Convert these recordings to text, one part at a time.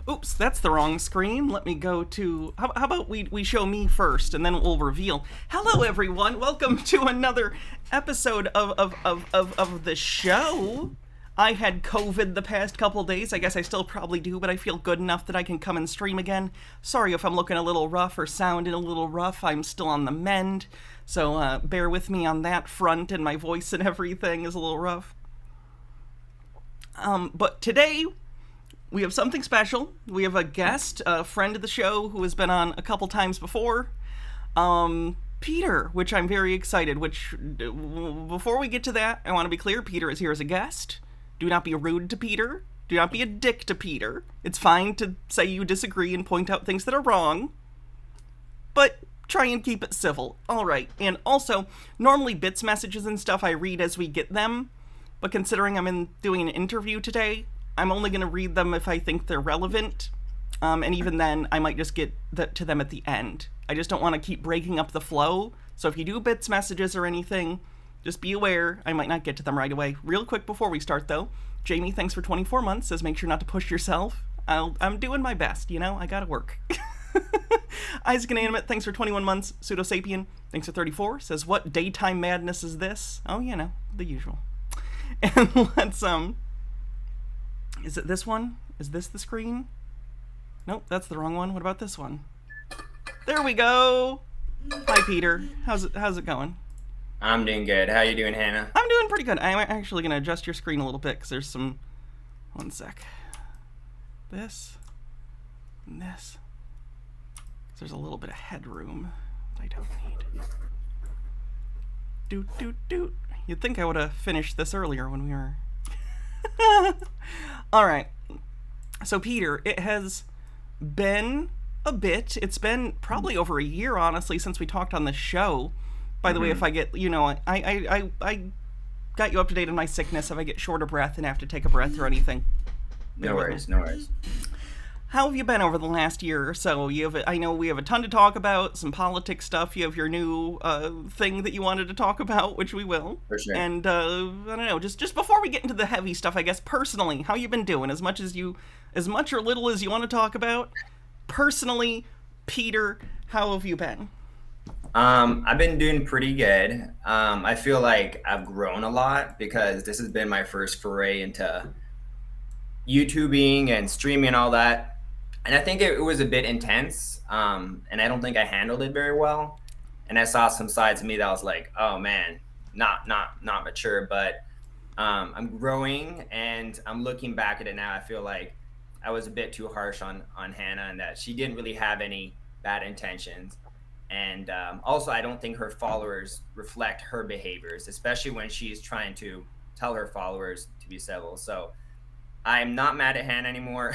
Oops, that's the wrong screen. Let me go to... How about we show me first, and then we'll reveal. Hello, everyone. Welcome to another episode of the show. I had COVID the past couple days. I guess I still probably do, but I feel good enough that I can come and stream again. Sorry if I'm looking a little rough or sounding a little rough. I'm still on the mend, so bear with me on that front, and my voice and everything is a little rough. But today... we have something special. We have a guest, a friend of the show who has been on a couple times before. Peter, which I'm very excited, before we get to that, I want to be clear, Peter is here as a guest. Do not be rude to Peter. Do not be a dick to Peter. It's fine to say you disagree and point out things that are wrong, but try and keep it civil. All right. And also, normally bits messages and stuff I read as we get them, but considering I'm doing an interview today, I'm only going to read them if I think they're relevant, and even then, I might just get to them at the end. I just don't want to keep breaking up the flow, so if you do bits messages or anything, just be aware I might not get to them right away. Real quick before we start, though, Jamie, thanks for 24 months, says make sure not to push yourself. I'm doing my best, I gotta work. Isaac Inanimate, thanks for 21 months. Pseudosapien, thanks for 34, says what daytime madness is this? Oh, the usual. And let's, is it this one? Is this the screen? Nope, that's the wrong one. What about this one? There we go! Hi, Peter. How's it going? I'm doing good. How you doing, Hannah? I'm doing pretty good. I'm actually going to adjust your screen a little bit, because there's some... One sec. This. And this. Because there's a little bit of headroom that I don't need. Doot, doot, doot. You'd think I would have finished this earlier when we were... Alright, so Peter, it has been a bit, it's been probably over a year, honestly, since we talked on the show. By the way, if I get, I got you up to date on my sickness. If I get short of breath and have to take a breath or anything. No worries. How have you been over the last year or so? I know we have a ton to talk about, some politics stuff. You have your new thing that you wanted to talk about, which we will. For sure. And I don't know, just before we get into the heavy stuff, I guess personally, how you been doing? As much or little as you want to talk about. Personally, Peter, how have you been? I've been doing pretty good. I feel like I've grown a lot because this has been my first foray into YouTubing and streaming and all that. And I think it was a bit intense, and I don't think I handled it very well. And I saw some sides of me that I was like, oh man, not mature, but I'm growing, and I'm looking back at it now. I feel like I was a bit too harsh on Hannah, and that she didn't really have any bad intentions. And also, I don't think her followers reflect her behaviors, especially when she's trying to tell her followers to be civil. So I'm not mad at Hannah anymore.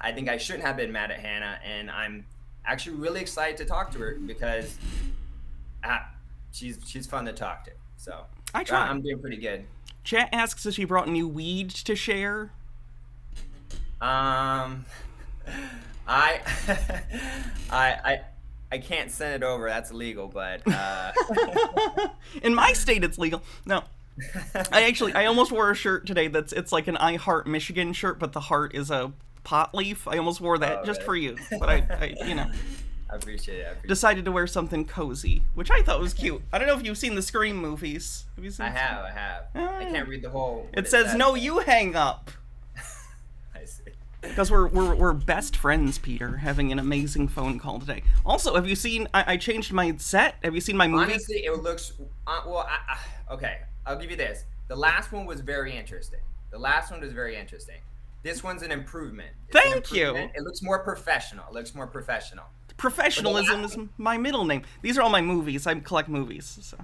I think I shouldn't have been mad at Hannah, and I'm actually really excited to talk to her because she's fun to talk to. So I try. I'm doing pretty good. Chat asks if she brought new weed to share. I can't send it over. That's illegal, but in my state it's legal. No. I almost wore a shirt today it's like an I Heart Michigan shirt, but the heart is a pot leaf. I almost wore that just for you, but I I appreciate it. Decided to wear something cozy, which I thought was cute. I don't know if you've seen the Scream movies. Have you seen? I have. I can't read the whole. It says no, you hang up. I see. Because we're best friends, Peter, having an amazing phone call today. Also, have you seen? I changed my set. Have you seen my movie? Honestly, it looks okay. I'll give you this. The last one was very interesting. This one's an improvement. Thank you. It looks more professional. Professionalism is my middle name. These are all my movies. I collect movies. So.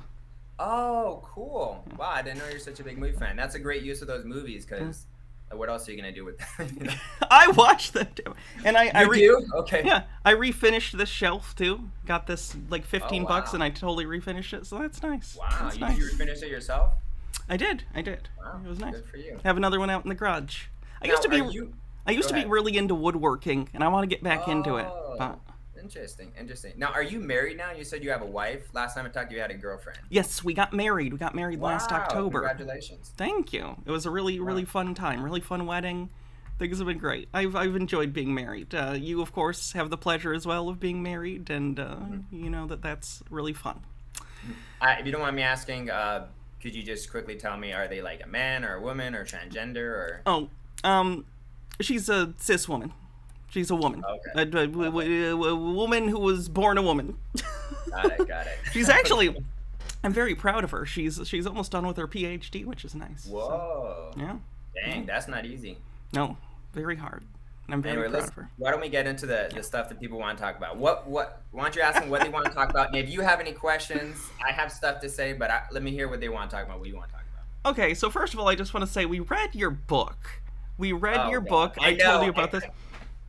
Oh, cool. Wow, I didn't know you're such a big movie fan. That's a great use of those movies because what else are you going to do with them? I watched them too. And I do? Okay. Yeah, I refinished this shelf too. Got this like $15 and I totally refinished it. So that's nice. Wow, you refinished it yourself? I did. Wow, it was nice. Good for you. Have another one out in the garage. I used to be really into woodworking, and I want to get back into it. But... Interesting. Now, are you married now? You said you have a wife. Last time I talked, you had a girlfriend. Yes, we got married. We got married last October. Congratulations. Thank you. It was a really fun time. Really fun wedding. Things have been great. I've enjoyed being married. You, of course, have the pleasure as well of being married, and you know that's really fun. If you don't mind me asking, could you just quickly tell me, are they like a man or a woman or transgender or? Oh, she's a cis woman. She's a woman. Okay. A woman who was born a woman. Got it. She's actually, I'm very proud of her. She's almost done with her PhD, which is nice. Whoa. So, yeah. Dang, that's not easy. No, very hard. I'm very proud of her. Why don't we get into the stuff that people want to talk about? Why don't you ask them what they want to talk about? And if you have any questions, I have stuff to say, but let me hear what they want to talk about. What do you want to talk about? Okay, so first of all, I just want to say we read your book. We read your book. I told you about this.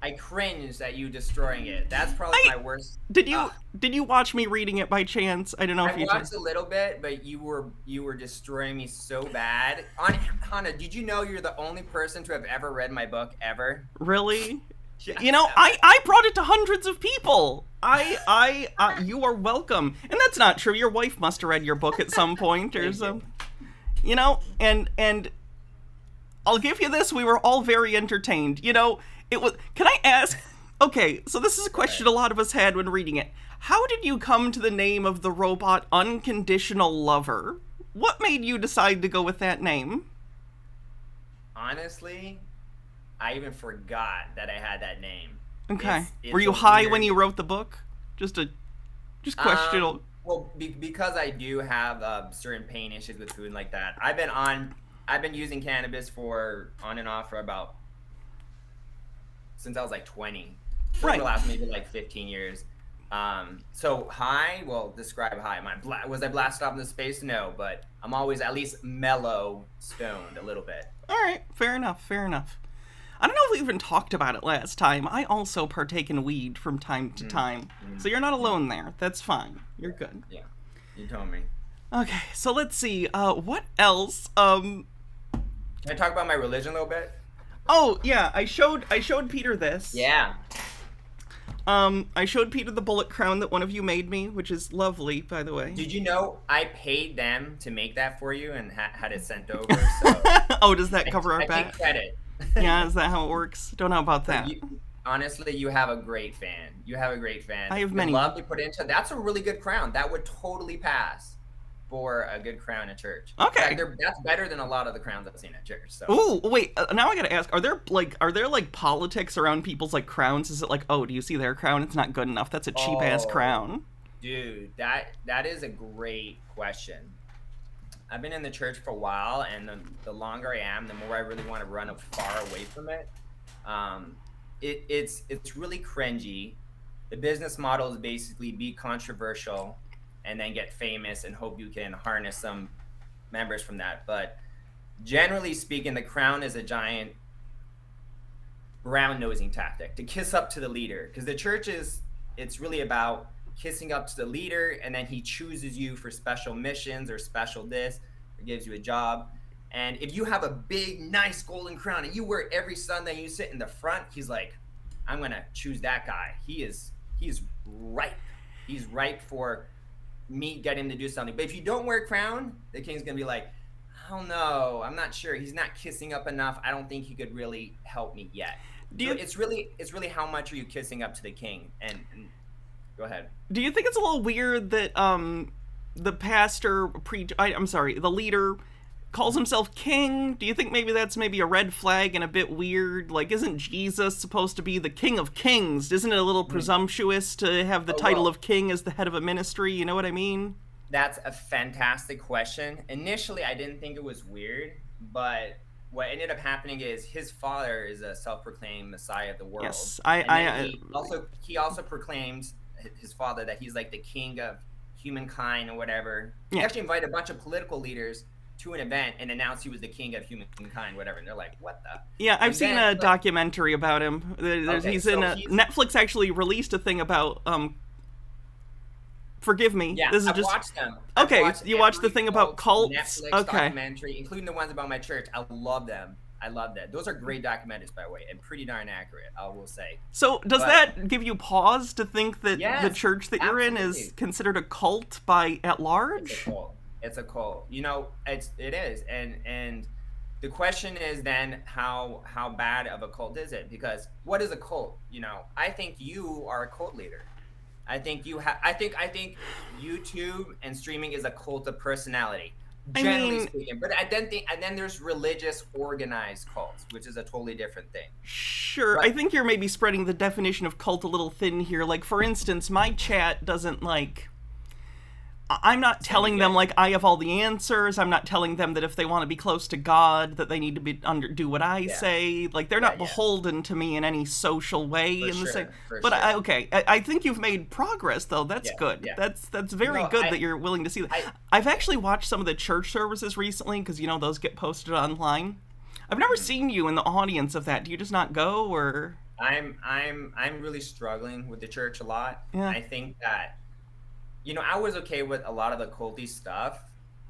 I cringed at you destroying it. That's probably my worst. Did you watch me reading it by chance? I don't know if you did. I watched a little bit, but you were destroying me so bad. Hannah, did you know you're the only person to have ever read my book ever? Really? Yeah. You know, I brought it to hundreds of people. You are welcome. And that's not true. Your wife must have read your book at some point or something. You know, and I'll give you this, we were all very entertained. You know, it was, can I ask, okay, so this is a question a lot of us had when reading it. How did you come to the name of the robot Unconditional Lover? What made you decide to go with that name? Honestly, I even forgot that I had that name. Okay. Were you high when you wrote the book? Just question. Well, because I do have certain pain issues with food like that. I've been using cannabis on and off for about since I was like 20. For the last maybe like 15 years. So high, well, describe high. Was I blasted off into space? No, but I'm always at least mellow stoned a little bit. All right, fair enough. I don't know if we even talked about it last time. I also partake in weed from time to time. So you're not alone there. That's fine. You're good. Yeah, you told me. Okay, so let's see. What else? Can I talk about my religion a little bit? Oh, yeah, I showed Peter this. Yeah. I showed Peter the bullet crown that one of you made me, which is lovely, by the way. Did you know I paid them to make that for you and had it sent over? So oh, does that cover our back? I take credit. Yeah, is that how it works? Don't know about that. Honestly, you have a great fan. I have many. Love you put into. That's a really good crown. That would totally pass for a good crown at church. Okay. That's better than a lot of the crowns I've seen at church. So. Ooh, wait. Now I gotta ask: Are there like politics around people's like crowns? Is it like, oh, do you see their crown? It's not good enough. That's a cheap ass crown. Dude, that is a great question. I've been in the church for a while, and the longer I am, the more I really want to run far away from it. It's really cringy. The business model is basically be controversial and then get famous and hope you can harness some members from that. But generally speaking, the crown is a giant brown-nosing tactic to kiss up to the leader, because the church it's really about kissing up to the leader, and then he chooses you for special missions or special this, or gives you a job. And if you have a big, nice golden crown and you wear it every Sunday and you sit in the front, he's like, I'm going to choose that guy. He's ripe. He's ripe for me getting him to do something. But if you don't wear a crown, the king's going to be like, I don't know. I'm not sure. He's not kissing up enough. I don't think he could really help me yet. It's really how much are you kissing up to the king? And go ahead. Do you think it's a little weird that the pastor the leader calls himself king? Do you think maybe that's maybe a red flag and a bit weird? Like, isn't Jesus supposed to be the King of Kings? Isn't it a little presumptuous to have the title of king as the head of a ministry? You know what I mean? That's a fantastic question. Initially, I didn't think it was weird, but what ended up happening is his father is a self-proclaimed Messiah of the world. Yes, he also proclaimed his father that he's like the king of humankind or whatever. He actually invited a bunch of political leaders to an event and announced he was the king of humankind, whatever. And they're like, what the? Yeah, I've seen a documentary about him. Netflix actually released a thing about, forgive me. Yeah, this is I've watched them. Okay, you watched the thing about cults? Netflix documentary, including the ones about my church. I love them. I love that. Those are great documentaries, by the way, and pretty darn accurate, I will say. So does that give you pause to think that the church that you're in is considered a cult by at large? It's a cult. You know, it is. And the question is then how bad of a cult is it? Because what is a cult? I think you are a cult leader. I think I think YouTube and streaming is a cult of personality, I generally mean, speaking. But I then think, and then there's religious organized cults, which is a totally different thing. sure. I But think you're maybe spreading the definition of cult a little thin here. Like, for instance, my chat doesn't like. I'm not telling them syndicate, like I have all the answers. I'm not telling them that if they want to be close to God, that they need to be do what I yeah, say. Like they're yeah, not yeah, beholden to me in any social way for in the same. sure, for But sure. okay, I think you've made progress though. That's Yeah, good. yeah. That's very No, good that you're willing to see that. I, I've actually watched some of the church services recently because those get posted online. I've never mhm. seen you in the audience of that. Do you just not go or? I'm really struggling with the church a lot. Yeah. I think that I was okay with a lot of the culty stuff,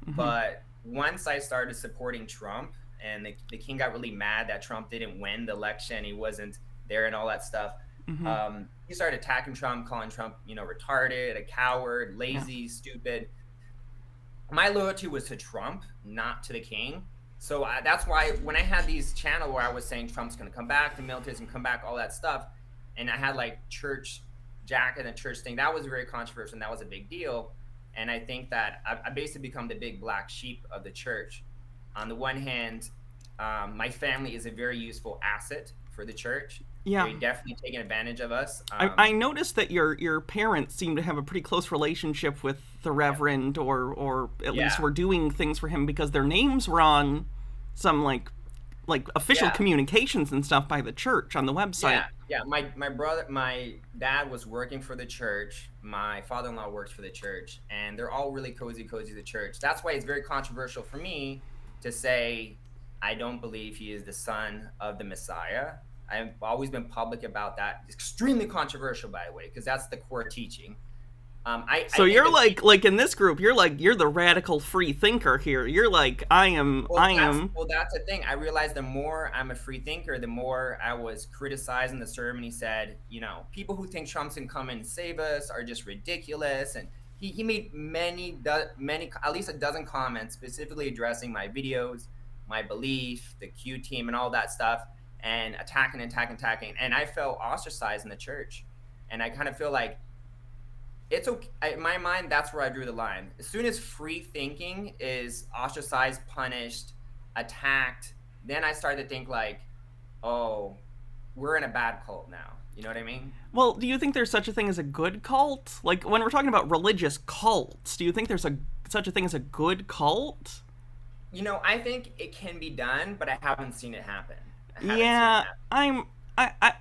Mm-hmm. but once I started supporting Trump and the king got really mad that Trump didn't win the election, he wasn't there and all that stuff. Mm-hmm. He started attacking Trump, calling Trump, retarded, a coward, Yeah. lazy, stupid. My loyalty was to Trump, not to the king. So that's why when I had these channel where I was saying Trump's going to come back, the military's going to come back, all that stuff, and I had like church Jack and the church thing, that was very controversial and that was a big deal. And I think that I basically become the big black sheep of the church. On the one hand, my family is a very useful asset for the church. Yeah. They're definitely taking advantage of us. I noticed that your parents seem to have a pretty close relationship with the Yeah, Reverend, or at least yeah, were doing things for him because their names were on some like official yeah. communications and stuff by the church on the website. Yeah, yeah. My dad was working for the church. My father-in-law works for the church, and they're all really cozy to the church. That's why it's very controversial for me to say I don't believe he is the son of the Messiah. I've always been public about that. It's extremely controversial, by the way, because that's the core teaching. I So think you're that like in this group, you're the radical free thinker here. You're like I am. That's the thing. I realized the more I'm a free thinker, the more I was criticizing the sermon. He said, people who think Trump's gonna come and save us are just ridiculous. And he made many, at least a dozen comments specifically addressing my videos, my belief, the Q team, and all that stuff, and attacking. And I felt ostracized in the church. And I kind of feel like it's okay. In my mind, that's where I drew the line. As soon as free thinking is ostracized, punished, attacked, then I started to think like, oh, we're in a bad cult now. You know what I mean? Well, do you think there's such a thing as a good cult? Like when we're talking about religious cults, do you think there's a such a thing as a good cult? I think it can be done, but I haven't seen it happen. I haven't seen it Yeah, happen.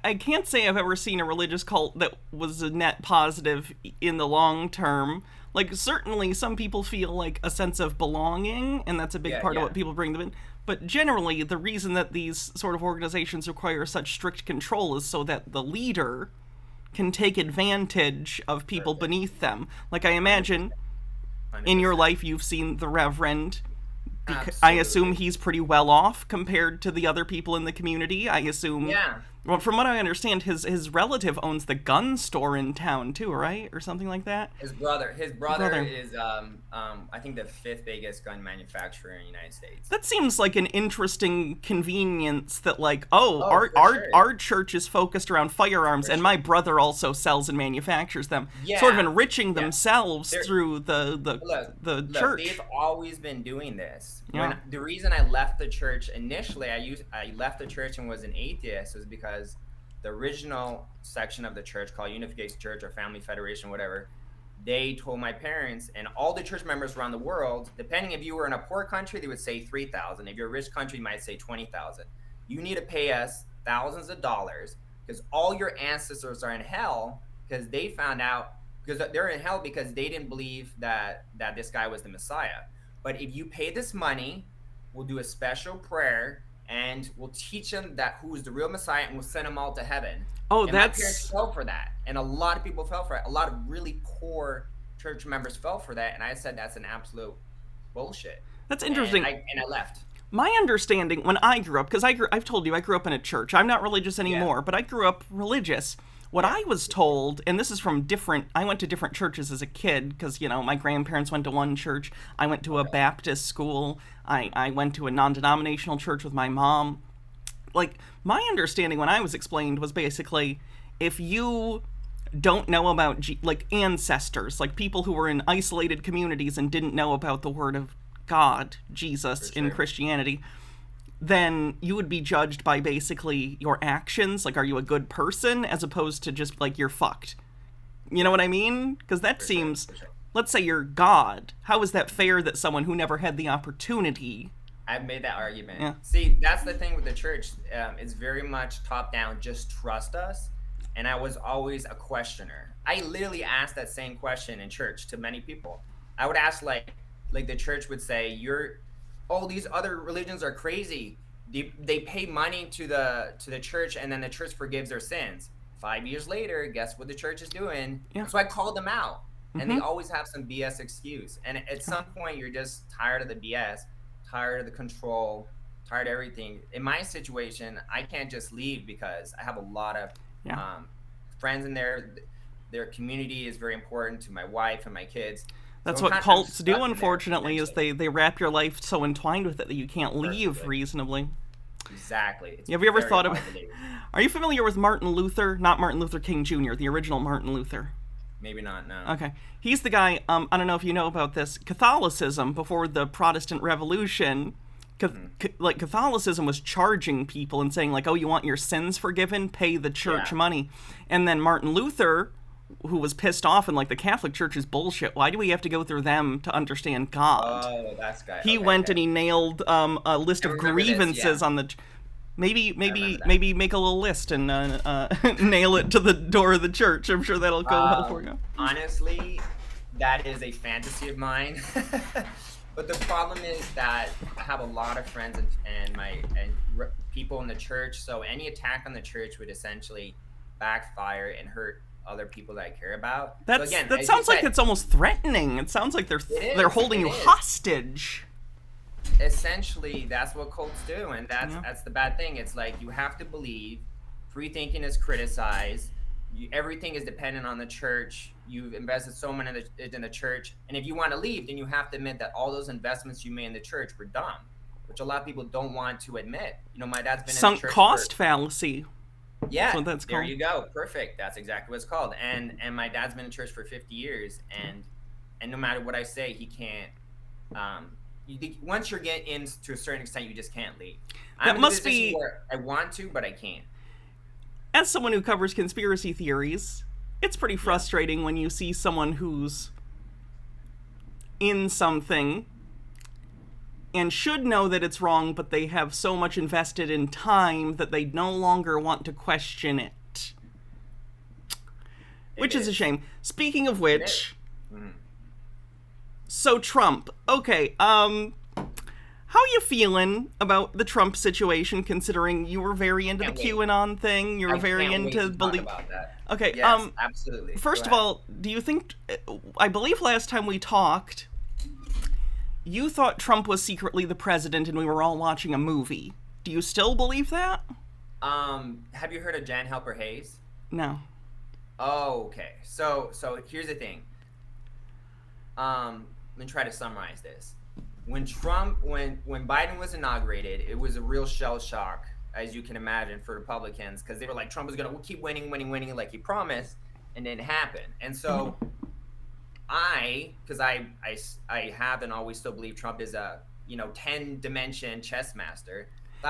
I can't say I've ever seen a religious cult that was a net positive in the long term. Like certainly some people feel like a sense of belonging, and that's a big Yeah, part of yeah, what people bring them in. But generally, the reason that these sort of organizations require such strict control is so that the leader can take advantage of people perfect. beneath them. Like I imagine 100%. in your 100%. life you've seen the Reverend. I assume Absolutely. he's pretty well off compared to the other people in the community. I assume, Yeah. well, from what I understand, his relative owns the gun store in town too, right, or something like that. His brother Brother, is I think the fifth biggest gun manufacturer in the United States. that seems like an interesting convenience. That like, oh, Oh, for sure. our church is focused around firearms, For and my sure. brother also sells and manufactures them, sort of Yeah. enriching Yeah. themselves There through the look, they've church. always been doing this. Yeah. When the reason I left the church initially, I left the church and was an atheist was because the original section of the church called Unification Church or Family Federation, whatever, they told my parents and all the church members around the world, depending if you were in a poor country, they would say 3,000. If you're a rich country, you might say 20,000. You need to pay us thousands of dollars because all your ancestors are in hell because they found out because they're in hell because they didn't believe that this guy was the Messiah. But if you pay this money, we'll do a special prayer and we'll teach them that who is the real Messiah and we'll send them all to heaven. Oh, And my parents that's fell for that. And a lot of people fell for it. A lot of really poor church members fell for that. And I said that's an absolute bullshit. that's And interesting. I left. My understanding when I grew up, because I've told you I grew up in a church. I'm not religious Yeah. anymore, but I grew up religious. What Yeah. I was told, and this is from I went to different churches as a kid because, my grandparents went to one church. I went to a Okay. Baptist school. I went to a non denominational church with my mom. Like, my understanding when I was explained was basically if you don't know about, like, ancestors, like people who were in isolated communities and didn't know about the word of God, Jesus, For in sure. Christianity, then you would be judged by basically your actions, like are you a good person, as opposed to just like you're fucked. You know Yeah. what I mean? Because that For sure. seems, For sure. let's say you're God. How is that fair that someone who never had the opportunity? I've made that argument. Yeah. See, that's the thing with the church. It's very much top down, just trust us. And I was always a questioner. I literally asked that same question in church to many people. I would ask, like the church would say, "Oh, these other religions are crazy. They pay money to the church, and then the church forgives their sins." 5 years later, guess what the church is doing? Yeah. So I called them out, and they Mm-hmm. always have some BS excuse. And at some point, you're just tired of the BS, tired of the control, tired of everything. In my situation, I can't just leave because I have a lot of Yeah. friends in there. Their community is very important to my wife and my kids. So That's what I'm cults do, stuck in there unfortunately, is essentially. they wrap your life so entwined with it that you can't leave Perfectly. reasonably. Exactly. It's Have you ever very thought of? hard to leave. Are you familiar with Martin Luther? Not Martin Luther King Jr., the original Martin Luther. Maybe not. No. Okay. He's the guy, I don't know if you know about this. Catholicism, before the Protestant Revolution, like Catholicism was charging people and saying, like, oh, you want your sins forgiven? Pay the church Yeah. money. And then Martin Luther, who was pissed off and like, the Catholic Church is bullshit. Why do we have to go through them to understand God? Oh, that's guy. He Okay. went Okay. and he nailed a list I of remember this. grievances Yeah. on the. Maybe, I remember maybe, that. maybe make a little list and nail it to the door of the church. I'm sure that'll go well for you. Honestly, that is a fantasy of mine. But the problem is that I have a lot of friends and people in the church. So any attack on the church would essentially backfire and hurt other people that I care about. So again, That as you sounds like said, it's almost threatening. It sounds like it they're is. holding It you is. hostage. Essentially, that's what cults do, and Yeah. that's the bad thing. It's like you have to believe. Free thinking is criticized. Everything is dependent on the church. You've invested so much in the church, and if you want to leave, then you have to admit that all those investments you made in the church were dumb, which a lot of people don't want to admit. My dad's been in the Sunk church for cost fallacy. That's yeah. what that's There called. you go, perfect. That's exactly what it's called. And my dad's been in church for 50 years, and no matter what I say, he can't. Once you're getting in to a certain extent, you just can't leave. I'm That in a must position be, where I want to, but I can't. as someone who covers conspiracy theories, it's pretty frustrating when you see someone who's in something and should know that it's wrong, but they have so much invested in time that they no longer want to question it. Which is a shame. Speaking of which, Mhm. so Trump. Okay, how you feeling about the Trump situation, considering you were very into the Can't wait. QAnon thing, you were I very can't wait into to talk belief. about that. Okay, Yes, absolutely. first Go of ahead. all, do you think, I believe last time we talked, you thought Trump was secretly the president and we were all watching a movie. Do you still believe that? Have you heard of Jan Helper Hayes? No. Oh, okay. So here's the thing. Let me try to summarize this. When Biden was inaugurated, it was a real shell shock, as you can imagine, for Republicans, because they were like, Trump was gonna keep winning, like he promised, and didn't happen. And so because I have and always still believe Trump is a 10-dimension chess master.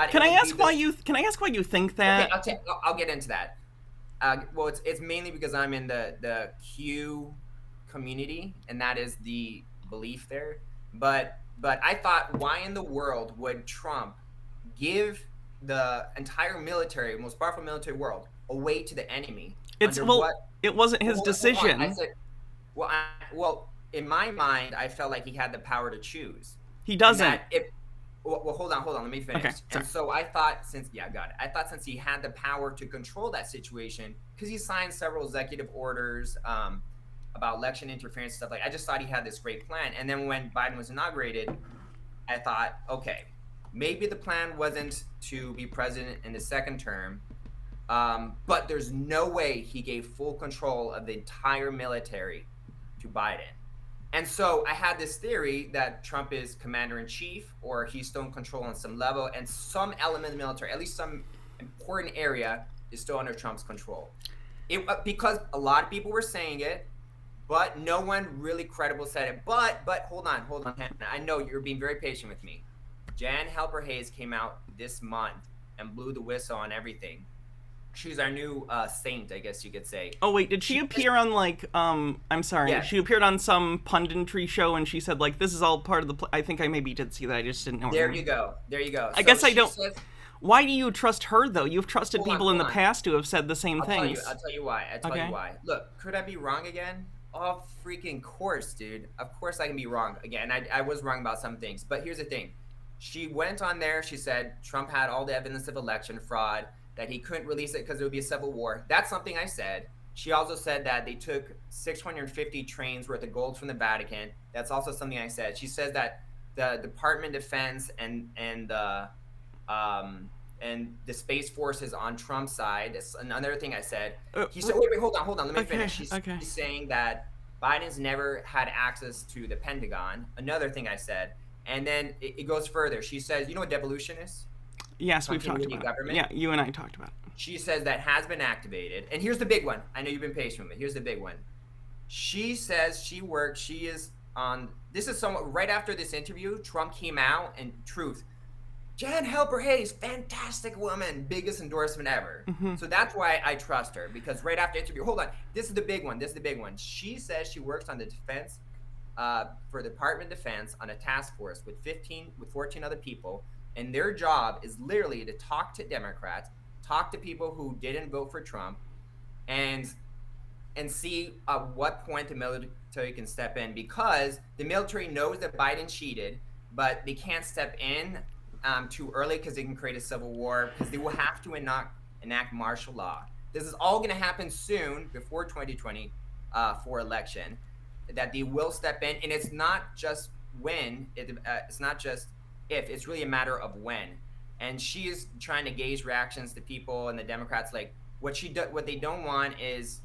Can I ask why you think that? Okay, I'll get into that. Well, it's mainly because I'm in the Q community, and that is the belief there. But I thought, why in the world would Trump give the entire military, most powerful military world, away to the enemy? It wasn't his decision. I said, well, in my mind, I felt like he had the power to choose. He doesn't. Well, hold on. Let me finish. Okay, and so I thought, since he had the power to control that situation, because he signed several executive orders about election interference stuff. Like, I just thought he had this great plan. And then when Biden was inaugurated, I thought, okay, maybe the plan wasn't to be president in the second term, But there's no way he gave full control of the entire military to Biden. And so I had this theory that Trump is commander in chief, or he's still in control on some level, and some element of the military, at least some important area, is still under Trump's control. Because a lot of people were saying it, but no one really credible said it. But hold on, Hannah. I know you're being very patient with me. Jan Helper Hayes came out this month and blew the whistle on everything. She's our new saint, I guess you could say. Oh wait, did she appear on like I'm sorry, Yeah. she appeared on some punditry show and she said like this is all part of the I think I maybe did see that. I just didn't know. There you go. I guess I don't. Why do you trust her though? You've trusted people in the past who have said the same things. I'll tell you why. You why. Look, could I be wrong again? Oh, freaking course, dude. Of course I can be wrong again. I was wrong about some things, but here's the thing. She went on there. She said Trump had all the evidence of election fraud, that he couldn't release it because it would be a civil war. That's something I said. She also said that they took 650 trains worth of gold from the Vatican. That's also something I said. She says that the Department of Defense and the Space Force is on Trump's side. It's another thing I said. He said, wait, hold on. Let me finish. She's saying that Biden's never had access to the Pentagon. Another thing I said. And then it goes further. She says, you know what devolution is? Yes, we've talked about it. Yeah, you and I talked about it. She says that has been activated. And here's the big one. I know you've been patient with me. Here's the big one. She says she is on, this is somewhat, right after this interview, Trump came out and truth. Jan Helper Hayes, fantastic woman, biggest endorsement ever. Mm-hmm. So that's why I trust her, because right after interview, hold on, this is the big one. She says she works on the defense, for the Department of Defense on a task force with 14 other people. And their job is literally to talk to Democrats, talk to people who didn't vote for Trump, and see at what point the military can step in, because the military knows that Biden cheated, but they can't step in too early because they can create a civil war, because they will have to enact martial law. This is all going to happen soon, before 2020 for election, that they will step in. And it's not just when, it's not just if, it's really a matter of when. And she is trying to gauge reactions to people, and the Democrats, like, what they don't want is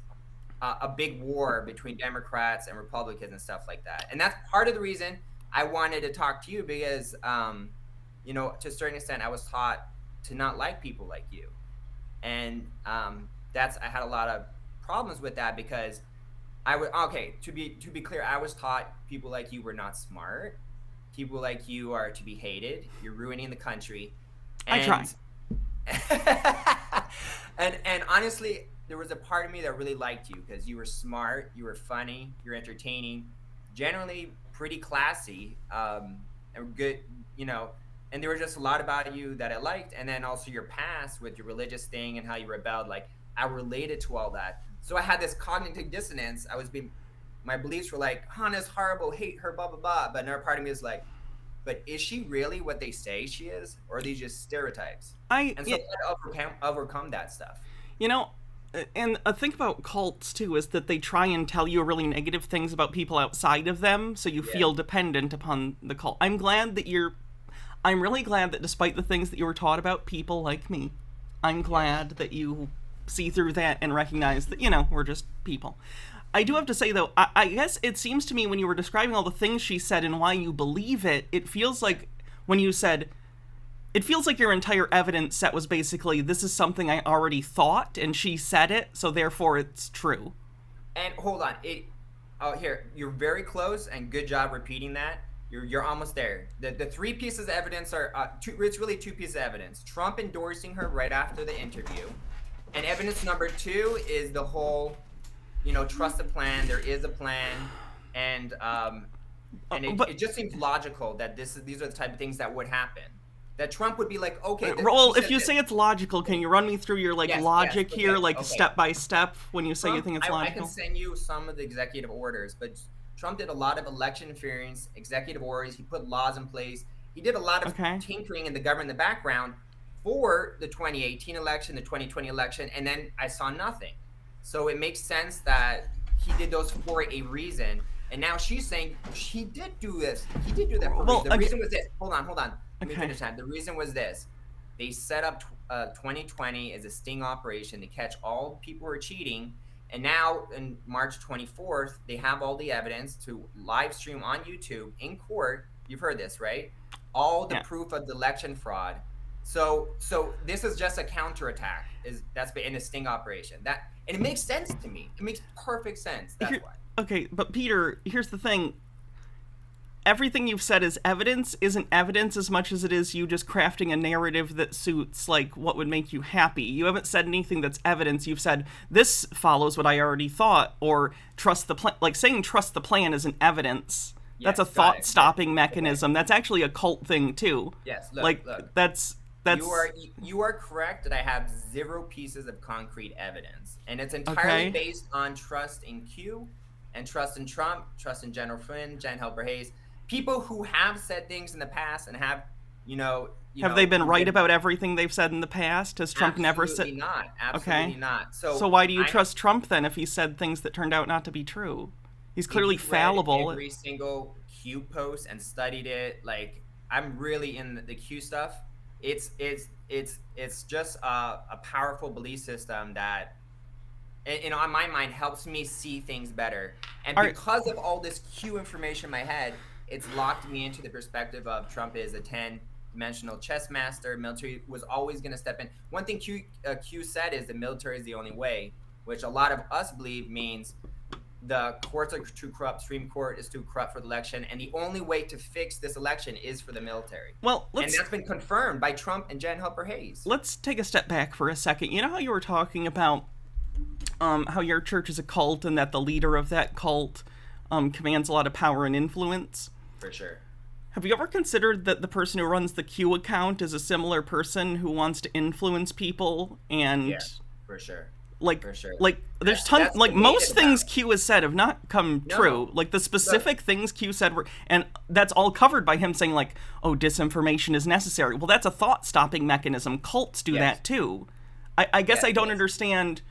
a big war between Democrats and Republicans and stuff like that. And that's part of the reason I wanted to talk to you, because to a certain extent, I was taught to not like people like you. And I had a lot of problems with that, because to be clear, I was taught people like you were not smart. People like you are to be hated. You're ruining the country. I try. and honestly, there was a part of me that really liked you, because you were smart, you were funny, you're entertaining, generally pretty classy, and good, and there was just a lot about you that I liked. And then also your past with your religious thing and how you rebelled, like, I related to all that. So I had this cognitive dissonance. My beliefs were like, Hannah's horrible, hate her, blah, blah, blah. But another part of me is like, but is she really what they say she is? Or are these just stereotypes? I had to overcome that stuff. And a thing about cults, too, is that they try and tell you really negative things about people outside of them, so you feel dependent upon the cult. I'm really glad that despite the things that you were taught about people like me, I'm glad that you see through that and recognize that, we're just people. I do have to say, though, I guess it seems to me when you were describing all the things she said and why you believe it, it feels like when you said, it feels like your entire evidence set was basically, this is something I already thought, and she said it, so therefore it's true. And hold on, here, you're very close, and good job repeating that. You're almost there. The three pieces of evidence are, it's really two pieces of evidence. Trump endorsing her right after the interview. And evidence number two is the whole, trust the plan. There is a plan, and it just seems logical that these are the type of things that would happen. That Trump would be like, okay. Well, if you say it's logical, can you run me through your logic here, step by step, when you say you think it's logical? I can send you some of the executive orders, but Trump did a lot of election interference, executive orders. He put laws in place. He did a lot of tinkering in the government in the background for the 2018 election, the 2020 election, and then I saw nothing. So it makes sense that he did those for a reason. And now she's saying he did do this. He did do that for a reason. The reason was this. Hold on. Let me finish that. The reason was this. They set up 2020 as a sting operation to catch all people who are cheating. And now, in March 24th, they have all the evidence to live stream on YouTube in court. You've heard this, right? All the Yeah. proof of the election fraud. So this is just a counterattack. That's in a sting operation. And it makes sense to me. It makes perfect sense. That's why. Okay, but Peter, here's the thing. Everything you've said is evidence isn't evidence as much as it is you just crafting a narrative that suits, like, what would make you happy. You haven't said anything that's evidence. You've said, this follows what I already thought, or trust the plan. Like, saying trust the plan isn't evidence. Yes, That's a thought-stopping mechanism. That's actually a cult thing, too. Yes, look. That's... You are correct that I have 0 pieces of concrete evidence. And it's entirely based on trust in Q and trust in Trump, trust in General Flynn, Jen Helper Hayes. People who have said things in the past and have, have they been right about everything they've said in the past? Has Trump never said? Absolutely not. So why do you trust Trump then if he said things that turned out not to be true? He's clearly fallible. Every single Q post and studied it. Like, I'm really in the Q stuff. It's just a powerful belief system that, in my mind, helps me see things better. And because of all this Q information in my head, it's locked me into the perspective of Trump is a 10-dimensional chess master. Military was always going to step in. One thing Q said is the military is the only way, which a lot of us believe means the courts are too corrupt, Supreme Court is too corrupt for the election, and the only way to fix this election is for the military. Well, and that's been confirmed by Trump and Jen Helper Hayes. Let's take a step back for a second. You know how you were talking about how your church is a cult and that the leader of that cult commands a lot of power and influence? For sure. Have you ever considered that the person who runs the Q account is a similar person who wants to influence people? And yeah, for sure. There's tons, like, most things Q has said have not come true. Like, the specific things Q said were, and that's all covered by him saying, like, oh, disinformation is necessary. Well, that's a thought-stopping mechanism. Cults do that, too. I guess I don't understand.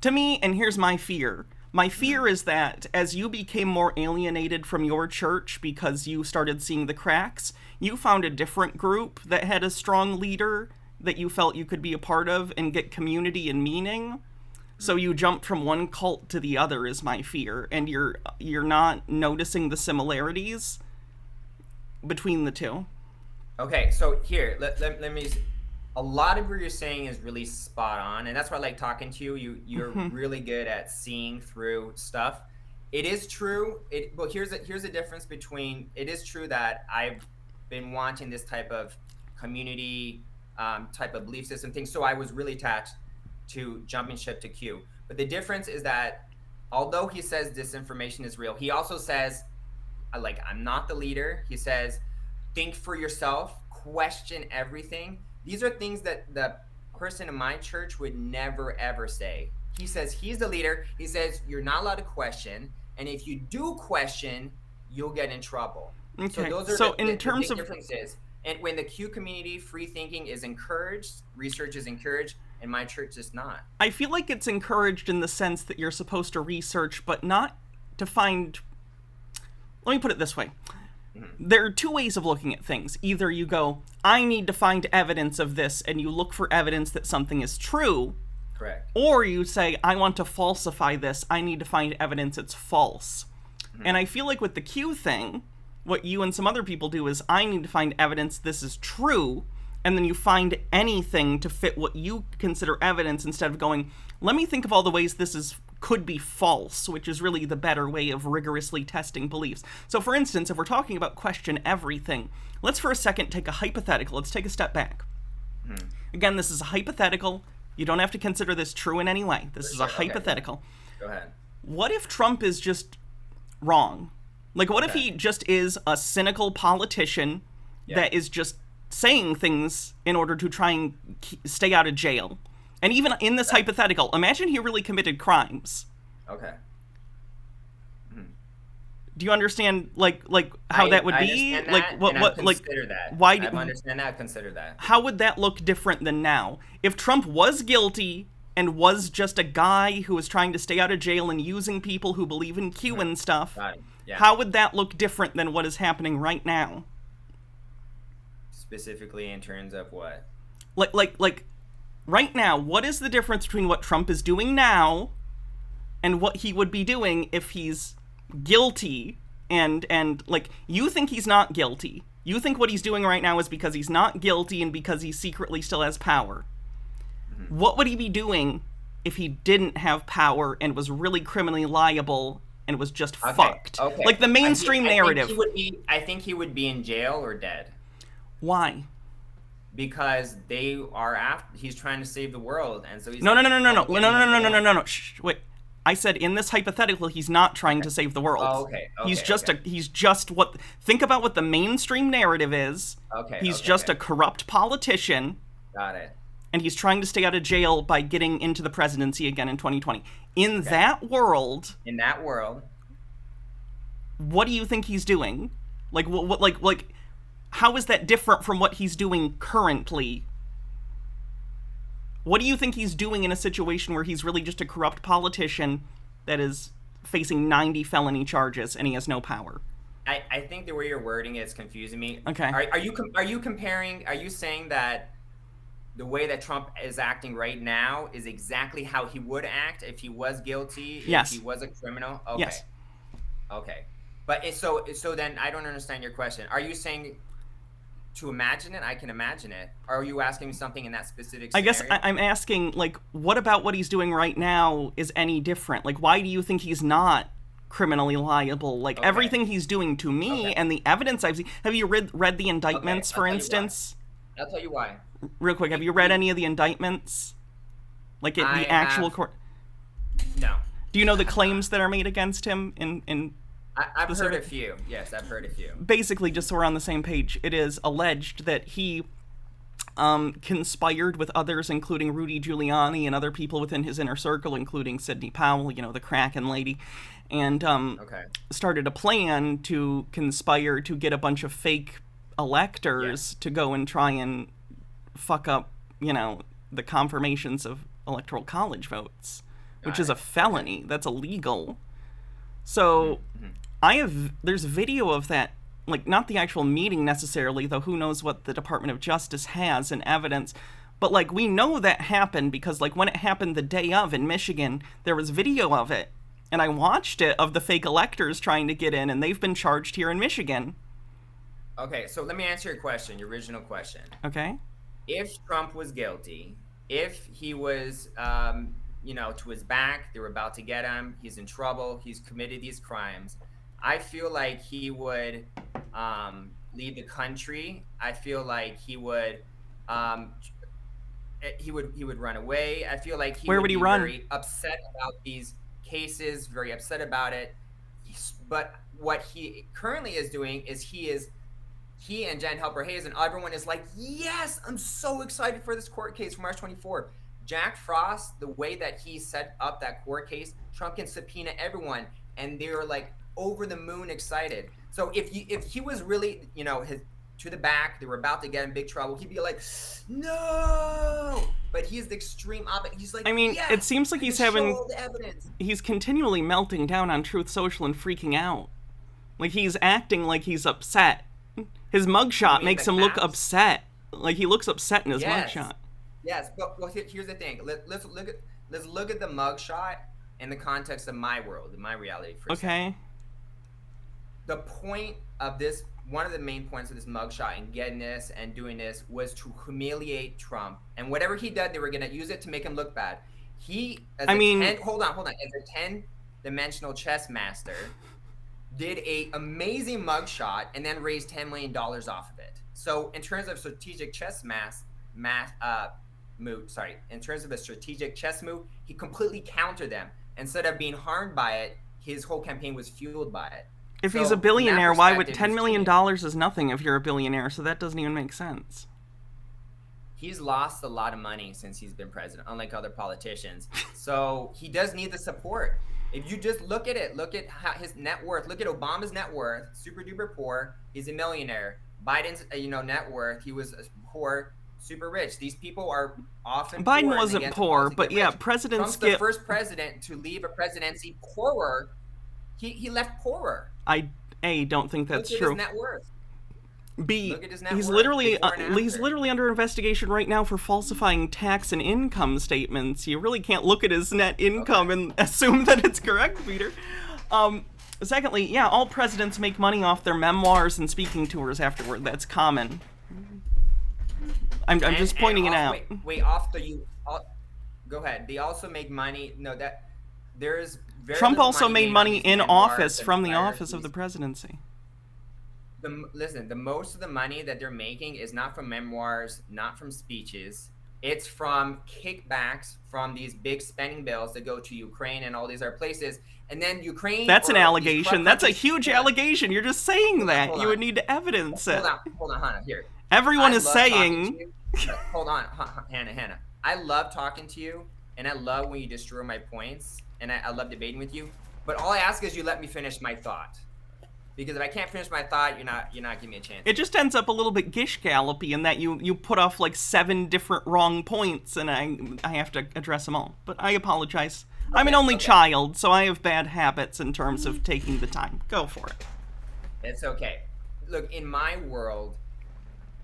To me, and here's my fear. My fear is that as you became more alienated from your church because you started seeing the cracks, you found a different group that had a strong leader that you felt you could be a part of and get community and meaning. So you jump from one cult to the other is my fear, and you're not noticing the similarities between the two. Okay, so here, let me... A lot of what you're saying is really spot on, and that's why I like talking to you. You're really good at seeing through stuff. It is true. But here's a difference between... It is true that I've been wanting this type of community, type of belief system thing, so I was really attached to jumping ship to Q. But the difference is that although he says disinformation is real, he also says, like, I'm not the leader. He says, think for yourself, question everything. These are things that the person in my church would never, ever say. He says he's the leader. He says you're not allowed to question. And if you do question, you'll get in trouble. Okay. So those are the big differences. And when the Q community, free thinking is encouraged, research is encouraged, and my church is not. I feel like it's encouraged in the sense that you're supposed to research, but not to find... Let me put it this way. There are 2 ways of looking at things. Either you go, I need to find evidence of this, and you look for evidence that something is true. Correct. Or you say, I want to falsify this. I need to find evidence it's false. And I feel like with the Q thing, what you and some other people do is, I need to find evidence this is true, and then you find anything to fit what you consider evidence instead of going, let me think of all the ways this could be false, which is really the better way of rigorously testing beliefs. So for instance, if we're talking about question everything, let's for a second take a hypothetical. Let's take a step back. Again, this is a hypothetical. You don't have to consider this true in any way. This is a hypothetical. Go ahead. What if Trump is just wrong? Like, what if he just is a cynical politician that is just saying things in order to try and stay out of jail? And even in this hypothetical, imagine he really committed crimes. Okay. Do you understand, like how that would be? Like what consider that. Why I understand that. Consider that. How would that look different than now? If Trump was guilty and was just a guy who was trying to stay out of jail and using people who believe in Q and stuff, how would that look different than what is happening right now? Specifically in terms of what? Like right now, what is the difference between what Trump is doing now and what he would be doing if he's guilty? And like, you think he's not guilty. You think what he's doing right now is because he's not guilty and because he secretly still has power. What would he be doing if he didn't have power and was really criminally liable and was just fucked? Okay. Like the mainstream narrative. I think he would be in jail or dead. Why? Because he's trying to save the world, and so he's No. Shh, wait. I said in this hypothetical, he's not trying to save the world. Oh, okay. He's just what. Think about what the mainstream narrative is. He's just a corrupt politician. Got it. And he's trying to stay out of jail by getting into the presidency again in 2020. In that world, what do you think he's doing? Like what how is that different from what he's doing currently? What do you think he's doing in a situation where he's really just a corrupt politician that is facing 90 felony charges and he has no power? I think the way you're wording it is confusing me. Okay. Are you saying that the way that Trump is acting right now is exactly how he would act if he was guilty, yes. if he was a criminal? Okay. Yes. Okay. But so then I don't understand your question. Are you saying to imagine it? I can imagine it. Or are you asking me something in that specific scenario? I guess I'm asking, like, what about what he's doing right now is any different? Like, why do you think he's not criminally liable? Like, everything he's doing to me and the evidence I've seen. Have you read the indictments, for instance? I'll tell you why. Real quick, have you read any of the indictments? Like, the actual court? No. Do you know the claims that are made against him in I've heard a few. Yes, I've heard a few. Basically, just so we're on the same page, it is alleged that he conspired with others, including Rudy Giuliani and other people within his inner circle, including Sidney Powell, the Kraken lady, and started a plan to conspire to get a bunch of fake electors to go and try and fuck up, the confirmations of electoral college votes, which is a felony. That's illegal. So there's video of that, like, not the actual meeting necessarily, though who knows what the Department of Justice has in evidence, but, like, we know that happened because, like, when it happened the day of in Michigan, there was video of it, and I watched it, of the fake electors trying to get in, and they've been charged here in Michigan. Okay, so let me answer your question, your original question. Okay. If Trump was guilty, if he was, to his back, they were about to get him, he's in trouble, he's committed these crimes, I feel like he would leave the country. I feel like he would run away. I feel like Where would he run? Very upset about these cases, very upset about it. But what he currently is doing is he and Jen Helper Hayes and everyone is like, yes, I'm so excited for this court case for March 24th. Jack Frost, the way that he set up that court case, Trump can subpoena everyone, and they're like over the moon excited. So if he was really, to the back, they were about to get in big trouble, he'd be like, no. But he's the extreme opposite. He's like, yes, it seems like he's continually melting down on Truth Social and freaking out. Like, he's acting like he's upset. His mugshot makes him look upset. Like, he looks upset in his mugshot. Yes, but here's the thing. Let's look at the mugshot in the context of my world, in my reality. Okay. The point of this, one of the main points of this mugshot and getting this and doing this was to humiliate Trump. And whatever he did, they were going to use it to make him look bad. Hold on. As a 10-dimensional chess master, did a amazing mugshot and then raised $10 million off of it. So in terms of strategic chess in terms of a strategic chess move, he completely countered them. Instead of being harmed by it, his whole campaign was fueled by it. If he's a billionaire, why would $10 million is nothing if you're a billionaire? So that doesn't even make sense. He's lost a lot of money since he's been president, unlike other politicians. So he does need the support. If you just look at it, look at his net worth, look at Obama's net worth, super duper poor, he's a millionaire. Biden's net worth, he was poor, super rich. These people are often Biden poor wasn't poor, but yeah, presidents Trump's the first president to leave a presidency poorer. He left poorer. I don't think that's look true. At his net worth. B, Look at his net he's worth literally before and he's after. literally under investigation right now for falsifying tax and income statements. You really can't look at his net income Okay. and assume that it's correct, Peter. Secondly, yeah, all presidents make money off their memoirs and speaking tours afterward. That's common. I'm just pointing it out. Wait, off the you. Go ahead. They also make money. No, that there's very Trump little also money made made on money these in memoirs office and from the office of the biographies. presidency. Listen, the most of the money that they're making is not from memoirs, not from speeches. It's from kickbacks from these big spending bills that go to Ukraine and all these other places. And then Ukraine That's an or these corrupt allegation. That's a countries. huge Hold on, allegation. You're just saying that. hold You on, would need to evidence it. hold on, Hannah. Here, Everyone I is love talking to saying. you. Hold on, Hannah. I love talking to you, and I love when you destroy my points, and I love debating with you. But all I ask is you let me finish my thought. Because if I can't finish my thought, you're not giving me a chance. It just ends up a little bit gish gallopy in that you put off like 7 different wrong points, and I have to address them all. But I apologize. Okay, I'm an only child, so I have bad habits in terms of taking the time. Go for it. It's okay. Look, in my world,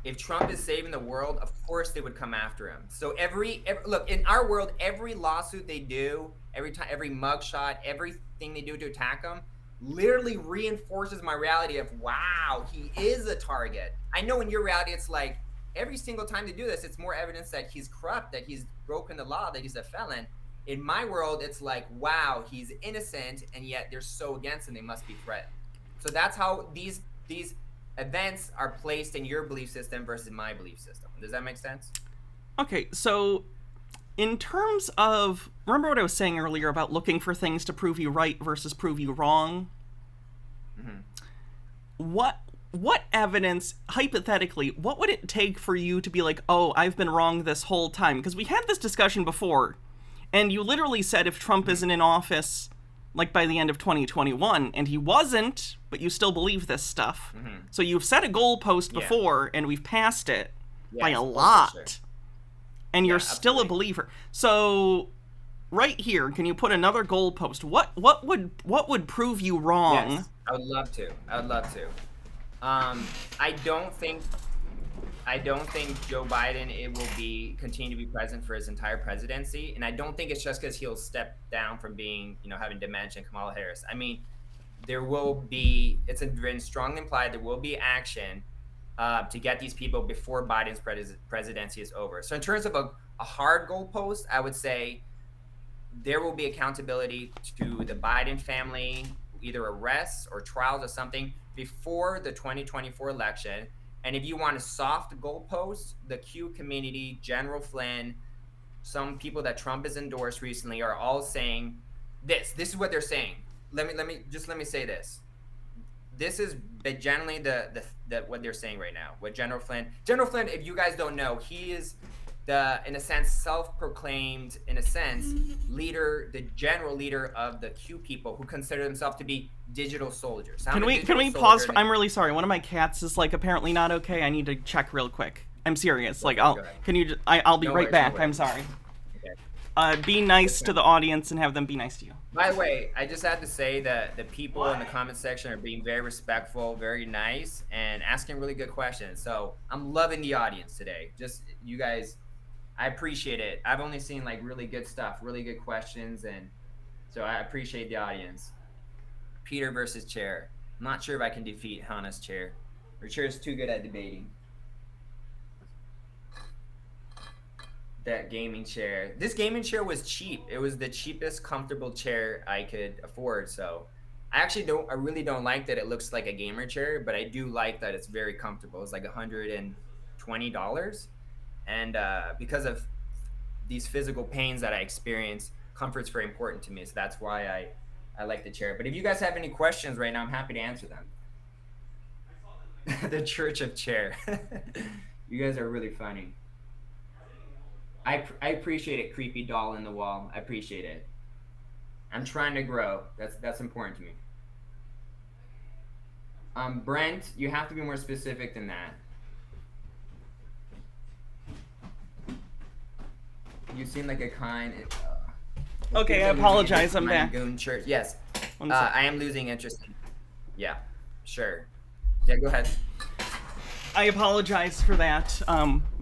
if Trump is saving the world, of course they would come after him. So every look, in our world, every lawsuit they do, every time, every mugshot, everything they do to attack him, literally reinforces my reality of, wow, he is a target. I know in your reality, it's like every single time they do this, it's more evidence that he's corrupt, that he's broken the law, that he's a felon. In my world, it's like, wow, he's innocent, and yet they're so against him, they must be threatened. So that's how these events are placed in your belief system versus my belief system. Does that make sense? Okay, so in terms of, remember what I was saying earlier about looking for things to prove you right versus prove you wrong? Mm-hmm. What evidence, hypothetically, what would it take for you to be like, oh, I've been wrong this whole time? Because we had this discussion before, and you literally said if Trump isn't in office, like by the end of 2021, and he wasn't, but you still believe this stuff. Mm-hmm. So you've set a goalpost before, and we've passed it by a lot. Sure. And you're still a believer. So right here, can you put another goalpost? What would prove you wrong? Yes, I would love to. I don't think Joe Biden will continue to be president for his entire presidency, and I don't think it's just because he'll step down from being, having dementia, and Kamala Harris. I mean, there will be. It's been strongly implied there will be action to get these people before Biden's presidency is over. So in terms of a hard goalpost, I would say there will be accountability to the Biden family, either arrests or trials or something before the 2024 election. And if you want a soft goalpost, the Q community, General Flynn, some people that Trump has endorsed recently are all saying this. This is what they're saying. Let me say this. This is generally the what they're saying right now. What General Flynn, if you guys don't know, he is the, in a sense, self-proclaimed, in a sense, leader, the general leader of the Q people who consider themselves to be digital soldiers. Can we pause? I'm really sorry. One of my cats is like apparently not okay. I need to check real quick. I'm serious. Like I'll be right back. I'm sorry. Okay. Be nice to the audience and have them be nice to you. By the way, I just had to say that the people in the comment section are being very respectful, very nice, and asking really good questions. So I'm loving the audience today. Just you guys, I appreciate it. I've only seen like really good stuff, really good questions, and so I appreciate the audience. Peter versus Chair. I'm not sure if I can defeat Hannah's Chair. Her Chair is too good at debating. That gaming chair. This gaming chair was cheap. It was the cheapest comfortable chair I could afford. So I really don't like that it looks like a gamer chair, but I do like that it's very comfortable. It's like $120. And because of these physical pains that I experience, comfort's very important to me. So that's why I like the chair. But if you guys have any questions right now, I'm happy to answer them. The Church of Chair. You guys are really funny. I appreciate it, creepy doll in the wall. I appreciate it. I'm trying to grow. That's important to me. Brent, you have to be more specific than that. You seem like a kind. Okay, I apologize. I'm back. Church. Yes, I am losing interest. Yeah, sure. Yeah, go ahead. I apologize for that.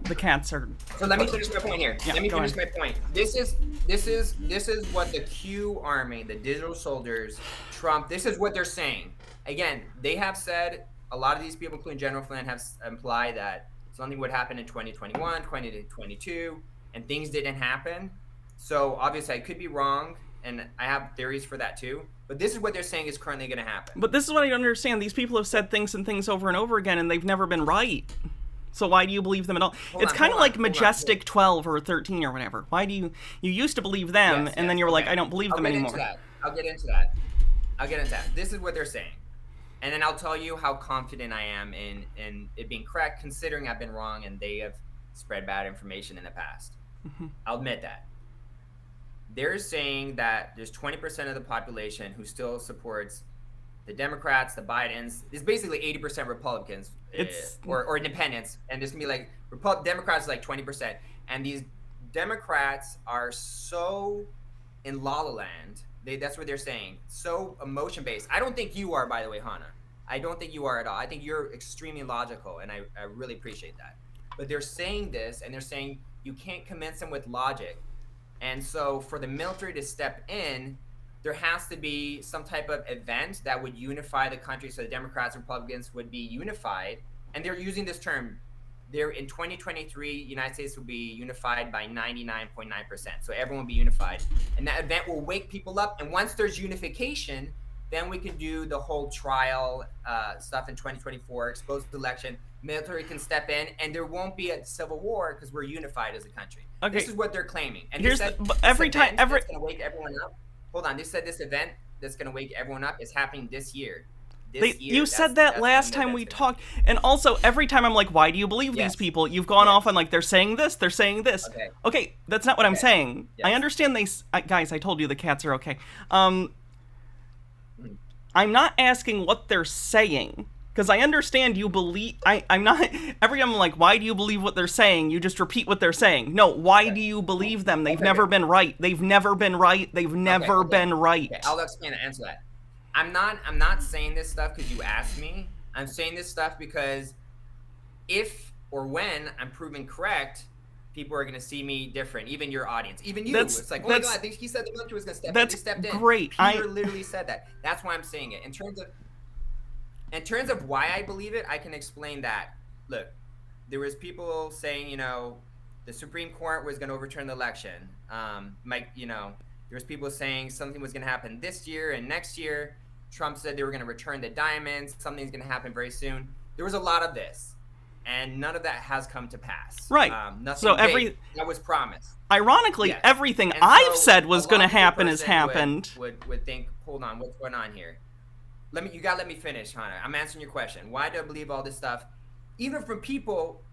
The cats are. So let me finish my point here. Yeah, let me finish ahead. my point. This is what the Q army, the digital soldiers, Trump. This is what they're saying. Again, they have said, a lot of these people, including General Flynn, have implied that something would happen in 2021, 2022, and things didn't happen. So obviously, I could be wrong, and I have theories for that too. But this is what they're saying is currently going to happen. But this is what I don't understand. These people have said things and things over and over again, and they've never been right. So why do you believe them at all? It's kind of like Majestic 12 or 13 or whatever. Why do you used to believe them, and then you were like, I don't believe them anymore. I'll get into that. This is what they're saying. And then I'll tell you how confident I am in it being correct, considering I've been wrong and they have spread bad information in the past. Mm-hmm. I'll admit that. They're saying that there's 20% of the population who still supports the Democrats, the Bidens. It's basically 80% Republicans or independents. And there's going to be like Democrats like 20%. And these Democrats are so in la la land. That's what they're saying. So emotion based. I don't think you are, by the way, Hannah. I don't think you are at all. I think you're extremely logical, and I really appreciate that. But they're saying this, and they're saying you can't convince them with logic. And so for the military to step in, there has to be some type of event that would unify the country so the Democrats and Republicans would be unified. And they're using this term. They're in 2023, United States will be unified by 99.9%. So everyone will be unified. And that event will wake people up. And once there's unification, then we can do the whole trial stuff in 2024, expose the election. Military can step in, and there won't be a civil war because we're unified as a country. Okay. This is what they're claiming. And here's that's going to wake everyone up. Hold on. They said this event that's going to wake everyone up is happening this year. You said that last time we talked. And also, every time I'm like, why do you believe these people? You've gone off on like, they're saying this, they're saying this. Okay, that's not what I'm saying. Yes. I understand guys, I told you the cats are okay. I'm not asking what they're saying. Because I understand you believe... I'm not... Every time I'm like, why do you believe what they're saying? You just repeat what they're saying. No, why do you believe them? They've never been right. They've never been right. They've never been right. Okay, I'll explain and answer that. I'm not saying this stuff because you asked me. I'm saying this stuff because if or when I'm proven correct, people are going to see me different. Even your audience. Even you. It's like, oh my God, I think he said the military was going to step in. They stepped in. Great. Peter literally said that. That's why I'm saying it. In terms of why I believe it, I can explain that. Look, there was people saying, the Supreme Court was going to overturn the election. There was people saying something was going to happen this year and next year. Trump said they were going to return the diamonds. Something's going to happen very soon. There was a lot of this, and none of that has come to pass. Right. Nothing that was promised. Ironically, everything I've said was going to happen has happened. Would think, hold on, what's going on here? You gotta let me finish, Hannah. I'm answering your question. Why do I believe all this stuff? Even from people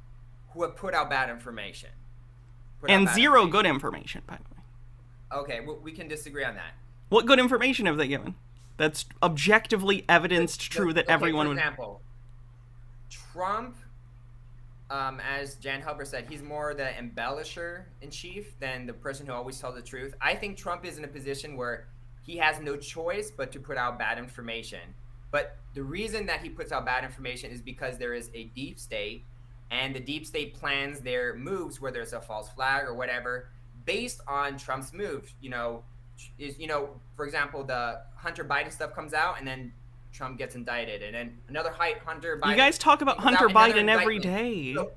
who have put out bad information. And zero good information, by the way. Okay, well, we can disagree on that. What good information have they given? That's objectively evidenced true that everyone would... For example, Trump, as Jan Helber said, he's more the embellisher-in-chief than the person who always tells the truth. I think Trump is in a position where he has no choice but to put out bad information. But the reason that he puts out bad information is because there is a deep state, and the deep state plans their moves, whether it's a false flag or whatever, based on Trump's moves. For example, the Hunter Biden stuff comes out, and then Trump gets indicted, and then another Hunter Biden. You guys talk about Hunter Biden every day. So,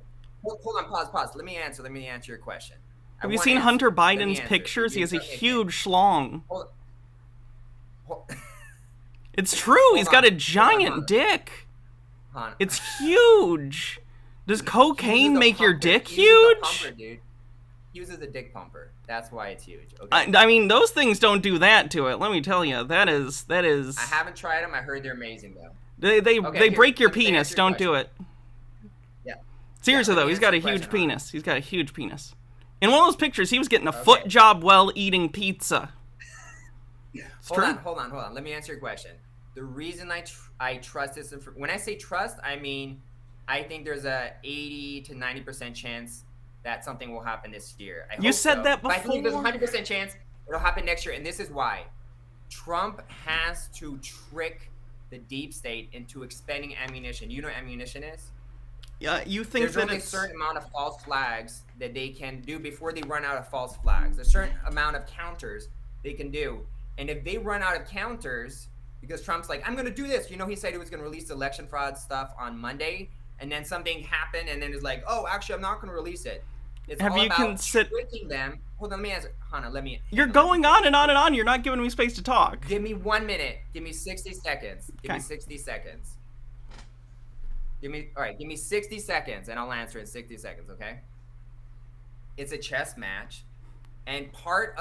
hold on, pause. Let me answer your question. Have you seen Hunter Biden's pictures? He has a huge schlong. It's true. He's got a giant dick. It's huge. Does cocaine make your dick huge? He uses a dick pumper. That's why it's huge. Okay. I mean, those things don't do that to it. Let me tell you, that is. I haven't tried them. I heard they're amazing though. They break your penis. Don't do it. Yeah. Seriously though, he's got a huge penis. He's got a huge penis. In one of those pictures, he was getting a foot job while eating pizza. Hold on. Let me answer your question. The reason I trust this, when I say trust, I mean, I think there's a 80 to 90% chance that something will happen this year. You said that before. But I think there's a 100% chance it'll happen next year, and this is why. Trump has to trick the deep state into expending ammunition. You know what ammunition is? You think There's that only a it's certain amount of false flags that they can do before they run out of false flags. There's a certain amount of counters they can do. And if they run out of counters, because Trump's like, I'm going to do this. You know, he said he was going to release election fraud stuff on Monday. And then something happened. And then it's like, oh, actually, I'm not going to release it. It's have all you about considered? tricking them. Hold on, let me answer. Hannah, let me. You're Hannah, let me going on finish. and on and on. You're not giving me space to talk. Give me 1 minute. Give me 60 seconds. Give me Okay. 60 seconds. Give me 60 seconds and I'll answer in 60 seconds, okay? It's a chess match. And part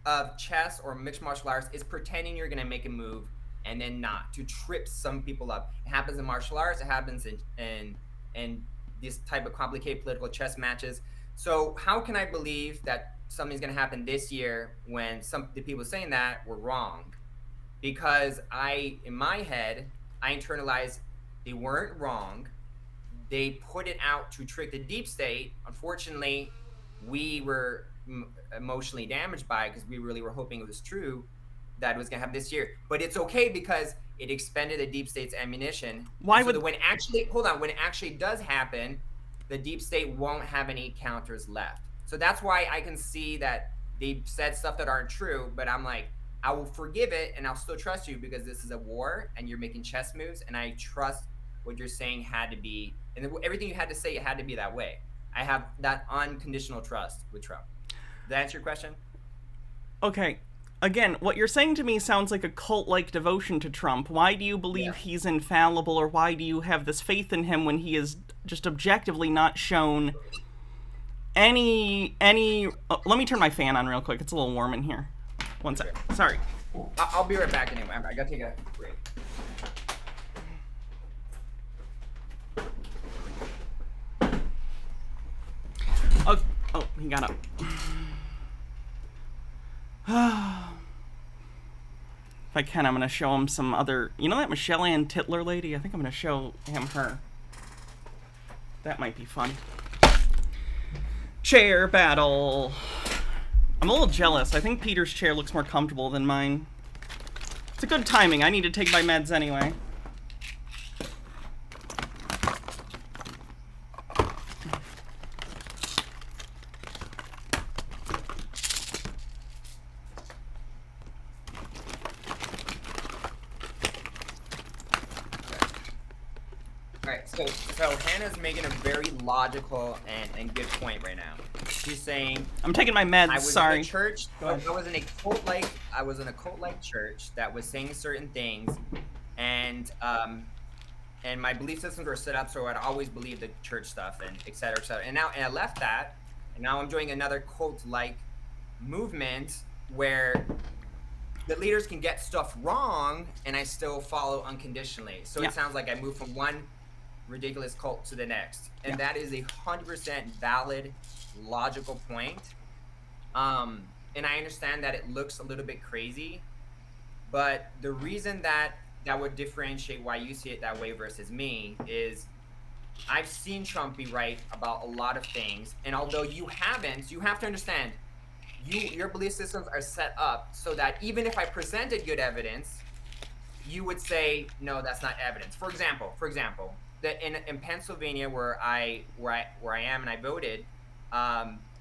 of chess or mixed martial arts is pretending you're gonna make a move and then not, to trip some people up. It happens in martial arts, it happens in this type of complicated political chess matches. So how can I believe that something's gonna happen this year when the people saying that were wrong? Because in my head, I internalized they weren't wrong. They put it out to trick the deep state. Unfortunately, we were emotionally damaged by it because we really were hoping it was true that it was going to happen this year. But it's okay because it expended the deep state's ammunition. Why so would that when it actually does happen, the deep state won't have any counters left. So that's why I can see that they said stuff that aren't true, but I'm like, I will forgive it and I'll still trust you because this is a war and you're making chess moves and I trust what you're saying had to be, and everything you had to say, it had to be that way. I have that unconditional trust with Trump. Did that answer your question? Okay. Again, what you're saying to me sounds like a cult-like devotion to Trump. Why do you believe he's infallible, or why do you have this faith in him when he is just objectively not shown any let me turn my fan on real quick. It's a little warm in here. One sec. Sorry. I'll be right back anyway. I gotta take a break. Oh, he got up. If I can, I'm going to show him some other... You know that Michelle Ann Titler lady? I think I'm going to show him her. That might be fun. Chair battle. I'm a little jealous. I think Peter's chair looks more comfortable than mine. It's a good timing. I need to take my meds anyway. So Hannah's making a very logical and good point right now. She's saying, I'm taking my meds. I was Sorry. in a church. I was in a cult-like church that was saying certain things, and my belief systems were set up so I'd always believe the church stuff and et cetera, et cetera. And I left that, and now I'm doing another cult-like movement where the leaders can get stuff wrong, and I still follow unconditionally. So It sounds like I moved from one ridiculous cult to the next, and that is 100% valid, logical point. And I understand that it looks a little bit crazy, but the reason that would differentiate why you see it that way versus me is I've seen Trump be right about a lot of things, and although you haven't, you have to understand, your belief systems are set up so that even if I presented good evidence, you would say, no, that's not evidence. For example, that in Pennsylvania where I am and I voted,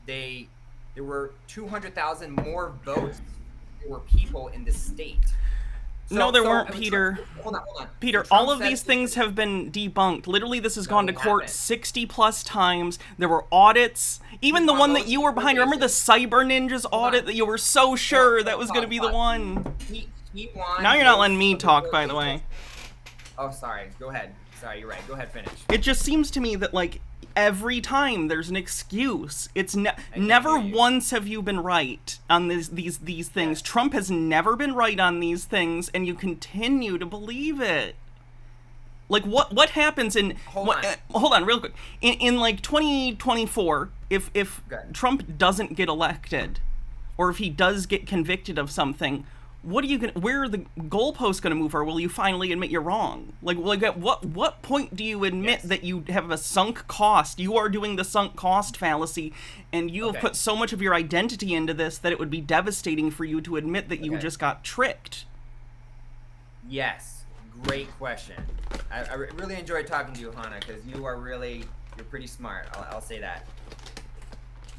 there were 200,000 more votes. There were people in the state. No, there weren't, Peter. Hold on. Peter, all of these things have been debunked. Literally, this has gone to court 60 plus times. There were audits. Even the one that you were behind. Remember the Cyber Ninjas audit that you were so sure that was going to be the one? He won. Now you're not letting me talk, by the way. Oh, sorry. Go ahead. Sorry, you're right. Go ahead, finish. It just seems to me that, like, every time there's an excuse. It's never once have you been right on these things. Yes. Trump has never been right on these things, and you continue to believe it. Like, what happens in... Hold on, real quick. In like, 2024, if Trump doesn't get elected, or if he does get convicted of something... where are the goalposts going to move, or will you finally admit you're wrong? Like at what point do you admit that you have a sunk cost? You are doing the sunk cost fallacy, and you have put so much of your identity into this that it would be devastating for you to admit that you just got tricked. Yes, great question. I really enjoyed talking to you, Hannah, because you are really You're pretty smart. I'll say that.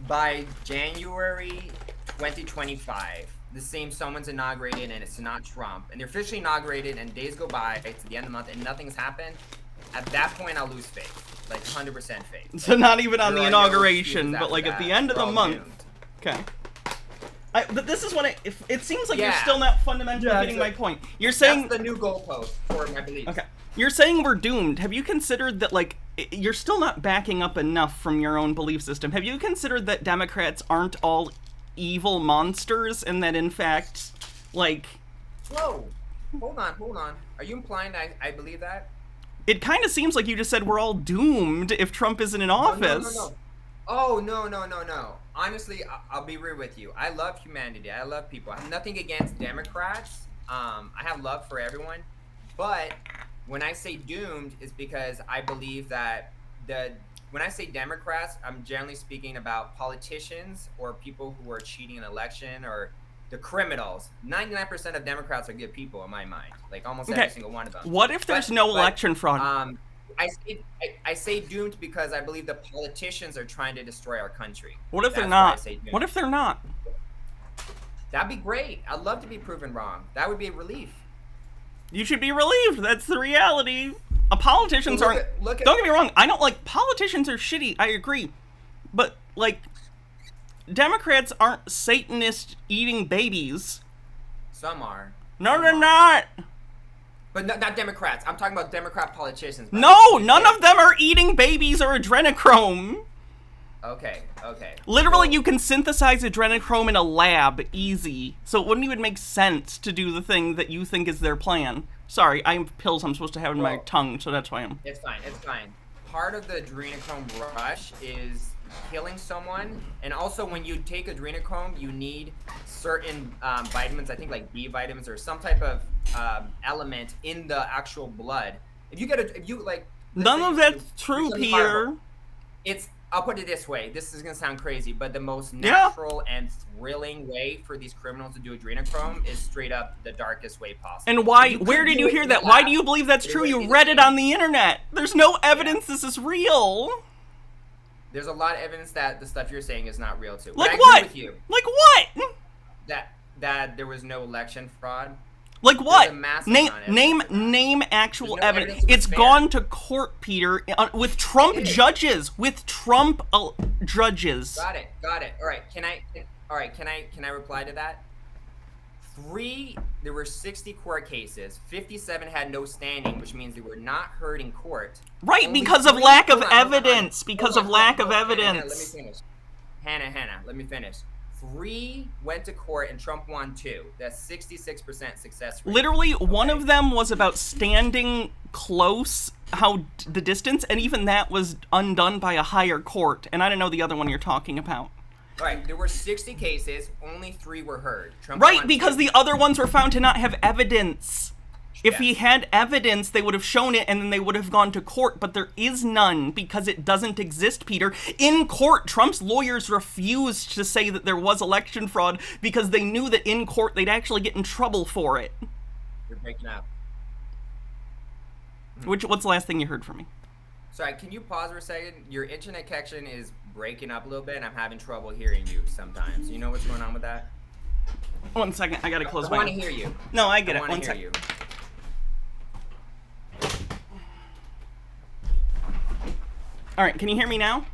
By January 2025, the same someone's inaugurated and it's not Trump, and they're officially inaugurated and days go by to the end of the month and nothing's happened, at that point I'll lose faith, like 100% faith. So not even on the inauguration, but like at the end of the month. Okay. But this is what it seems like you're still not fundamentally getting my point. You're saying that's the new goalpost for my beliefs. Okay. You're saying we're doomed. Have you considered that, like, you're still not backing up enough from your own belief system? Have you considered that Democrats aren't all evil monsters and that, in fact, like... Whoa. Hold on. Are you implying that I believe that? It kind of seems like you just said we're all doomed if Trump isn't in office. No. Oh, no. Honestly, I'll be real with you. I love humanity. I love people. I have nothing against Democrats. I have love for everyone. But when I say doomed, it's because I believe that when I say Democrats, I'm generally speaking about politicians or people who are cheating an election or the criminals. 99% of Democrats are good people in my mind. Like almost every single one of them. What if there's no election fraud? I say doomed because I believe the politicians are trying to destroy our country. What if they're not? What if they're not? That'd be great. I'd love to be proven wrong. That would be a relief. You should be relieved. That's the reality. Politicians aren't... Don't get me wrong. I don't like... Politicians are shitty. I agree. But, like, Democrats aren't Satanist eating babies. Some are. No, they're not. But not Democrats. I'm talking about Democrat politicians. No, none of them are eating babies or adrenochrome. Okay. Literally, you can synthesize adrenochrome in a lab, easy. So it wouldn't even make sense to do the thing that you think is their plan. Sorry, I have pills I'm supposed to have in my tongue, so that's why I'm... It's fine. Part of the adrenochrome rush is killing someone, and also when you take adrenochrome, you need certain vitamins, I think like B vitamins or some type of element in the actual blood. None of that's true, Peter. I'll put it this way. This is going to sound crazy, but the most natural and thrilling way for these criminals to do adrenochrome is straight up the darkest way possible. And why? Where did you hear that? Why do you believe that's true? You read it on the internet. There's no evidence this is real. There's a lot of evidence that the stuff you're saying is not real too. Like what? Like what? That there was no election fraud. Like what? Name actual evidence. It's gone to court, Peter, with Trump judges. With Trump judges. Got it. All right. Can I reply to that? There were 60 court cases. 57 had no standing, which means they were not heard in court. Right, because of lack of evidence. Because of lack of evidence. Let me finish. Hannah, let me finish. 3 went to court and Trump won 2. That's 66% success rate. Literally, one of them was about standing close, the distance, and even that was undone by a higher court. And I don't know the other one you're talking about. Right, there were 60 cases, only 3 were heard. Trump right, because the other ones were found to not have evidence. If he had evidence, they would have shown it, and then they would have gone to court, but there is none, because it doesn't exist, Peter. In court, Trump's lawyers refused to say that there was election fraud, because they knew that in court they'd actually get in trouble for it. You're breaking up. What's the last thing you heard from me? Sorry, can you pause for a second? Your internet connection is breaking up a little bit, and I'm having trouble hearing you sometimes. You know what's going on with that? 1 second, I gotta close my... I want to hear you. No, I get it. 1 second. All right, can you hear me now?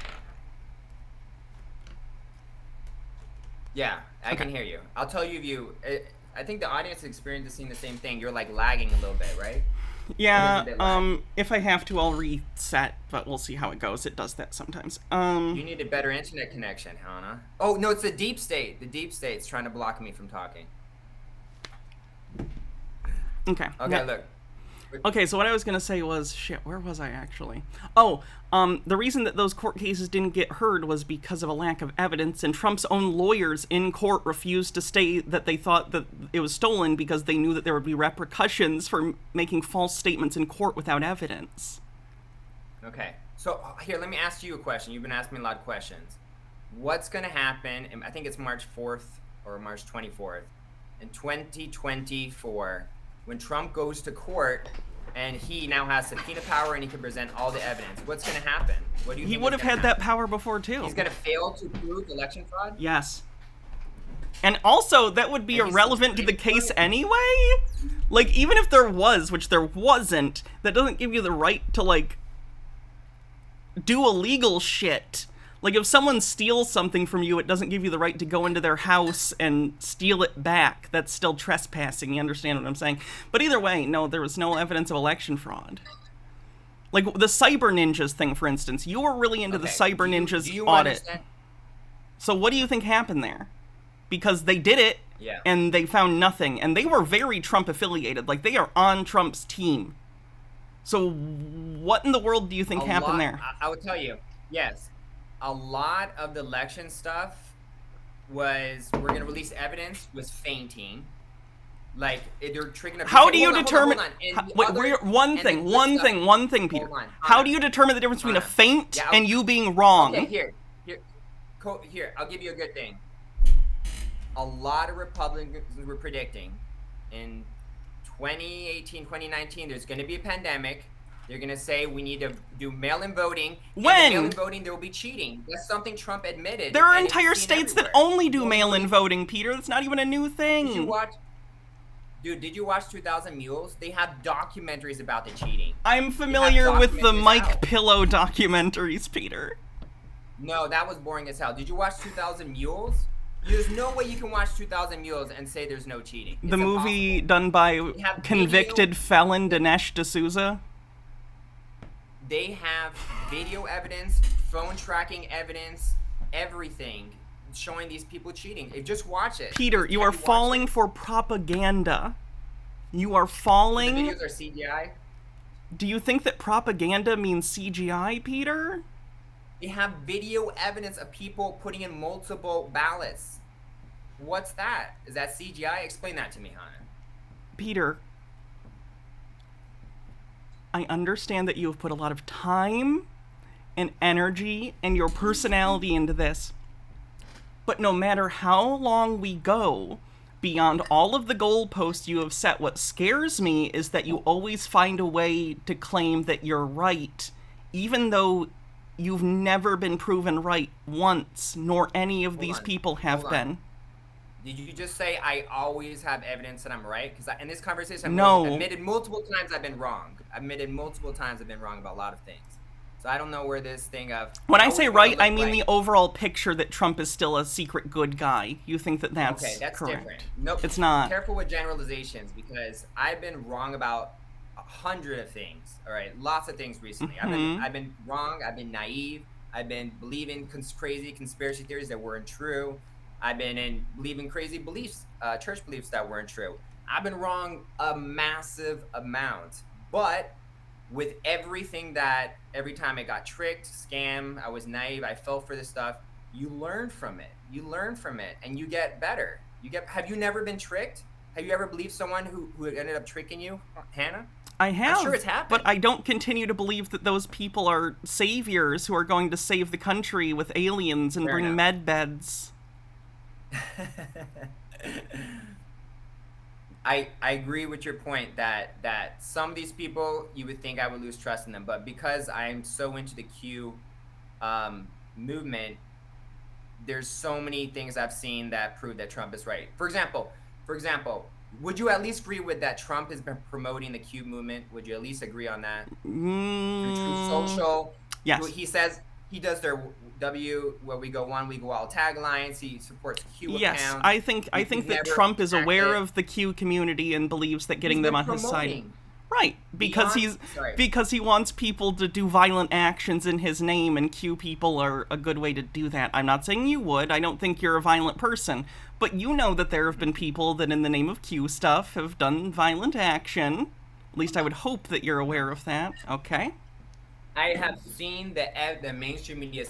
Yeah, I can hear you. I'll tell you I think the audience experience is seeing the same thing. You're like lagging a little bit, right? Yeah, if I have to, I'll reset, but we'll see how it goes. It does that sometimes. You need a better internet connection, Hannah. Oh, no, it's the deep state. The deep state's trying to block me from talking. Okay. Okay, look. Okay, so what I was going to say was, where was I actually? Oh, the reason that those court cases didn't get heard was because of a lack of evidence, and Trump's own lawyers in court refused to state that they thought that it was stolen because they knew that there would be repercussions for making false statements in court without evidence. Okay, so here, let me ask you a question. You've been asking me a lot of questions. What's going to happen, I think it's March 4th or March 24th, in 2024, when Trump goes to court and he now has subpoena power and he can present all the evidence. What's going to happen? What do you He think would have had happen? that power before, too. He's going to fail to prove election fraud? Yes. And also, that would be irrelevant to the case anyway? Like, even if there was, which there wasn't, that doesn't give you the right to, like, do illegal shit. Like, if someone steals something from you, it doesn't give you the right to go into their house and steal it back. That's still trespassing, you understand what I'm saying? But either way, no, there was no evidence of election fraud. Like, the Cyber Ninjas thing, for instance. You were really into the Cyber Ninjas audit. Understand? So what do you think happened there? Because they did it, and they found nothing. And they were very Trump-affiliated. Like, they are on Trump's team. So what in the world do you think happened there? I would tell you, yes. A lot of the election stuff was, we're going to release evidence, was fainting. Like, they're tricking up. How do you determine... One thing, Peter. How do you determine the difference between a feint and you being wrong? Okay, here, I'll give you a good thing. A lot of Republicans were predicting in 2018, 2019, there's going to be a pandemic. They're going to say we need to do mail-in voting. When? Mail-in voting, there will be cheating. That's something Trump admitted. There are entire states that only do mail-in voting, Peter. That's not even a new thing. Did you watch 2000 Mules? They have documentaries about the cheating. I'm familiar with the Mike Pillow documentaries, Peter. No, that was boring as hell. Did you watch 2000 Mules? There's no way you can watch 2000 Mules and say there's no cheating. The movie done by convicted felon Dinesh D'Souza? They have video evidence, phone tracking evidence, everything showing these people cheating. Just watch it. Peter, you are falling for propaganda. You are falling... The videos are CGI? Do you think that propaganda means CGI, Peter? They have video evidence of people putting in multiple ballots. What's that? Is that CGI? Explain that to me, hon. Peter, I understand that you have put a lot of time and energy and your personality into this. But no matter how long we go beyond all of the goalposts you have set, what scares me is that you always find a way to claim that you're right, even though you've never been proven right once, nor any of these people have been. Did you just say I always have evidence that I'm right? Because in this conversation, I've admitted multiple times I've been wrong. I've admitted multiple times I've been wrong about a lot of things. So I don't know where this thing of... When I say right, I mean the overall picture that Trump is still a secret good guy. You think that that's okay, that's correct. Different. Nope. It's not. Be careful with generalizations, because I've been wrong about 100 of things. All right, lots of things recently. Mm-hmm. I've been wrong. I've been naive. I've been believing crazy conspiracy theories that weren't true. I've been believing crazy beliefs, church beliefs that weren't true. I've been wrong a massive amount, but with everything that every time I got tricked, scammed, I was naive, I fell for this stuff, you learn from it. You learn from it and you get better. Have you never been tricked? Have you ever believed someone who ended up tricking you, Hannah? I have, I'm sure it's happened. But I don't continue to believe that those people are saviors who are going to save the country with aliens and Fair bring enough. med beds. I agree with your point that some of these people, you would think I would lose trust in them, but because I'm so into the Q movement, there's so many things I've seen that prove that Trump is right. For example, would you at least agree with that Trump has been promoting the Q movement? Would you at least agree on that? Through Truth Social. Yes. He says he does their where we go one, we go all taglines. He supports Q accounts. Yes, I think that Trump is aware of the Q community and believes that getting them on his side. Right, because he wants people to do violent actions in his name, and Q people are a good way to do that. I'm not saying you would. I don't think you're a violent person, but you know that there have been people that in the name of Q stuff have done violent action. At least I would hope that you're aware of that. Okay. I have seen the mainstream media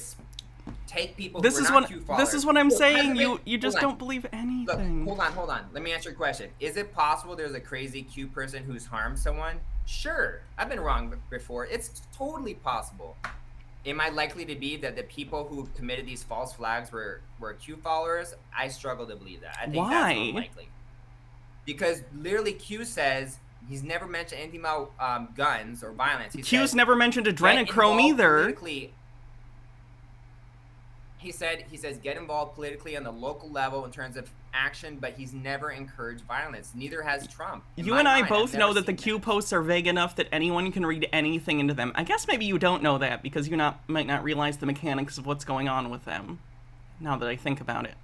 take people this who is are not Q followers. This is what I'm saying. You just don't believe anything. Look, hold on. Let me answer your question. Is it possible there's a crazy Q person who's harmed someone? Sure. I've been wrong before. It's totally possible. Am I likely to be that the people who committed these false flags were Q followers? I struggle to believe that. I think that's unlikely. Because literally Q says He's never mentioned anything about guns or violence. He Q's said never mentioned get adrenochrome involved either. politically. He says get involved politically on the local level in terms of action, but he's never encouraged violence. Neither has Trump. You and I both know that the Q posts are vague enough that anyone can read anything into them. I guess maybe you don't know that because you might not realize the mechanics of what's going on with them, now that I think about it.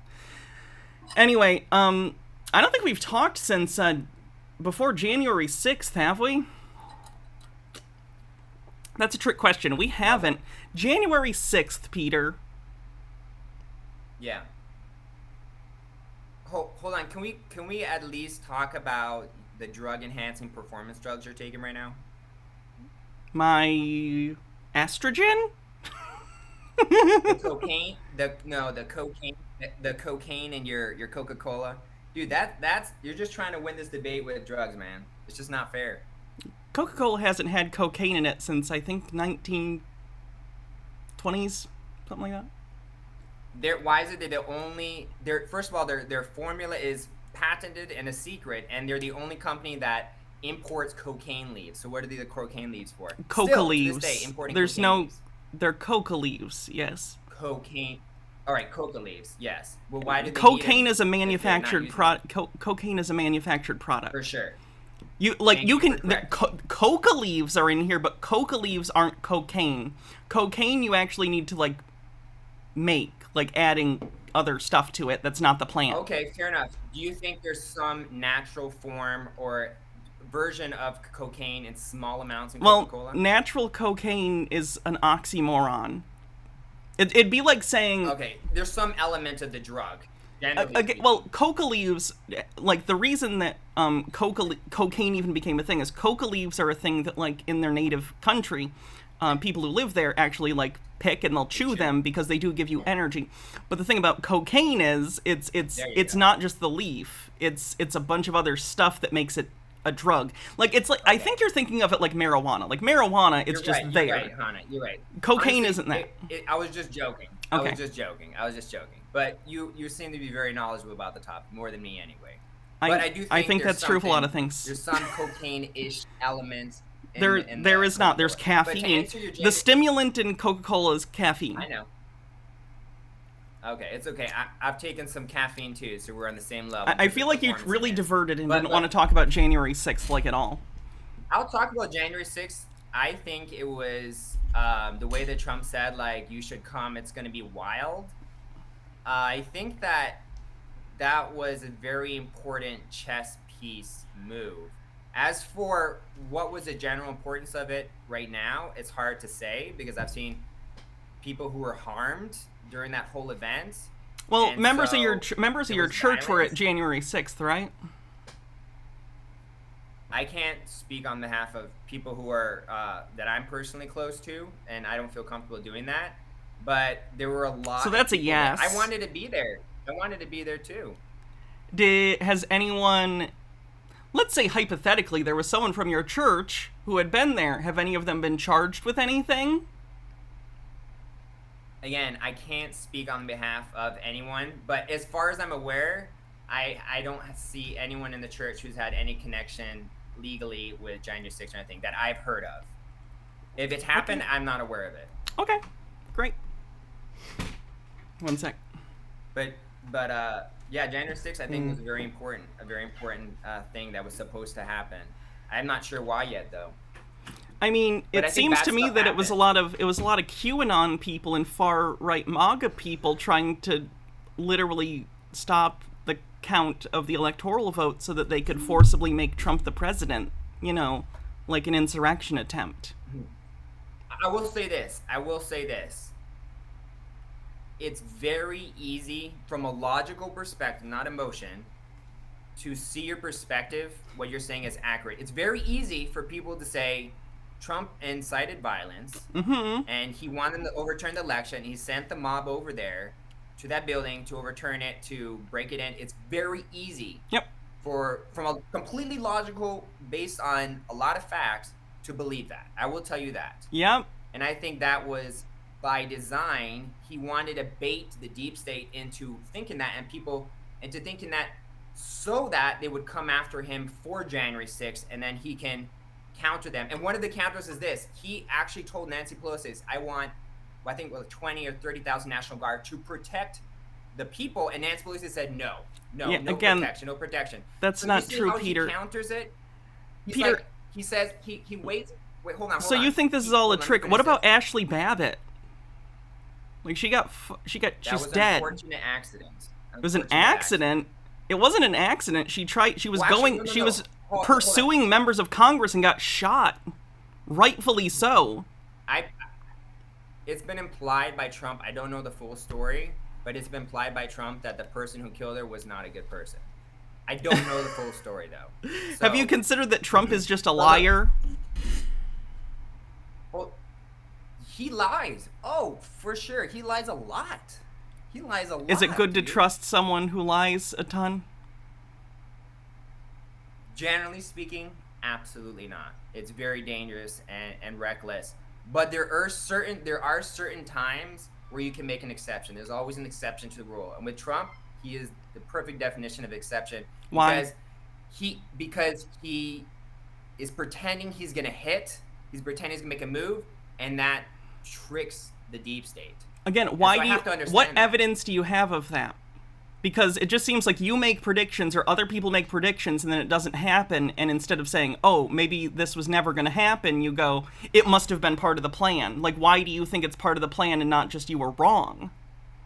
Anyway, I don't think we've talked since before January 6th, have we? That's a trick question. We haven't. January 6th, Peter. Yeah. Hold on. Can we at least talk about the drug enhancing performance drugs you're taking right now? My estrogen? The cocaine, the cocaine in your Coca-Cola. Dude, that's you're just trying to win this debate with drugs, man. It's just not fair. Coca-Cola hasn't had cocaine in it since I think 1920s, something like that. Why is it that first of all their formula is patented and a secret, and they're the only company that imports cocaine leaves. So what are the cocaine leaves for? Coca leaves. To this day, importing There's cocaine no leaves. They're coca leaves, yes. Cocaine. All right, coca leaves. Yes. Well, why do they cocaine is a manufactured product. Cocaine is a manufactured product. For sure. Coca leaves are in here, but coca leaves aren't cocaine. Cocaine you actually need to like make, like adding other stuff to it that's not the plant. Okay, fair enough. Do you think there's some natural form or version of cocaine in small amounts in Coca-Cola? Well, natural cocaine is an oxymoron. It'd be like saying... Okay, there's some element of the drug. Coca leaves, like the reason that cocaine even became a thing is coca leaves are a thing that, like, in their native country, people who live there actually like pick and they'll chew them because they do give you energy. But the thing about cocaine is it's not just the leaf. It's a bunch of other stuff that makes it a drug. Like it's like I think you're thinking of it like marijuana. Like marijuana, it's just there. You're right, Hannah. You're right. Cocaine isn't that. I was just joking. Okay. I was just joking. But you seem to be very knowledgeable about the topic, more than me anyway. But I think that's true of a lot of things. There's some cocaine-ish elements. There is not. There's caffeine. The stimulant in Coca-Cola is caffeine. I know. Okay, it's okay. I've taken some caffeine too, so we're on the same level. I feel like you really diverted and didn't want to talk about January 6th like at all. I'll talk about January 6th. I think it was the way that Trump said, like, you should come, it's going to be wild. I think that was a very important chess piece move. As for what was the general importance of it right now, it's hard to say because I've seen people who were harmed during that whole event. Well, members of your church were at January 6th, right? I can't speak on behalf of people who are that I'm personally close to, and I don't feel comfortable doing that. But there were a lot. So that's a yes. I wanted to be there. I wanted to be there too. Has anyone? Let's say hypothetically, there was someone from your church who had been there. Have any of them been charged with anything? Again, I can't speak on behalf of anyone, but as far as I'm aware, I don't see anyone in the church who's had any connection legally with January 6th or anything that I've heard of. If it's happened, okay. I'm not aware of it. Okay, great. One sec. But yeah, January 6th I think was a very important thing that was supposed to happen. I'm not sure why yet though. I mean, it seems to me that it was a lot of QAnon people and far right MAGA people trying to literally stop the count of the electoral vote so that they could forcibly make Trump the president, like an insurrection attempt. I will say this. It's very easy from a logical perspective, not emotion, to see your perspective, what you're saying is accurate. It's very easy for people to say Trump incited violence and he wanted to overturn the election. He sent the mob over there to that building to overturn it, to break it in. It's very easy from a completely logical, based on a lot of facts, to believe that. I will tell you that. Yep. And I think that was by design. He wanted to bait the deep state into thinking that, and into thinking that so that they would come after him for January 6th, and then he can counter them. And one of the counters is this. He actually told Nancy Pelosi, I want, I think, 20 or 30,000 National Guard to protect the people. And Nancy Pelosi said, no, again, protection, no protection. That's so not true, Peter. He counters it. Peter. Like, he says, he waits. Wait, hold on. So you think this is all a trick? What about Ashley Babbitt? Like, she's dead. That was an unfortunate accident. It was an accident. It wasn't an accident. She was pursuing members of Congress and got shot. Rightfully so. It's been implied by Trump. I don't know the full story, but it's been implied by Trump that the person who killed her was not a good person. I don't know the full story, though. So, have you considered that Trump is just a liar? Well, he lies. Oh, for sure. He lies a lot. He lies a lot. Is it good to trust someone who lies a ton? Generally speaking, absolutely not. It's very dangerous and reckless. But there are certain times where you can make an exception. There's always an exception to the rule. And with Trump, he is the perfect definition of exception. Why? Because he is pretending he's going to hit. He's pretending he's going to make a move, and that tricks the deep state. Again, what evidence do you have of that? Because it just seems like you make predictions or other people make predictions and then it doesn't happen, and instead of saying, oh, maybe this was never going to happen, you go, it must have been part of the plan. Like, why do you think it's part of the plan and not just you were wrong?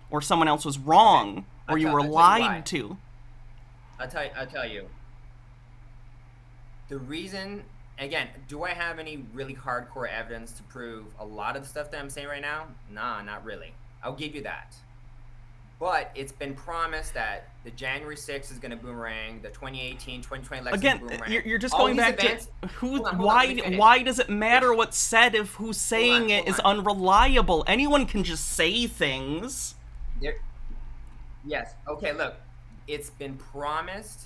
Or someone else was wrong, or you were lied to? I'll tell you. The reason, again, do I have any really hardcore evidence to prove a lot of the stuff that I'm saying right now? Nah, not really. I'll give you that. But it's been promised that the January 6th is going to boomerang, the 2018, 2020 election again, boomerang. You're just going back to why does it matter what's said if who's saying it is unreliable? Anyone can just say things. Yes. Okay, look. It's been promised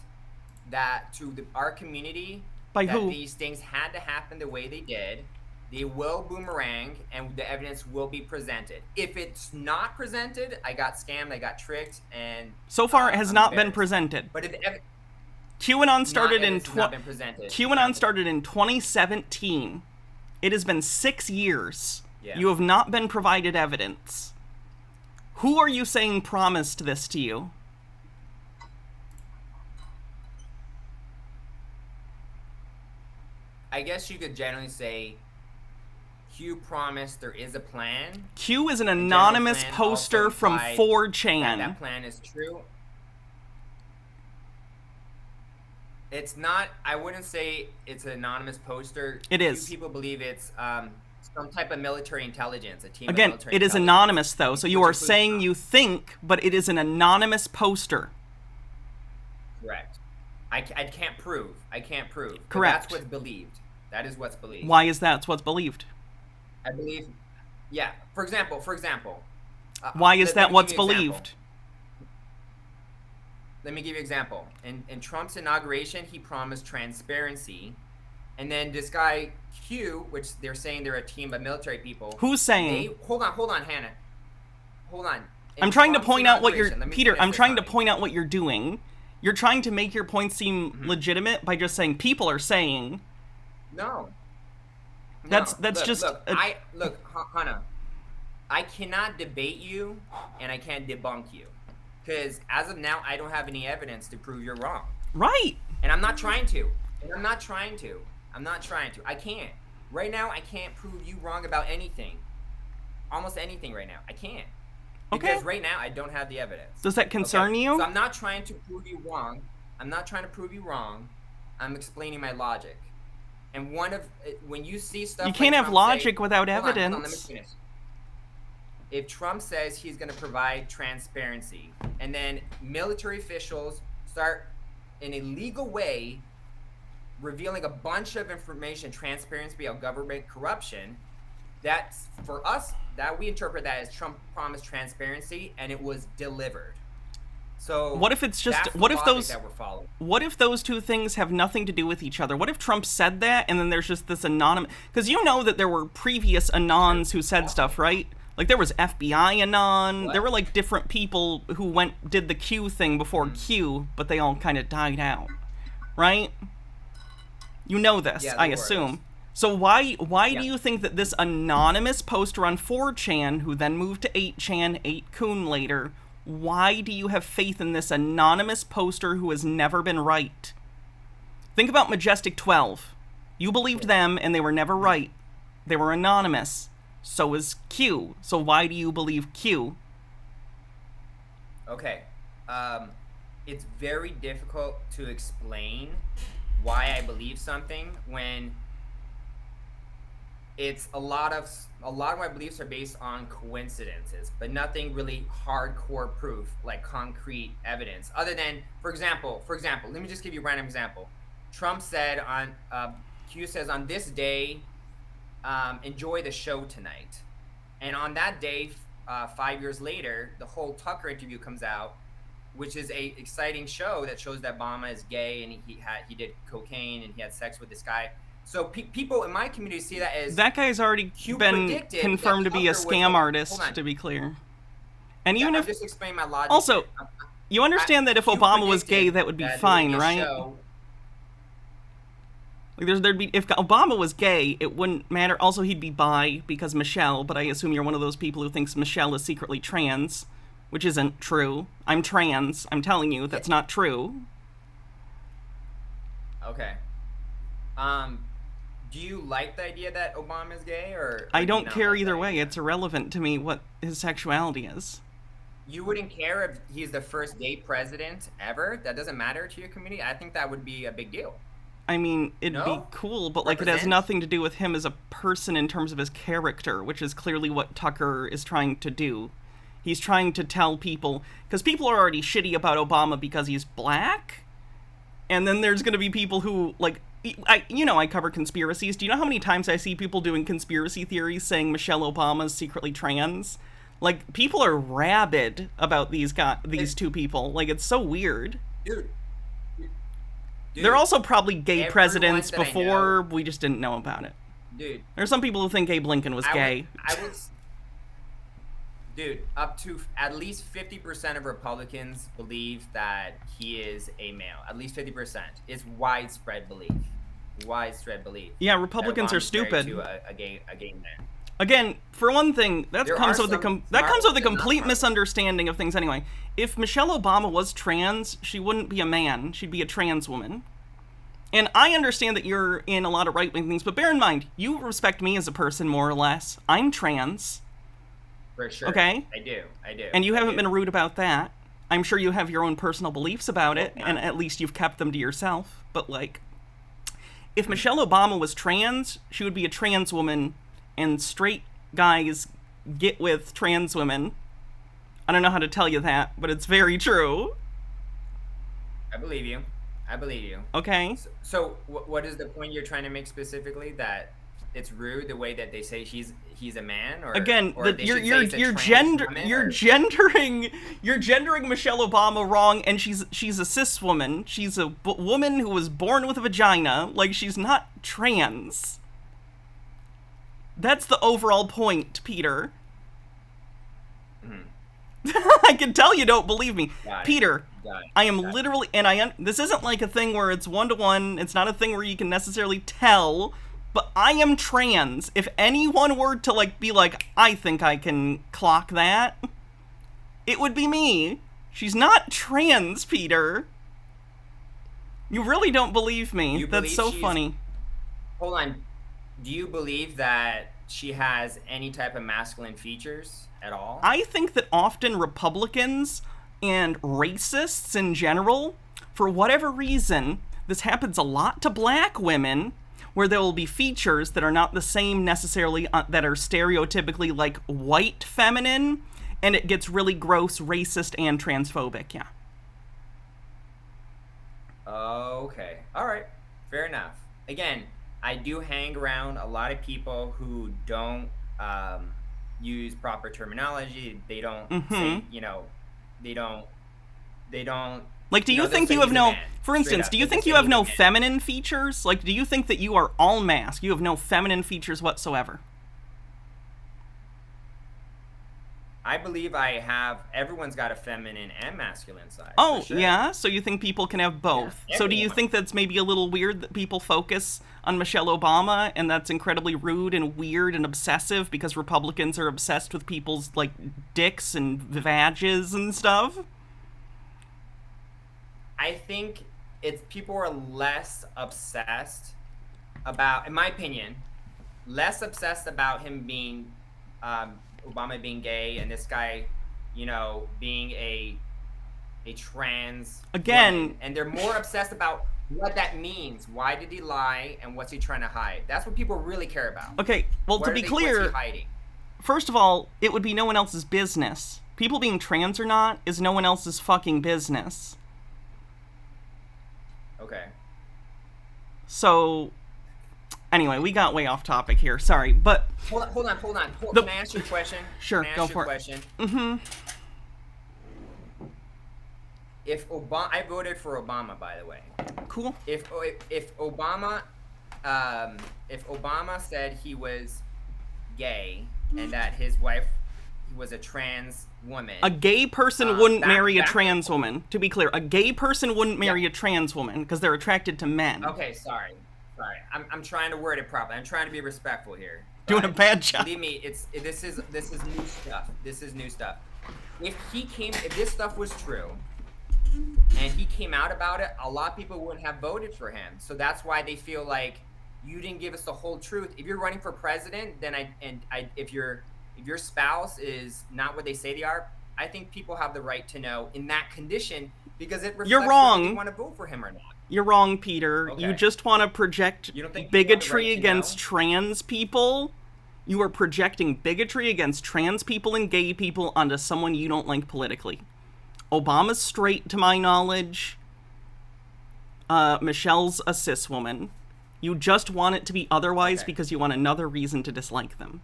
that to our community these things had to happen the way they did. They will boomerang, and the evidence will be presented. If it's not presented, I got scammed, I got tricked, and so far it has not been presented. But if QAnon started QAnon started in 2017. It has been 6 years. Yeah. You have not been provided evidence. Who are you saying promised this to you? I guess you could generally say Q promised there is a plan. Q is an anonymous poster from 4chan. That plan is true. It's not, I wouldn't say it's an anonymous poster. It is. People believe it's some type of military intelligence, a team Again, of military it is anonymous, though, so you are saying you think, but it is an anonymous poster. Correct. I can't prove. Correct. That's what's believed. That is what's believed. Why is that what's believed? I believe, yeah. For example. Why is that what's believed? Let me give you an example. In Trump's inauguration, he promised transparency. And then this guy, Q, which they're saying they're a team of military people. Who's saying? Hold on, Hannah. Hold on. I'm trying to point out what you're... Peter, I'm trying to point out what you're doing. You're trying to make your point seem legitimate by just saying people are saying... No. That's look, just... Look, Hannah. I cannot debate you, and I can't debunk you. Because as of now, I don't have any evidence to prove you're wrong. Right. And I'm not trying to. I can't. Right now, I can't prove you wrong about anything. Almost anything right now. I can't. Okay. Because right now, I don't have the evidence. Does that concern you? So I'm not trying to prove you wrong. I'm explaining my logic. And when you see stuff you can't like have Trump logic say, without hold evidence. on, let me finish. If Trump says he's going to provide transparency, and then military officials start in a legal way revealing a bunch of information, transparency of government corruption, that's for us, that we interpret that as Trump promised transparency, and it was delivered. So what if it's just what if those two things have nothing to do with each other? What if Trump said that and then there's just this anonymous, because you know that there were previous anons who said stuff, right? Like, there was FBI anon. What? There were, like, different people who did the Q thing before Q, but they all kind of died out. Right? You know this, Yeah, I there assume. was. So why Yeah. do you think that this anonymous poster on 4chan, who then moved to 8chan, 8kun later, why do you have faith in this anonymous poster who has never been right? Think about Majestic 12. You believed them, and they were never right. They were anonymous. So is Q. So why do you believe Q? Okay. It's very difficult to explain why I believe something when it's a lot of my beliefs are based on coincidences, but nothing really hardcore proof, like concrete evidence. Other than, for example, let me just give you a random example. Trump said on Q says on this day, enjoy the show tonight, and on that day, 5 years later, the whole Tucker interview comes out, which is a exciting show that shows that Obama is gay and he did cocaine and he had sex with this guy. So people in my community see that as that guy's already been confirmed to be a scam artist, to be clear. And even if I'm just explaining my logic. Also, you understand that if Obama was gay, that would be fine, right? Like if Obama was gay, it wouldn't matter. Also, he'd be bi because Michelle, but I assume you're one of those people who thinks Michelle is secretly trans, which isn't true. I'm trans. I'm telling you, that's not true. Okay. Do you like the idea that Obama is gay, or I don't care either way. It's irrelevant to me what his sexuality is. You wouldn't care if he's the first gay president ever? That doesn't matter to your community? I think that would be a big deal. I mean, it'd be cool, but like it has nothing to do with him as a person in terms of his character, which is clearly what Tucker is trying to do. He's trying to tell people, because people are already shitty about Obama because he's black, and then there's going to be people who, like, I cover conspiracies. Do you know how many times I see people doing conspiracy theories saying Michelle Obama's secretly trans? Like, people are rabid about these two people. Like, it's so weird. Dude, they're also probably gay presidents before, we just didn't know about it. Dude. There's some people who think Abe Lincoln was gay. Dude, up to at least 50% of Republicans believe that he is a male. At least 50%. It's widespread belief. Yeah, Republicans are stupid. To a gay man. Again, for one thing, that comes with a complete misunderstanding of things anyway. If Michelle Obama was trans, she wouldn't be a man. She'd be a trans woman. And I understand that you're in a lot of right-wing things, but bear in mind, you respect me as a person, more or less. I'm trans. For sure. Okay? I do. And you haven't been rude about that. I'm sure you have your own personal beliefs about it, and at least you've kept them to yourself. But, like, if Michelle Obama was trans, she would be a trans woman, and straight guys get with trans women. I don't know how to tell you that, but it's very true. I believe you. Okay. So what is the point you're trying to make specifically? That it's rude the way that they say he's a man, or again, or you're gendering Michelle Obama wrong, and she's a cis woman. She's a woman who was born with a vagina. Like, she's not trans. That's the overall point, Peter. I can tell you don't believe me. Peter, I am literally, and this isn't like a thing where it's one-to-one, it's not a thing where you can necessarily tell, but I am trans. If anyone were to, like, be like, I think I can clock that, it would be me. She's not trans, Peter. You really don't believe me. That's so funny. Hold on. Do you believe that she has any type of masculine features at all? I think that often Republicans and racists in general, for whatever reason, this happens a lot to black women, where there will be features that are not the same necessarily, that are stereotypically, like, white feminine, and it gets really gross, racist, and transphobic, yeah. Okay. All right. Fair enough. Again, I do hang around a lot of people who don't use proper terminology. They don't say, they don't. Like, do you think you have no, for instance, do you think you have no feminine features? Like, do you think that you are all masc? You have no feminine features whatsoever? I believe everyone's got a feminine and masculine side. Oh, For sure. yeah? So you think people can have both? Yeah, So do you everyone. think that's maybe a little weird that people focus on Michelle Obama, and that's incredibly rude and weird and obsessive because Republicans are obsessed with people's, like, dicks and vages and stuff? I think it's people are less obsessed about, in my opinion, less obsessed about him being Obama being gay and this guy, being a trans Again, woman, and they're more obsessed about what that means. Why did he lie, and what's he trying to hide? That's what people really care about. okay, well, to be What's clear, he hiding? first of all, it would be no one else's business. People being trans or not is no one else's fucking business. Okay. So, anyway, we got way off topic here. Sorry, but Hold on. The- Can I ask you a question? Sure, Can I go ask you for a it. question? mm-hmm. I voted for Obama, by the way. Cool. If Obama said he was gay and that his wife was a trans woman, A gay person wouldn't marry a back- trans woman. To be clear, a gay person wouldn't marry a trans woman because they're attracted to men. Okay, sorry. I'm trying to word it properly. I'm trying to be respectful here. Doing a But bad job. Believe me, this is new stuff. This is new stuff. If this stuff was true, and he came out about it, a lot of people wouldn't have voted for him. So that's why they feel like you didn't give us the whole truth. If you're running for president, then if your spouse is not what they say they are, I think people have the right to know in that condition because it reflects You're wrong. whether they want to vote for him or not. You're wrong, Peter. Okay. You just want to project You don't think people have the bigotry right to against know? trans people. You are projecting bigotry against trans people and gay people onto someone you don't like politically. Obama's straight, to my knowledge. Michelle's a cis woman. You just want it to be otherwise Okay. because you want another reason to dislike them.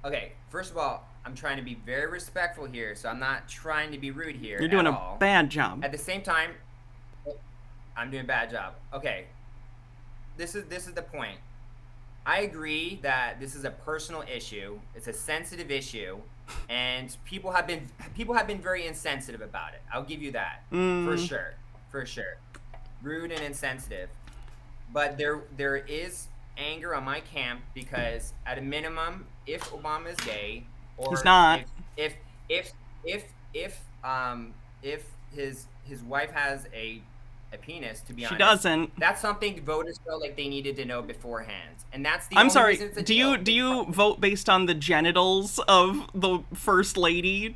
Okay. First of all, I'm trying to be very respectful here, so I'm not trying to be rude here. You're doing at a all. bad job. At the same time, I'm doing a bad job. Okay. This is the point. I agree that this is a personal issue. It's a sensitive issue, and people have been very insensitive about it. I'll give you that. For sure. Rude and insensitive. But there is anger on my camp because at a minimum, if Obama is gay, or He's not. if his wife has a penis, to be honest, She doesn't. that's something voters felt like they needed to know beforehand, and that's the I'm only sorry. reason it's a Do joke. you vote based on the genitals of the first lady?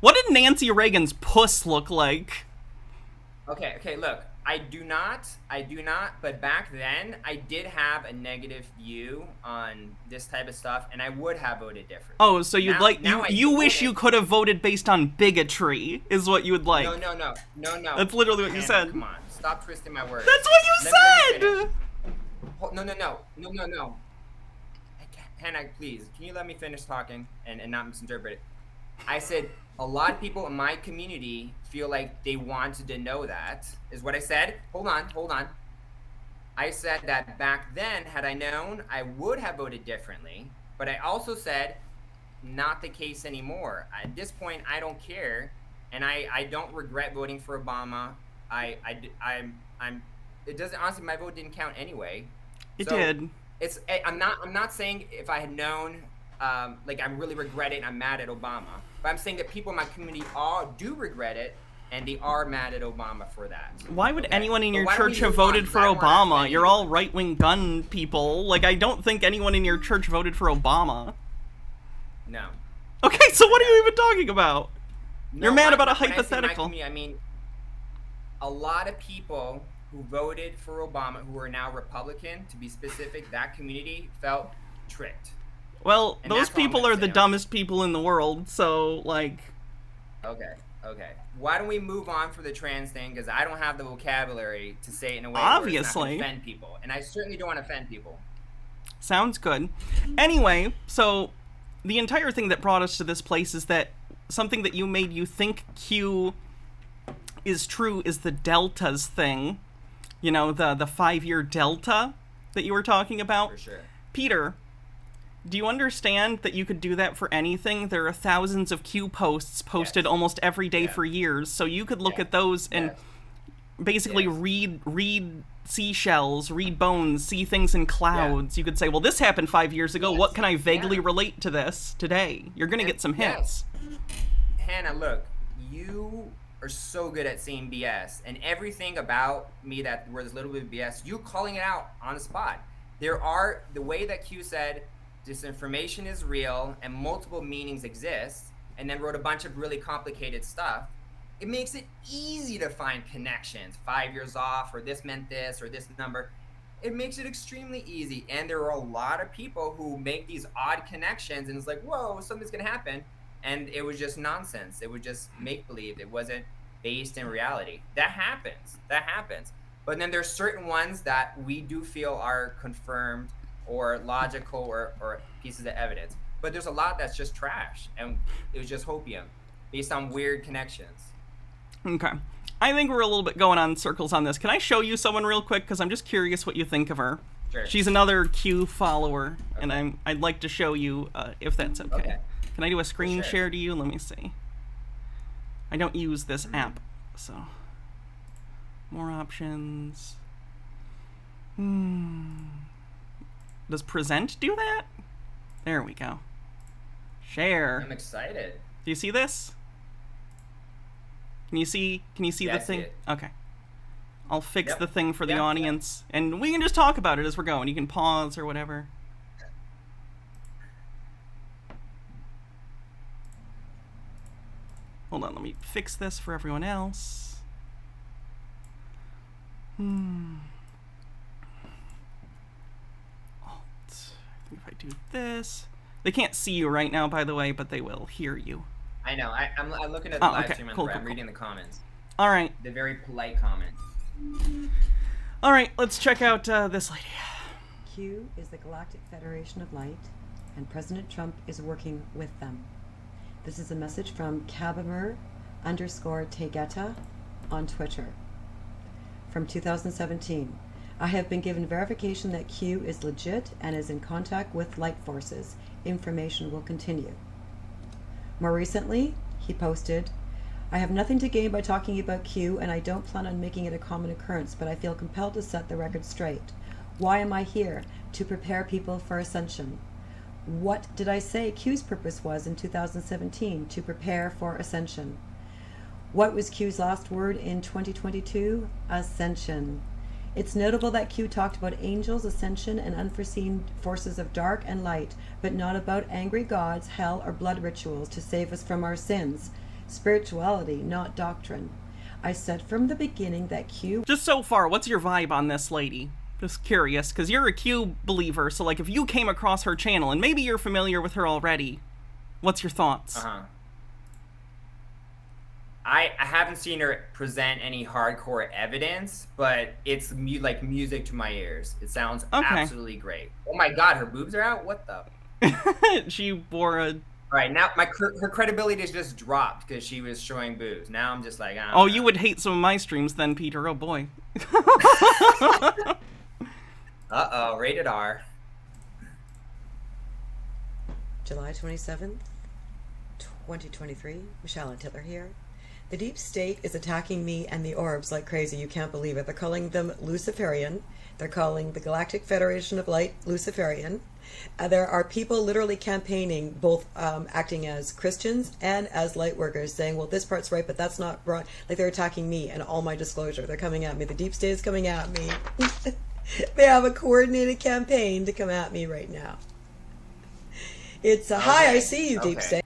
What did Nancy Reagan's puss look like? Okay, look, I do not, but back then, I did have a negative view on this type of stuff, and I would have voted different. Oh, so you'd Now I you do wish vote you could have voted based on bigotry, is what you would like. No. That's literally what you Hannah, said. Come on, stop twisting my words. That's what you Let me said! finish. No. Hannah, please, can you let me finish talking and not misinterpret it? I said a lot of people in my community feel like they wanted to know that, is what I said. Hold on. I said that back then, had I known, I would have voted differently. But I also said, not the case anymore. At this point, I don't care, and I don't regret voting for Obama. It doesn't, honestly, my vote didn't count anyway. It So, did. I'm not saying if I had known, like I really regret it and I'm mad at Obama. But I'm saying that people in my community all do regret it, and they are mad at Obama for that. Why would anyone in But your why don't we church have move on? voted for I don't wanna Obama? offend You're you. all right-wing gun people. Like, I don't think anyone in your church voted for Obama. No. Okay, so what are you even talking about? You're mad about a when I say my hypothetical. community, I mean, a lot of people who voted for Obama, who are now Republican, to be specific, that community felt tricked. Well, And those that's all I'm people gonna are the say on dumbest people in the world, so, like... Okay. Why don't we move on for the trans thing? Because I don't have the vocabulary to say it in a way Obviously. where it's not gonna offend people, and I certainly don't want to offend people. Sounds good. Anyway, so the entire thing that brought us to this place is that something that you made you think Q is true is the deltas thing. You know, the 5-year delta that you were talking about. For sure. Peter, Do you understand that you could do that for anything? There are thousands of Q posts posted almost every day for years, so you could look at those and basically read seashells, read bones, see things in clouds. You could say, well, this happened 5 years ago. What can I vaguely relate to this today? You're going to get some hints. Hannah, look, you are so good at seeing BS, and everything about me that was a little bit of BS, you calling it out on the spot. The way that Q said, disinformation is real and multiple meanings exist, and then wrote a bunch of really complicated stuff. It makes it easy to find connections, 5 years off, or this meant this, or this number. It makes it extremely easy. And there are a lot of people who make these odd connections, and it's like, whoa, something's gonna happen. And it was just nonsense. It was just make-believe. It wasn't based in reality. That happens. But then there's certain ones that we do feel are confirmed or logical or pieces of evidence. But there's a lot that's just trash, and it was just hopium based on weird connections. Okay. I think we're a little bit going on circles on this. Can I show you someone real quick? Because I'm just curious what you think of her. Sure. She's another Q follower, and I'd like to show you if that's okay. Can I do a screen share to you? Let me see. I don't use this app, so... More options. Does present do that? There we go. Share. I'm excited. Do you see this? Can you see the thing? See it. Okay. I'll fix the thing for the audience, and we can just talk about it as we're going. You can pause or whatever. Hold on, let me fix this for everyone else. Alt. I think if I do this... They can't see you right now, by the way, but they will hear you. I know. I'm looking at the live stream. Cool, I'm reading the comments. All right. The very polite comments. All right, let's check out this lady. Q is the Galactic Federation of Light, and President Trump is working with them. This is a message from Kabamer_Tegeta on Twitter from 2017. I have been given verification that Q is legit and is in contact with light forces. Information will continue. More recently, he posted, I have nothing to gain by talking about Q, and I don't plan on making it a common occurrence, but I feel compelled to set the record straight. Why am I here? To prepare people for ascension. What did I say Q's purpose was in 2017? To prepare for ascension. What was Q's last word in 2022? Ascension. It's notable that Q talked about angels, ascension, and unforeseen forces of dark and light, but not about angry gods, hell, or blood rituals to save us from our sins. Spirituality, not doctrine. I said from the beginning that Q... Just so far, what's your vibe on this lady? Just curious, because you're a Q believer, so like if you came across her channel, and maybe you're familiar with her already, what's your thoughts? I haven't seen her present any hardcore evidence, but it's like music to my ears. It sounds absolutely great. Oh my god, her boobs are out? What the? She wore a... All right, now her credibility has just dropped because she was showing boobs. Now I'm just like, I don't know. You would hate some of my streams then, Peter. Oh boy. Uh-oh, rated R. July 27th, 2023. Michelle and Tiller here. The deep state is attacking me and the orbs like crazy. You can't believe it. They're calling them Luciferian. They're calling the Galactic Federation of Light Luciferian. There are people literally campaigning, both acting as Christians and as light workers, saying, well, this part's right, but that's not right. Like, they're attacking me and all my disclosure. They're coming at me. The deep state is coming at me. They have a coordinated campaign to come at me right now. It's hi, I see you, deep state.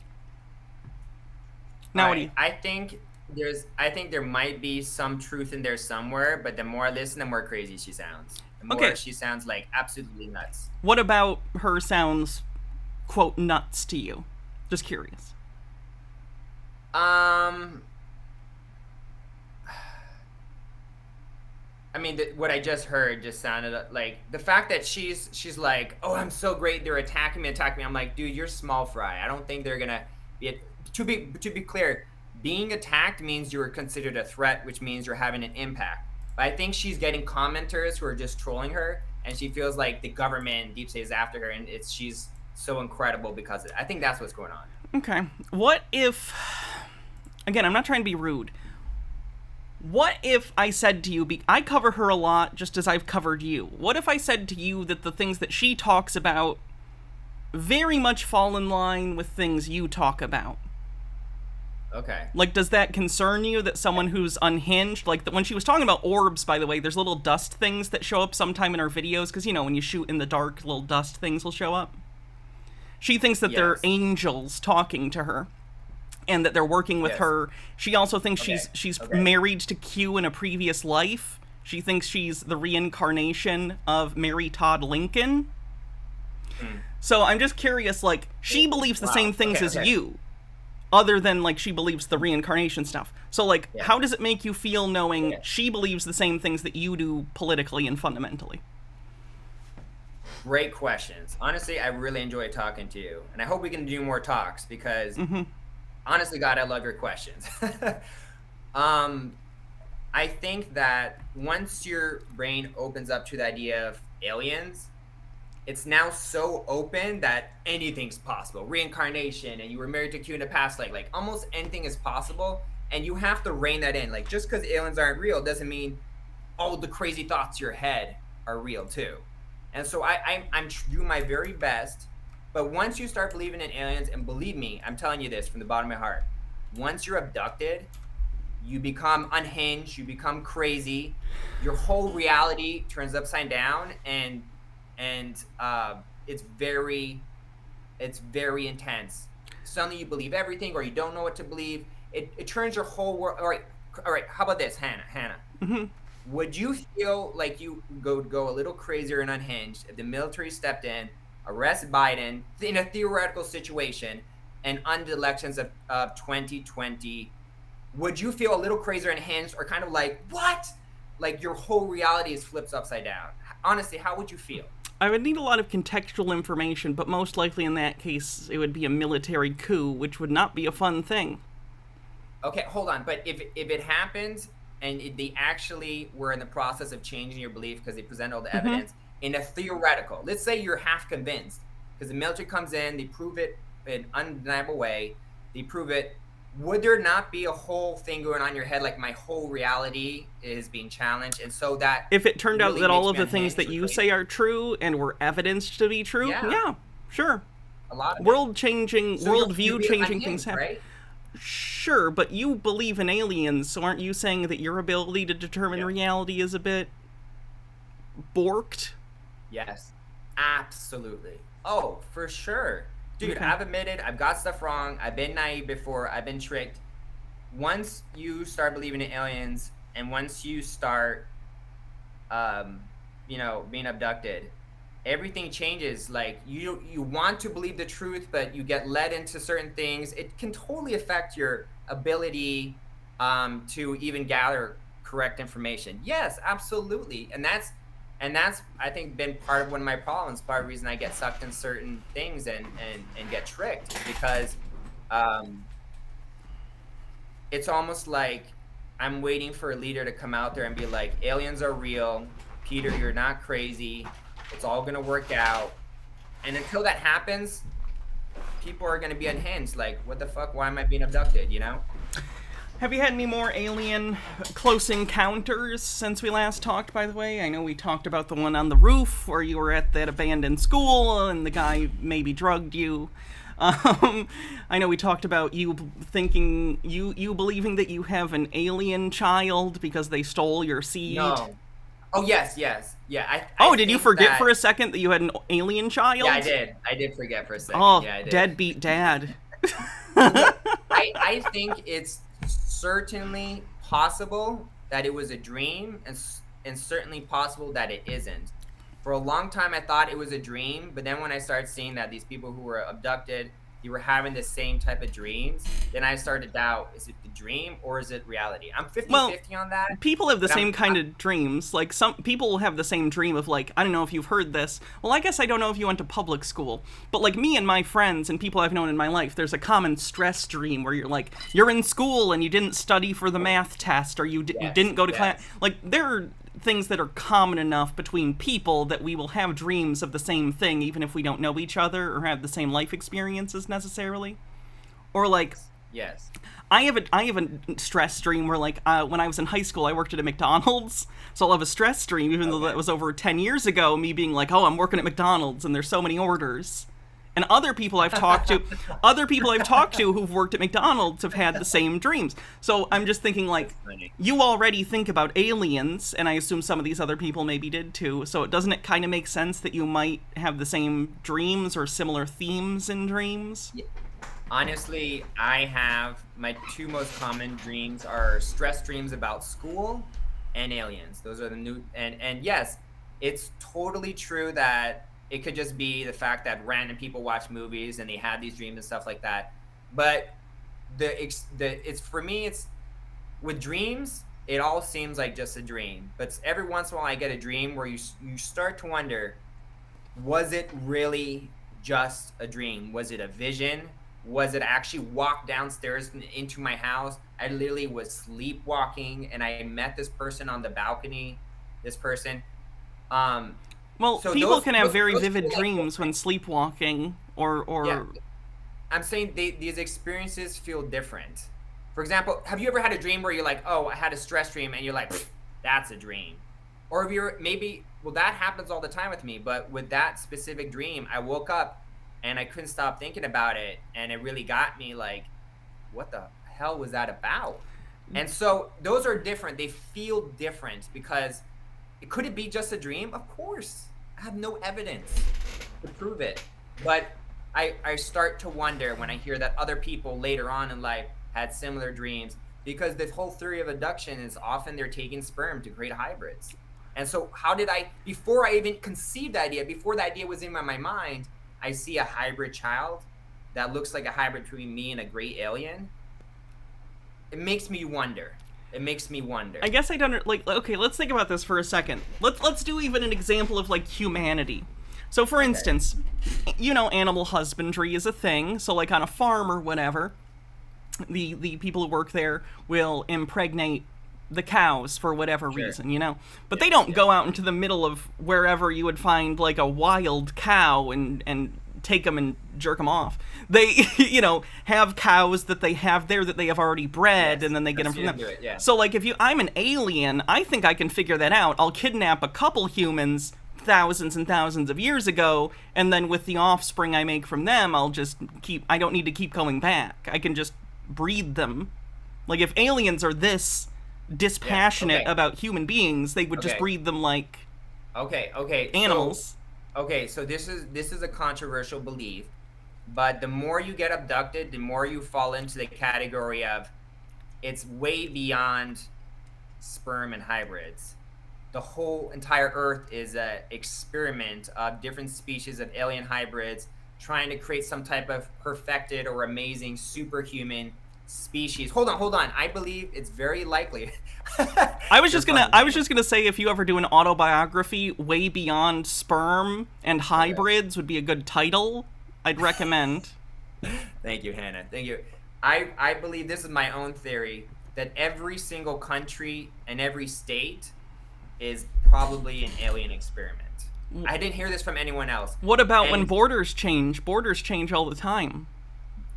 Now, I think there might be some truth in there somewhere, but the more I listen, the more crazy she sounds. The more she sounds like absolutely nuts. What about her sounds, quote, nuts to you? Just curious. I mean, what I just heard just sounded like the fact that she's like, oh, I'm so great. They're attacking me. I'm like, dude, you're small fry. I don't think they're gonna be. To be clear, being attacked means you're considered a threat, which means you're having an impact. But I think she's getting commenters who are just trolling her, and she feels like the government, deep state, is after her, and she's so incredible because of it. I think that's what's going on. Okay. What if, again, I'm not trying to be rude. What if I said to you, I cover her a lot just as I've covered you. What if I said to you that the things that she talks about very much fall in line with things you talk about? Okay. Like, does that concern you that someone who's unhinged, like when she was talking about orbs, by the way, there's little dust things that show up sometime in our videos, because, you know, when you shoot in the dark, little dust things will show up. She thinks that they're angels talking to her, and that they're working with her. She also thinks she's married to Q in a previous life. She thinks she's the reincarnation of Mary Todd Lincoln. So I'm just curious, like, she believes the same things as you, other than, like, she believes the reincarnation stuff. So, like, how does it make you feel knowing she believes the same things that you do politically and fundamentally? Great questions. Honestly, I really enjoy talking to you. And I hope we can do more talks because, honestly, God, I love your questions. I think that once your brain opens up to the idea of aliens, it's now so open that anything's possible. Reincarnation, and you were married to Q in the past, like almost anything is possible. And you have to rein that in. Like, just because aliens aren't real doesn't mean all the crazy thoughts in your head are real too. And so I'm doing my very best. But once you start believing in aliens, and believe me, I'm telling you this from the bottom of my heart, once you're abducted, you become unhinged, you become crazy, your whole reality turns upside down, and it's very intense. Suddenly you believe everything, or you don't know what to believe. It turns your whole world. All right. How about this, Hannah? Would you feel like you go a little crazier and unhinged if the military stepped in, arrest Biden in a theoretical situation, and on the elections of 2020? Would you feel a little crazier and unhinged, or kind of like, what? Like your whole reality is flipped upside down? Honestly, how would you feel? I would need a lot of contextual information, but most likely in that case, it would be a military coup, which would not be a fun thing. Okay, hold on. But if it happened and they actually were in the process of changing your belief because they present all the evidence in a theoretical, let's say you're half convinced because the military comes in, they prove it in an undeniable way, they prove it. Would there not be a whole thing going on in your head, like my whole reality is being challenged? And so that if it turned out that all of the things that you say are true and were evidenced to be true, yeah sure. A lot of world-changing, worldview-changing things happen. Right? Sure, but you believe in aliens, so aren't you saying that your ability to determine reality is a bit borked? Yes, absolutely. Oh, for sure. Dude, Okay. I've admitted I've got stuff wrong. I've been naive before. I've been tricked. Once you start believing in aliens, and once you start, being abducted, everything changes. Like you want to believe the truth, but you get led into certain things. It can totally affect your ability to even gather correct information. Yes, absolutely. And that's I think been part of one of my problems, part of the reason I get sucked in certain things and get tricked, because it's almost like I'm waiting for a leader to come out there and be like, aliens are real, Peter, you're not crazy, it's all gonna work out. And until that happens, people are gonna be unhinged, like, what the fuck, why am I being abducted, you know? Have you had any more alien close encounters since we last talked, by the way? I know we talked about the one on the roof where you were at that abandoned school and the guy maybe drugged you. I know we talked about you thinking, you believing that you have an alien child because they stole your seed. No. Oh, yes. Yeah. Did you forget for a second that you had an alien child? Yeah, I did. I did forget for a second. Oh, yeah, I did. Deadbeat dad. I think it's certainly possible that it was a dream, and certainly possible that it isn't. For a long time, I thought it was a dream, but then when I started seeing that these people who were abducted, they were having the same type of dreams, then I started to doubt, is it the dream or is it reality? I'm 50-50 on that. People have the same kind of dreams. Like, some people have the same dream of, like, I don't know if you've heard this. Well, I guess I don't know if you went to public school. But, like, me and my friends and people I've known in my life, there's a common stress dream where you're, like, you're in school and you didn't study for the math test, or you didn't go to class. Like, there are things that are common enough between people that we will have dreams of the same thing even if we don't know each other or have the same life experiences necessarily. Or like, Yes. I have a stress dream where, like, when I was in high school, I worked at a McDonald's, so I'll have a stress dream, even though that was over 10 years ago, me being like, oh, I'm working at McDonald's, and there's so many orders. And other people I've talked to who've worked at McDonald's have had the same dreams. So I'm just thinking, like, you already think about aliens, and I assume some of these other people maybe did too, so doesn't it kind of make sense that you might have the same dreams or similar themes in dreams? Yeah. Honestly, I have my two most common dreams are stress dreams about school and aliens. Those are the new, and yes, it's totally true that it could just be the fact that random people watch movies and they have these dreams and stuff like that. But it's for me, it's with dreams, it all seems like just a dream. But every once in a while I get a dream where you start to wonder, was it really just a dream? Was it a vision? Was it actually walk downstairs into my house? I literally was sleepwalking and I met this person on the balcony, this person. Well, so people can have very vivid dreams when sleepwalking or... Yeah. I'm saying these experiences feel different. For example, have you ever had a dream where you're like, oh, I had a stress dream, and you're like, that's a dream? Or if you're maybe, well, that happens all the time with me, but with that specific dream, I woke up and I couldn't stop thinking about it, and it really got me like, what the hell was that about? And so those are different. They feel different because could it be just a dream? Of course. I have no evidence to prove it. But I start to wonder when I hear that other people later on in life had similar dreams, because this whole theory of abduction is often they're taking sperm to create hybrids. And so how did before I even conceived the idea, before the idea was in my mind, I see a hybrid child that looks like a hybrid between me and a great alien. It makes me wonder. I guess I don't, like, okay, let's think about this for a second. Let's do even an example of, like, humanity. So, for instance, you know, animal husbandry is a thing. So, like, on a farm or whatever, the people who work there will impregnate the cows for whatever reason, you know? But they don't go out into the middle of wherever you would find, like, a wild cow and take them and jerk them off. They, you know, have cows that they have there that they have already bred, and then they get them from them. So, like, I'm an alien, I think I can figure that out. I'll kidnap a couple humans thousands and thousands of years ago, and then with the offspring I make from them, I don't need to keep going back. I can just breed them. Like, if aliens are this dispassionate about human beings, they would just breed them like animals. So this is a controversial belief, but the more you get abducted, the more you fall into the category of it's way beyond sperm and hybrids. The whole entire Earth is an experiment of different species of alien hybrids trying to create some type of perfected or amazing superhuman species. Hold on. I believe it's very likely. I was just gonna say, if you ever do an autobiography, Way Beyond Sperm and Hybrids would be a good title. I'd recommend. Thank you, Hannah. Thank you. I believe, this is my own theory, that every single country and every state is probably an alien experiment. I didn't hear this from anyone else. What about when borders change? Borders change all the time.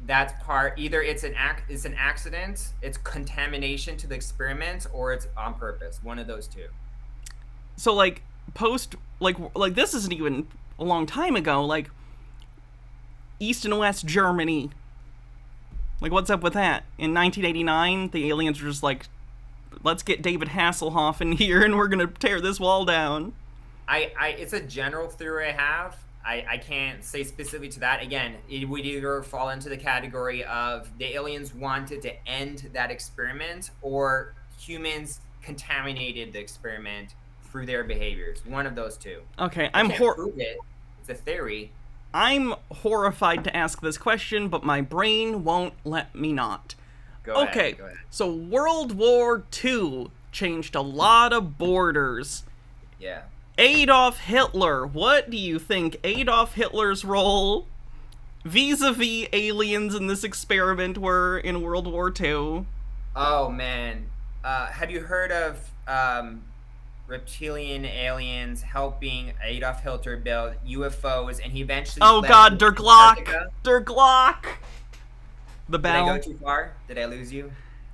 That's part, either it's an accident, it's contamination to the experiment, or it's on purpose. One of those two. So, like, this isn't even a long time ago, like, East and West Germany. Like, what's up with that? In 1989, the aliens were just like, let's get David Hasselhoff in here and we're gonna tear this wall down. It's a general theory I have. I can't say specifically to that. Again, it would either fall into the category of the aliens wanted to end that experiment, or humans contaminated the experiment through their behaviors. One of those two. Okay, I can't prove it. It's a theory. I'm horrified to ask this question, but my brain won't let me not. Go ahead. So World War II changed a lot of borders. Yeah. Adolf Hitler. What do you think Adolf Hitler's role vis-a-vis aliens in this experiment were in World War II? Oh, man. Have you heard of reptilian aliens helping Adolf Hitler build UFOs, and he eventually Oh fled God, to Der Glock! Antarctica. Der Glock! The Did I bell. go too far? Did I lose you?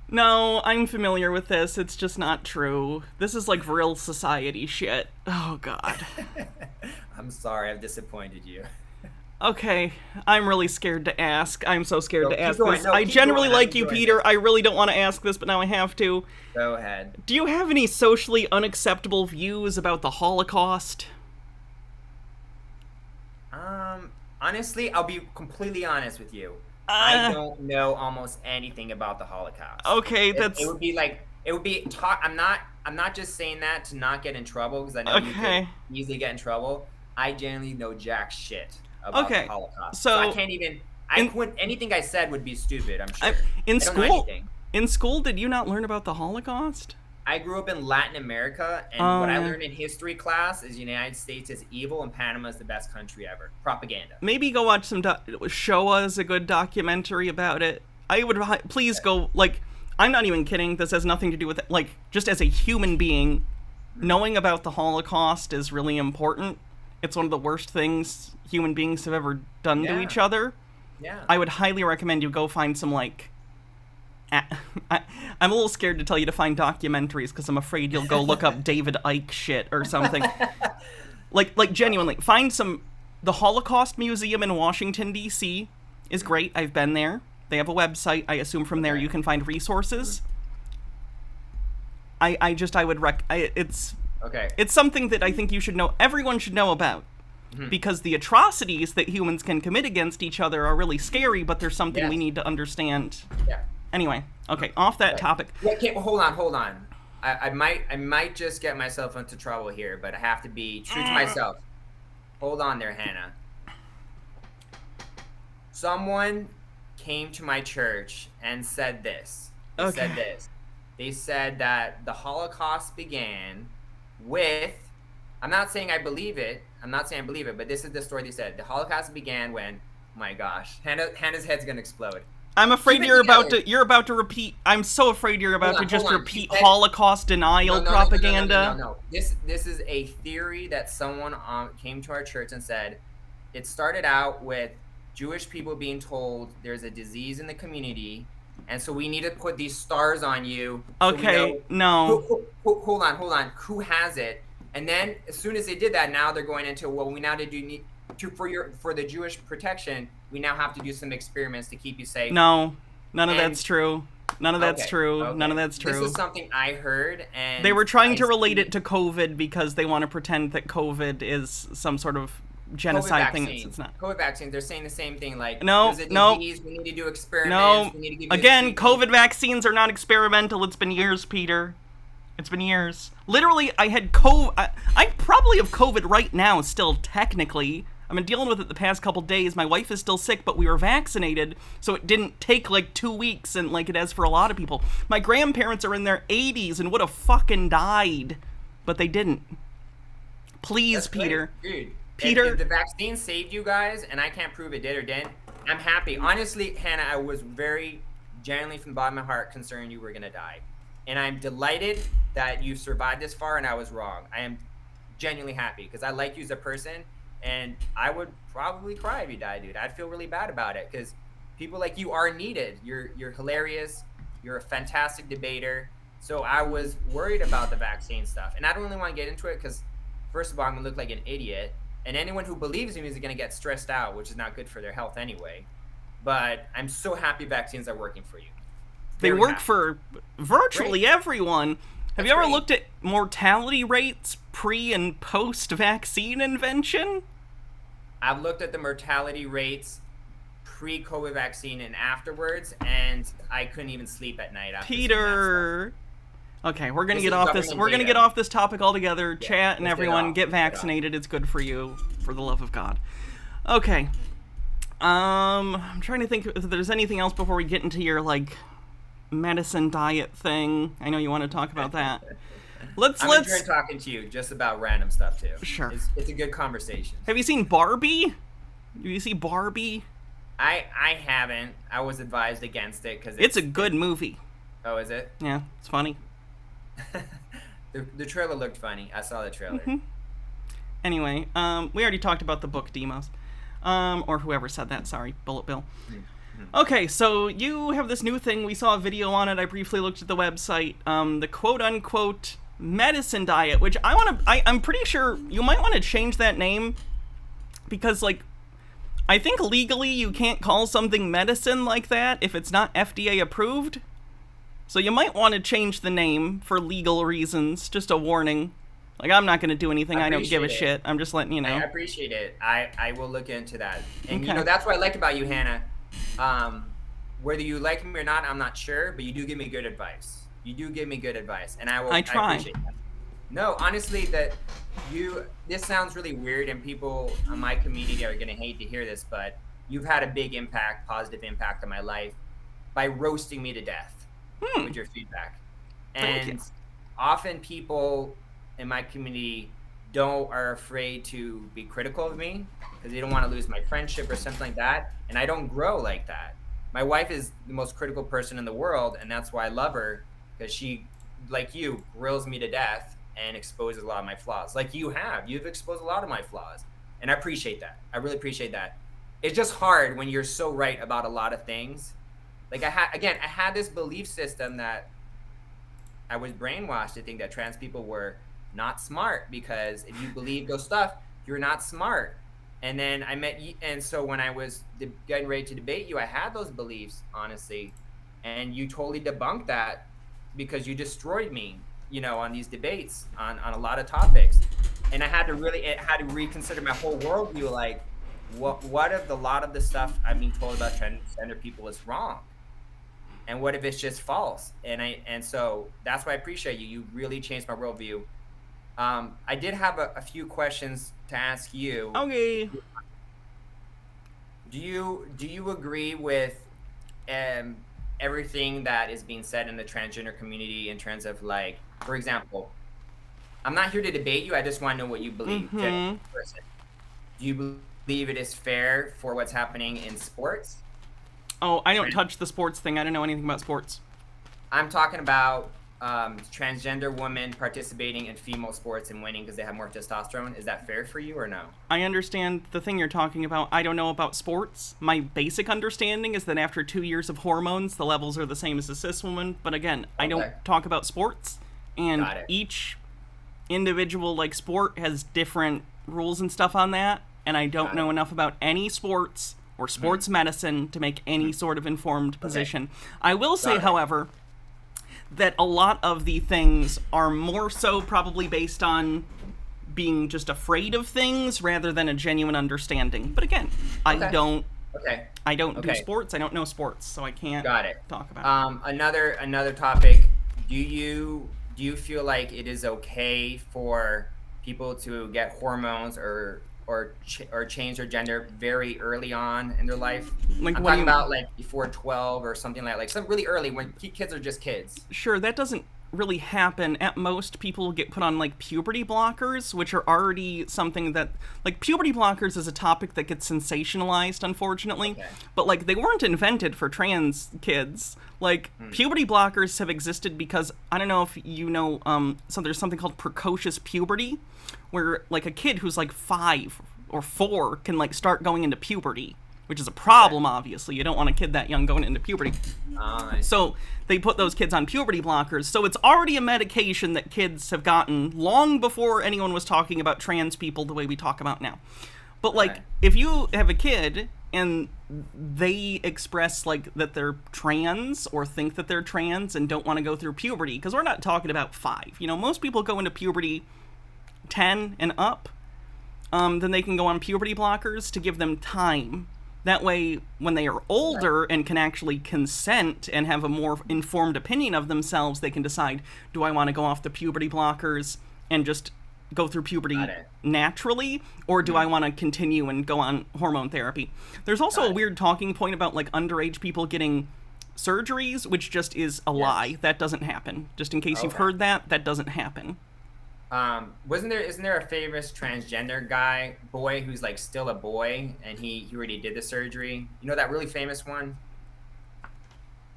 No, I'm familiar with this. It's just not true. This is like real society shit. Oh God. I'm sorry, I've disappointed you. Okay, I'm really scared to ask. I'm so scared to keep ask going. this. No, I keep generally going. I'm like you, enjoying Peter. it. I really don't want to ask this, but now I have to. Go ahead. Do you have any socially unacceptable views about the Holocaust? Honestly, I'll be completely honest with you. I don't know almost anything about the Holocaust. Okay, It would be like talk. I'm not just saying that to not get in trouble, because I know you Okay. could easily get in trouble. I genuinely know jack shit about Okay, the Holocaust. so I can't even. Anything I said would be stupid, I'm sure. in I don't know school, anything. in school, did you not learn about the Holocaust? I grew up in Latin America, and what I learned in history class is the United States is evil and Panama is the best country ever. Propaganda. Maybe go watch some. Showa is a good documentary about it. I would please go. Like, I'm not even kidding. This has nothing to do with it. Like, just as a human being, knowing about the Holocaust is really important. It's one of the worst things human beings have ever done to each other. Yeah. I would highly recommend you go find some, like... I'm a little scared to tell you to find documentaries because I'm afraid you'll go look up David Icke shit or something. Like genuinely, find some... The Holocaust Museum in Washington, D.C. is great. I've been there. They have a website. I assume from there you can find resources. I would it's... Okay. It's something that I think you should know, everyone should know about. Because the atrocities that humans can commit against each other are really scary, but there's something we need to understand. Yeah. Anyway, okay, off that topic. Yeah, okay, well, hold on. I might just get myself into trouble here, but I have to be true to myself. Hold on there, Hannah. Someone came to my church and said this. They said that the Holocaust began with, I'm not saying I believe it, but this is the story they said. The Holocaust began when, oh my gosh, Hannah's head's gonna explode. I'm afraid you're about to repeat. I'm so afraid you're about to just repeat Holocaust denial propaganda. No. This is a theory that someone came to our church and said it started out with Jewish people being told there's a disease in the community, and so we need to put these stars on you. Okay, no. Hold on. Who has it? And then as soon as they did that, now they're going into, well, we now need to for the Jewish protection, we now have to do some experiments to keep you safe. No, none of that's true. None of that's true. Okay. None of that's true. This is something I heard, and they were trying to relate it to COVID because they want to pretend that COVID is some sort of genocide thing. It's not. COVID vaccine. They're saying the same thing. Like, no. We need to do experiments. We need to give Again, COVID vaccines are not experimental. It's been years, Peter. It's been years. Literally, I had COVID. I probably have COVID right now, still, technically. I've been dealing with it the past couple days. My wife is still sick, but we were vaccinated, so it didn't take, 2 weeks, and like it has for a lot of people. My grandparents are in their 80s and would have fucking died, but they didn't. Please, Peter. Dude, Peter. If the vaccine saved you guys, and I can't prove it did or didn't, I'm happy. Honestly, Hannah, I was very genuinely from the bottom of my heart concerned you were going to die. And I'm delighted that you survived this far and I was wrong. I am genuinely happy because I like you as a person, and I would probably cry if you died, dude. I'd feel really bad about it because people like you are needed. You're hilarious. You're a fantastic debater. So I was worried about the vaccine stuff. And I don't really want to get into it because, first of all, I'm going to look like an idiot. And anyone who believes me is going to get stressed out, which is not good for their health anyway. But I'm so happy vaccines are working for you. They work for virtually everyone. Have you ever looked at mortality rates pre and post vaccine invention? I've looked at the mortality rates pre-COVID vaccine and afterwards, and I couldn't even sleep at night after Peter. Okay, we're gonna get off this. We're gonna get off this topic altogether. Yeah, chat and everyone, get vaccinated. It's good for you, for the love of God. Okay. I'm trying to think if there's anything else before we get into your medicine diet thing. I know you want to talk about that. I'm enjoying talking to you just about random stuff too. Sure. It's a good conversation. Have you seen Barbie? Did you see Barbie? I haven't. I was advised against it because it's a good movie. Oh, is it? Yeah, it's funny. The trailer looked funny. I saw the trailer. Anyway, we already talked about the book demos. Or whoever said that, sorry, Bullet Bill. Okay, so you have this new thing. We saw a video on it. I briefly looked at the website. The quote-unquote medicine diet, which I'm pretty sure you might want to change that name because, like, I think legally you can't call something medicine like that if it's not FDA approved. So you might want to change the name for legal reasons. Just a warning. Like, I'm not going to do anything. I don't give a shit. I'm just letting you know. I appreciate it. I will look into that. And, Okay. that's what I like about you, Hannah. Whether you like me or not, I'm not sure, but you do give me good advice. You do give me good advice, and I try. appreciate that. No, honestly, this sounds really weird, and people in my community are going to hate to hear this, but you've had a big impact, positive impact on my life by roasting me to death with your feedback. Thank And you. often people in my community are afraid to be critical of me because they don't want to lose my friendship or something like that. And I don't grow like that. My wife is the most critical person in the world, and that's why I love her, because she, like you, grills me to death and exposes a lot of my flaws. Like you've exposed a lot of my flaws, and I appreciate that. I really appreciate that. It's just hard when you're so right about a lot of things. Like I had this belief system that I was brainwashed to think that trans people were not smart, because if you believe those stuff, you're not smart. And then I met you, and so when I was getting ready to debate you, I had those beliefs, honestly, and you totally debunked that because you destroyed me, on these debates on a lot of topics. And I had to reconsider my whole worldview. Like, what if a lot of the stuff I'm being told about transgender people is wrong? And what if it's just false? And so that's why I appreciate you. You really changed my worldview. I did have a few questions to ask you. Okay. Do you agree with everything that is being said in the transgender community in terms of, like, for example, I'm not here to debate you. I just want to know what you believe. Do you believe it is fair for what's happening in sports? Oh, I don't touch the sports thing. I don't know anything about sports. I'm talking about transgender women participating in female sports and winning because they have more testosterone. Is that fair for you or no? I understand the thing you're talking about. I don't know about sports. My basic understanding is that after 2 years of hormones, the levels are the same as a cis woman. But again, I don't talk about sports. And each individual, like, sport has different rules and stuff on that. And I don't know enough about any sports or sports medicine to make any sort of informed position. I will say, however, that a lot of the things are more so probably based on being just afraid of things rather than a genuine understanding. But again, I don't do sports. I don't know sports, so I can't talk about it. Another topic. Do you feel like it is okay for people to get hormones or change their gender very early on in their life? Like, I'm talking about, like, before 12 or something like some really early, when kids are just kids. Sure, that doesn't really happen. At most, people get put on, like, puberty blockers, which are already something that, like, puberty blockers is a topic that gets sensationalized, unfortunately. But, like, they weren't invented for trans kids. Like, puberty blockers have existed because, I don't know if you know, so there's something called precocious puberty, where, like, a kid who's, like, 5 or 4 can, like, start going into puberty, which is a problem, obviously. You don't want a kid that young going into puberty. So they put those kids on puberty blockers. So it's already a medication that kids have gotten long before anyone was talking about trans people the way we talk about now. But, like, if you have a kid and they express, like, that they're trans or think that they're trans and don't want to go through puberty, because we're not talking about 5. Most people go into puberty 10 and up, then they can go on puberty blockers to give them time. That way, when they are older and can actually consent and have a more informed opinion of themselves, they can decide, do I want to go off the puberty blockers and just go through puberty naturally, or do I want to continue and go on hormone therapy? There's also a weird talking point about, like, underage people getting surgeries, which just is a lie. That doesn't happen. Just in case you've heard that doesn't happen. Isn't there a famous transgender boy who's, like, still a boy, and he already did the surgery? You know that really famous one?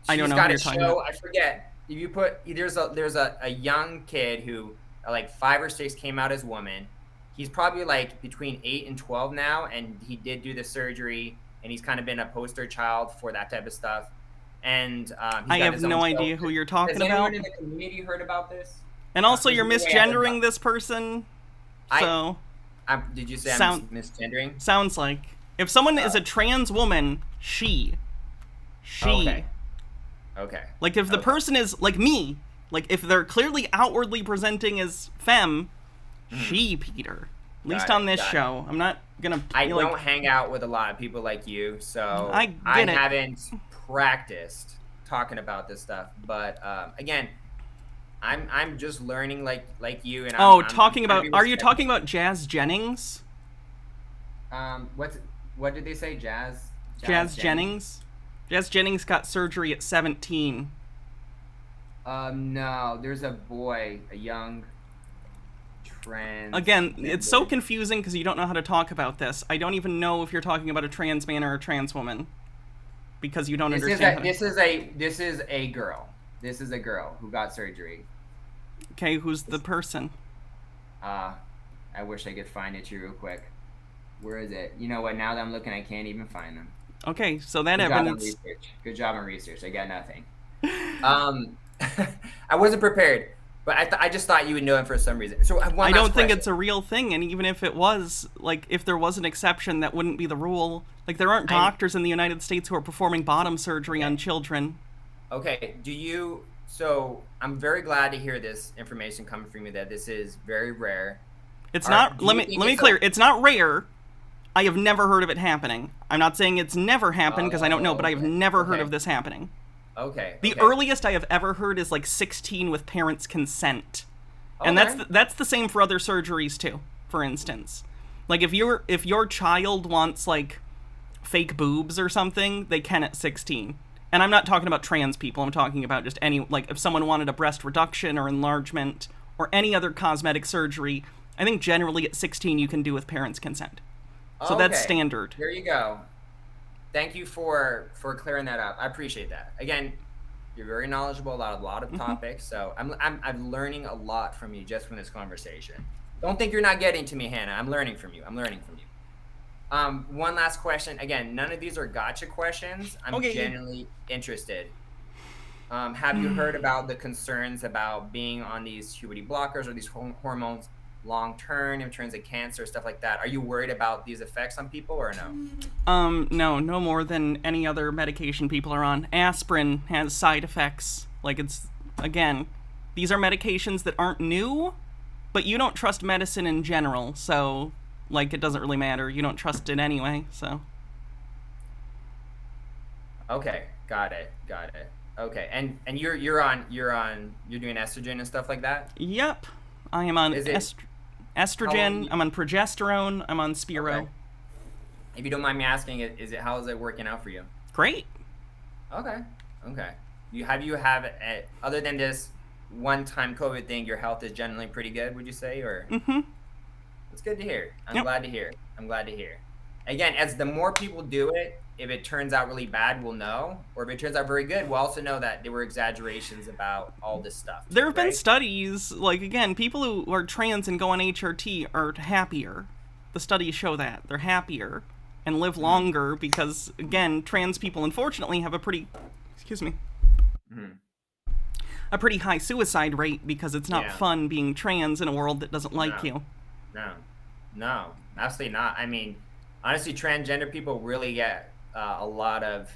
I don't know got what a you're talking show. about. I forget. If you put there's a young kid who like 5 or 6 came out as woman. He's probably like between 8 and 12 now, and he did do the surgery, and he's kind of been a poster child for that type of stuff. And I have no idea who you're talking about. Has anyone in the community heard about this? And also, you're misgendering this person. So, did you say I'm misgendering? Sounds like if someone is a trans woman, she. Okay. Like if the person is like me, like if they're clearly outwardly presenting as femme, she, Peter. At least on this show. I'm not gonna. I don't hang out with a lot of people like you, so I haven't practiced talking about this stuff. But again, I'm just learning like you. And are you talking about Jazz Jennings? What did they say? Jazz Jennings? Jazz Jennings got surgery at 17. No, there's a boy, a young trans. Again, it's so confusing because you don't know how to talk about this. I don't even know if you're talking about a trans man or a trans woman because you don't understand. This is a girl. This is a girl who got surgery. Okay, who's the person? I wish I could find it real quick. Where is it? You know what? Now that I'm looking, I can't even find them. Okay, so that evidence. Good job on research. I got nothing. I wasn't prepared, but I just thought you would know him for some reason. So I don't think it's a real thing, and even if it was, like, if there was an exception, that wouldn't be the rule. Like, there aren't doctors in the United States who are performing bottom surgery on children. Okay, so I'm very glad to hear this information coming from you that this is very rare. It's not, let me clear, it's not rare. I have never heard of it happening. I'm not saying it's never happened because I don't know, but I have never heard of this happening. Okay. The earliest I have ever heard is like 16 with parents' consent. And that's the same for other surgeries too, for instance. Like if your child wants like fake boobs or something, they can at 16. And I'm not talking about trans people, I'm talking about just any, like if someone wanted a breast reduction or enlargement or any other cosmetic surgery, I think generally at 16 you can do with parents' consent. So that's standard. There you go. Thank you for clearing that up. I appreciate that. Again, you're very knowledgeable about a lot of topics, so I'm learning a lot from you just from this conversation. Don't think you're not getting to me, Hannah. I'm learning from you. One last question. Again, none of these are gotcha questions. I'm genuinely interested. Have you heard about the concerns about being on these puberty blockers or these hormones long-term in terms of cancer, stuff like that? Are you worried about these effects on people or no? No more than any other medication people are on. Aspirin has side effects. Like again, these are medications that aren't new, but you don't trust medicine in general, so, like, it doesn't really matter. You don't trust it anyway, so. Okay, got it. Okay, and you're doing estrogen and stuff like that? Yep. I am on estrogen, I'm on progesterone, I'm on Spiro. Okay. If you don't mind me asking, how is it working out for you? Great. Okay. Other than this one-time COVID thing, your health is generally pretty good, would you say? Or It's good to hear. I'm glad to hear. Again, as the more people do it, if it turns out really bad, we'll know. Or if it turns out very good, we'll also know that there were exaggerations about all this stuff. There have been studies, like, again, people who are trans and go on HRT are happier. The studies show that. They're happier and live longer because, again, trans people, unfortunately, have a pretty high suicide rate because it's not fun being trans in a world that doesn't like you. No, absolutely not. I mean, honestly, transgender people really get a lot of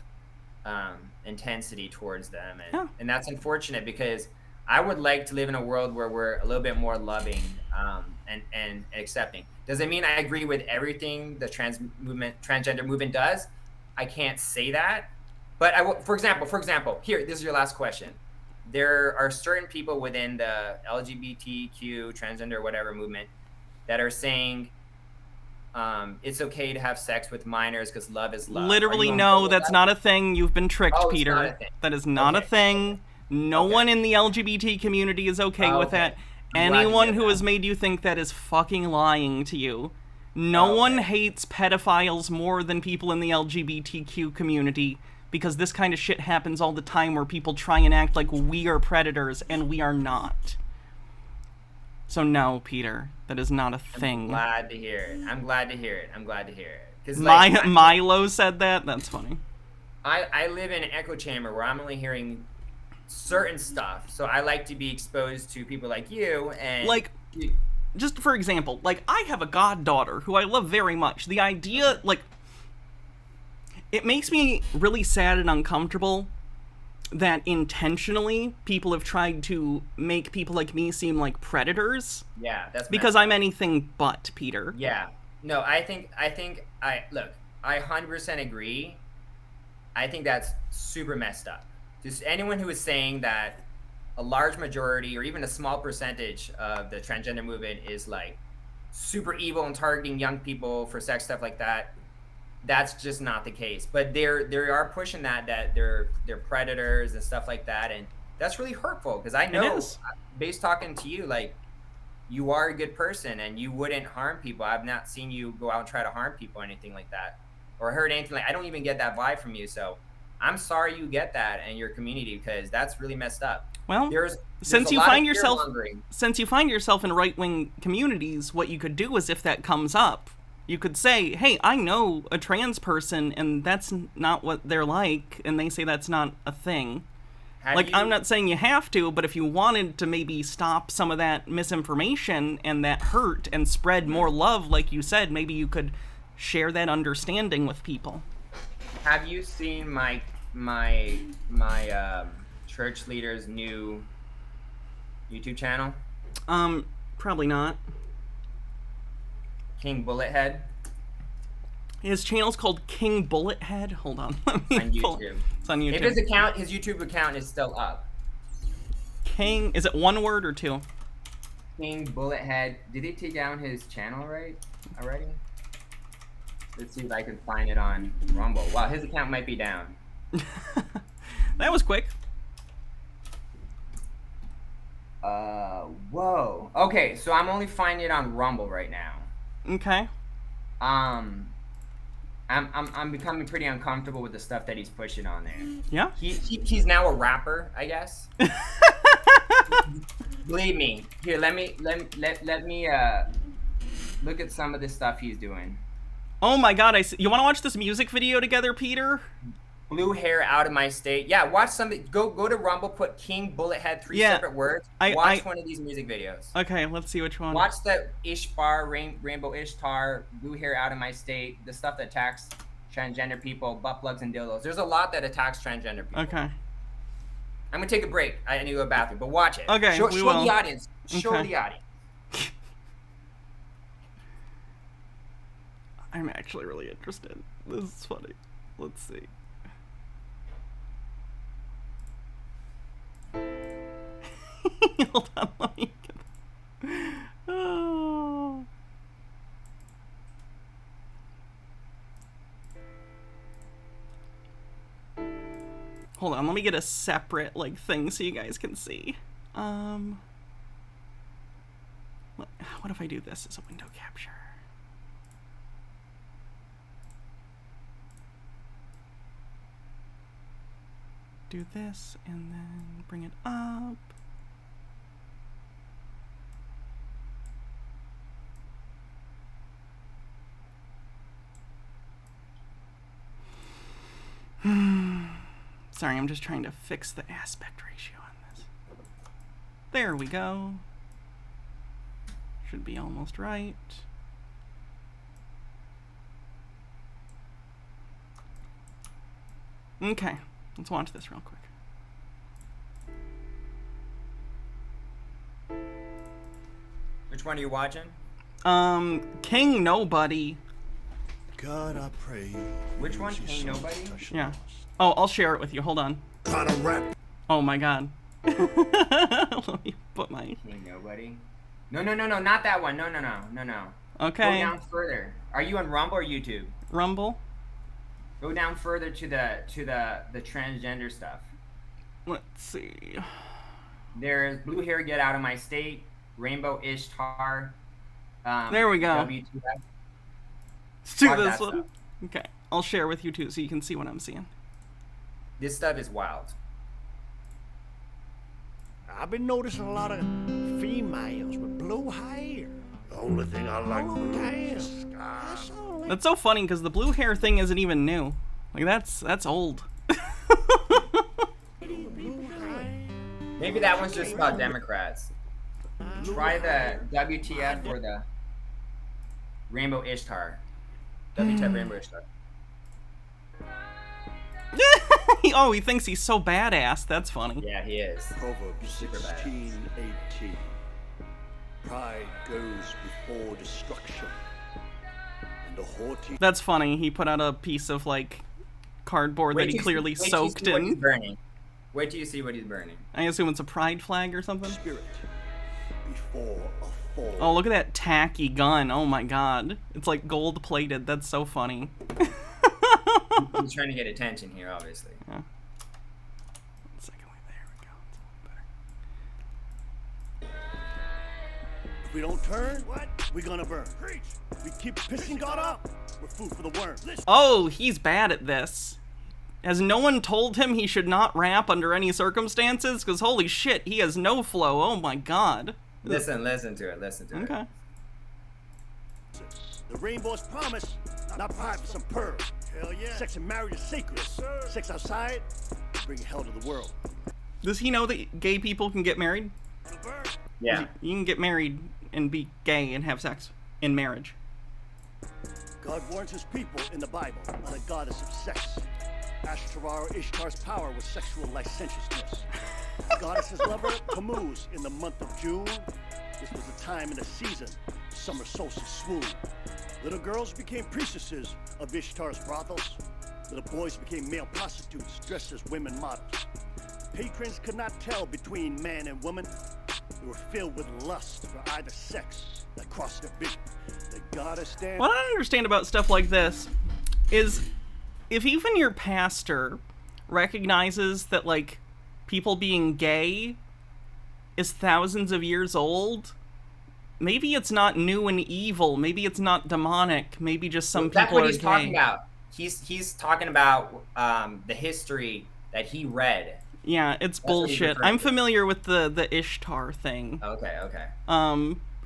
intensity towards them, and that's unfortunate because I would like to live in a world where we're a little bit more loving and accepting. Does it mean I agree with everything the transgender movement does? I can't say that, but for example, here, this is your last question. There are certain people within the LGBTQ, transgender, whatever movement that are saying it's okay to have sex with minors because love is love. Literally, no, that's not a thing. You've been tricked, Peter. That is not a thing. No one in the LGBT community is okay with that. Anyone who has made you think that is fucking lying to you. No one hates pedophiles more than people in the LGBTQ community because this kind of shit happens all the time where people try and act like we are predators and we are not. So no, Peter, that is not a I'm thing. glad to hear it. I'm glad to hear it. 'Cause, Milo said that? That's funny. I live in an echo chamber where I'm only hearing certain stuff. So I like to be exposed to people like you and Like, just for example, like, I have a goddaughter who I love very much. The idea, like, it makes me really sad and uncomfortable that intentionally people have tried to make people like me seem like predators. Yeah, that's because I'm anything but, Peter. Yeah. No, I think look, I 100% agree. I think that's super messed up. Just anyone who is saying that a large majority or even a small percentage of the transgender movement is like super evil and targeting young people for sex stuff like that, that's just not the case. But they are pushing that they're predators and stuff like that, and that's really hurtful because I know, based talking to you, like, you are a good person and you wouldn't harm people. I've not seen you go out and try to harm people or anything like that, or heard anything like. I don't even get that vibe from you. So I'm sorry you get that in your community because that's really messed up. Well, since you find yourself in right-wing communities, what you could do is, if that comes up, you could say, hey, I know a trans person and that's not what they're like, and they say that's not a thing. I'm not saying you have to, but if you wanted to maybe stop some of that misinformation and that hurt and spread more love, like you said, maybe you could share that understanding with people. Have you seen my church leader's new YouTube channel? Probably not. King Bullethead. His channel's called King Bullethead. Hold on. On YouTube. It's on YouTube. If his YouTube account is still up. King, is it one word or two? King Bullethead. Did they take down his channel already? Let's see if I can find it on Rumble. Wow, his account might be down. That was quick. Whoa. Okay, so I'm only finding it on Rumble right now. Okay. I'm becoming pretty uncomfortable with the stuff that he's pushing on there. Yeah. He's now a rapper, I guess. Believe me. Here, let me look at some of the stuff he's doing. Oh my God! You want to watch this music video together, Peter? Blue hair out of my state. Yeah, watch something. Go to Rumble. Put King Bullethead, three separate words. Watch one of these music videos. Okay, let's see which one. Watch the Ishtar, Rainbow Ishtar, blue hair out of my state. The stuff that attacks transgender people, butt plugs and dildos. There's a lot that attacks transgender people. Okay. I'm gonna take a break. I need to go to the bathroom, but watch it. Okay, show the audience. Show the audience. I'm actually really interested. This is funny. Let's see. Hold on, let me get... Oh. Hold on, let me get a separate thing so you guys can see. What if I do this as a window capture? Do this and then bring it up. Sorry, I'm just trying to fix the aspect ratio on this. There we go. Should be almost right. Okay, let's watch this real quick. Which one are you watching? King Nobody. God, I pray. Which one? King Nobody? Yeah. Oh, I'll share it with you. Hold on. Oh my God. Let me put my... King Nobody. No, not that one. No. Okay. Go down further. Are you on Rumble or YouTube? Rumble. Go down further to the transgender stuff. Let's see. There's blue hair, get out of my state. Rainbow Ishtar. There we go. WTF. Let's do this one. Stuff. Okay, I'll share with you too, so you can see what I'm seeing. This stuff is wild. I've been noticing a lot of females with blue hair. The only thing I like blue is sky. That's so funny because the blue hair thing isn't even new. Like that's old. Maybe that one's just about Democrats. Try the WTF or the Rainbow Ishtar. WTF Rainbow Ishtar. Oh, he thinks he's so badass. That's funny. Yeah, he is. Proverbs Super badass. 16:18. Pride goes before destruction, and the haughty. That's funny. He put out a piece of like cardboard that he clearly soaked Wait till you see what he's in. burning. Wait till you see what he's burning. I assume it's a pride flag or something. Spirit before a fall. Oh, look at that tacky gun. Oh my god. It's like gold plated. That's so funny. He's trying to get attention here, obviously. Yeah. 1 second, there we go. It's a little better. If we don't turn, we're gonna burn. Preach. We keep pissing God up. We're food for the worms. Oh, he's bad at this. Has no one told him he should not rap under any circumstances? Because holy shit, he has no flow. Oh my god. Listen to it. Okay. The rainbow's promise, not pride for some pearl. Hell yeah. Sex and marriage is sacred. Yes, sex outside, bring hell to the world. Does he know that gay people can get married? Yeah. You can get married and be gay and have sex in marriage. God warns his people in the Bible on a goddess of sex. Ashtarar Ishtar's power was sexual licentiousness. The goddess's lover, Tammuz, in the month of June. This was the time in the season, summer solstice swoon. Little girls became priestesses of Ishtar's brothels. Little boys became male prostitutes dressed as women models. Patrons could not tell between man and woman. They were filled with lust for either sex that crossed their vision. The goddess stand. What I don't understand about stuff like this is if even your pastor recognizes that, like, people being gay is thousands of years old, maybe it's not new and evil. Maybe it's not demonic. Maybe just some people are gay. That's what he's talking about. He's talking about the history that he read. Yeah, it's bullshit. I'm familiar with the Ishtar thing. Okay.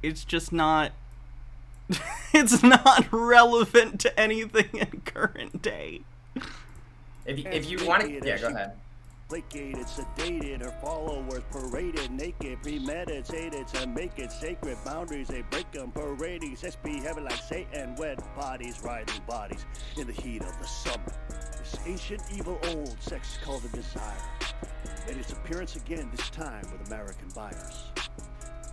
It's just not... it's not relevant to anything in current day. If you want to... Yeah, go ahead. Placated, sedated, her followers paraded, naked, premeditated to make it sacred. Boundaries, they break them, parading, sex be heavy like Satan, wet bodies, riding bodies in the heat of the summer. This ancient, evil, old sex called a desire made its appearance again, this time with American buyers.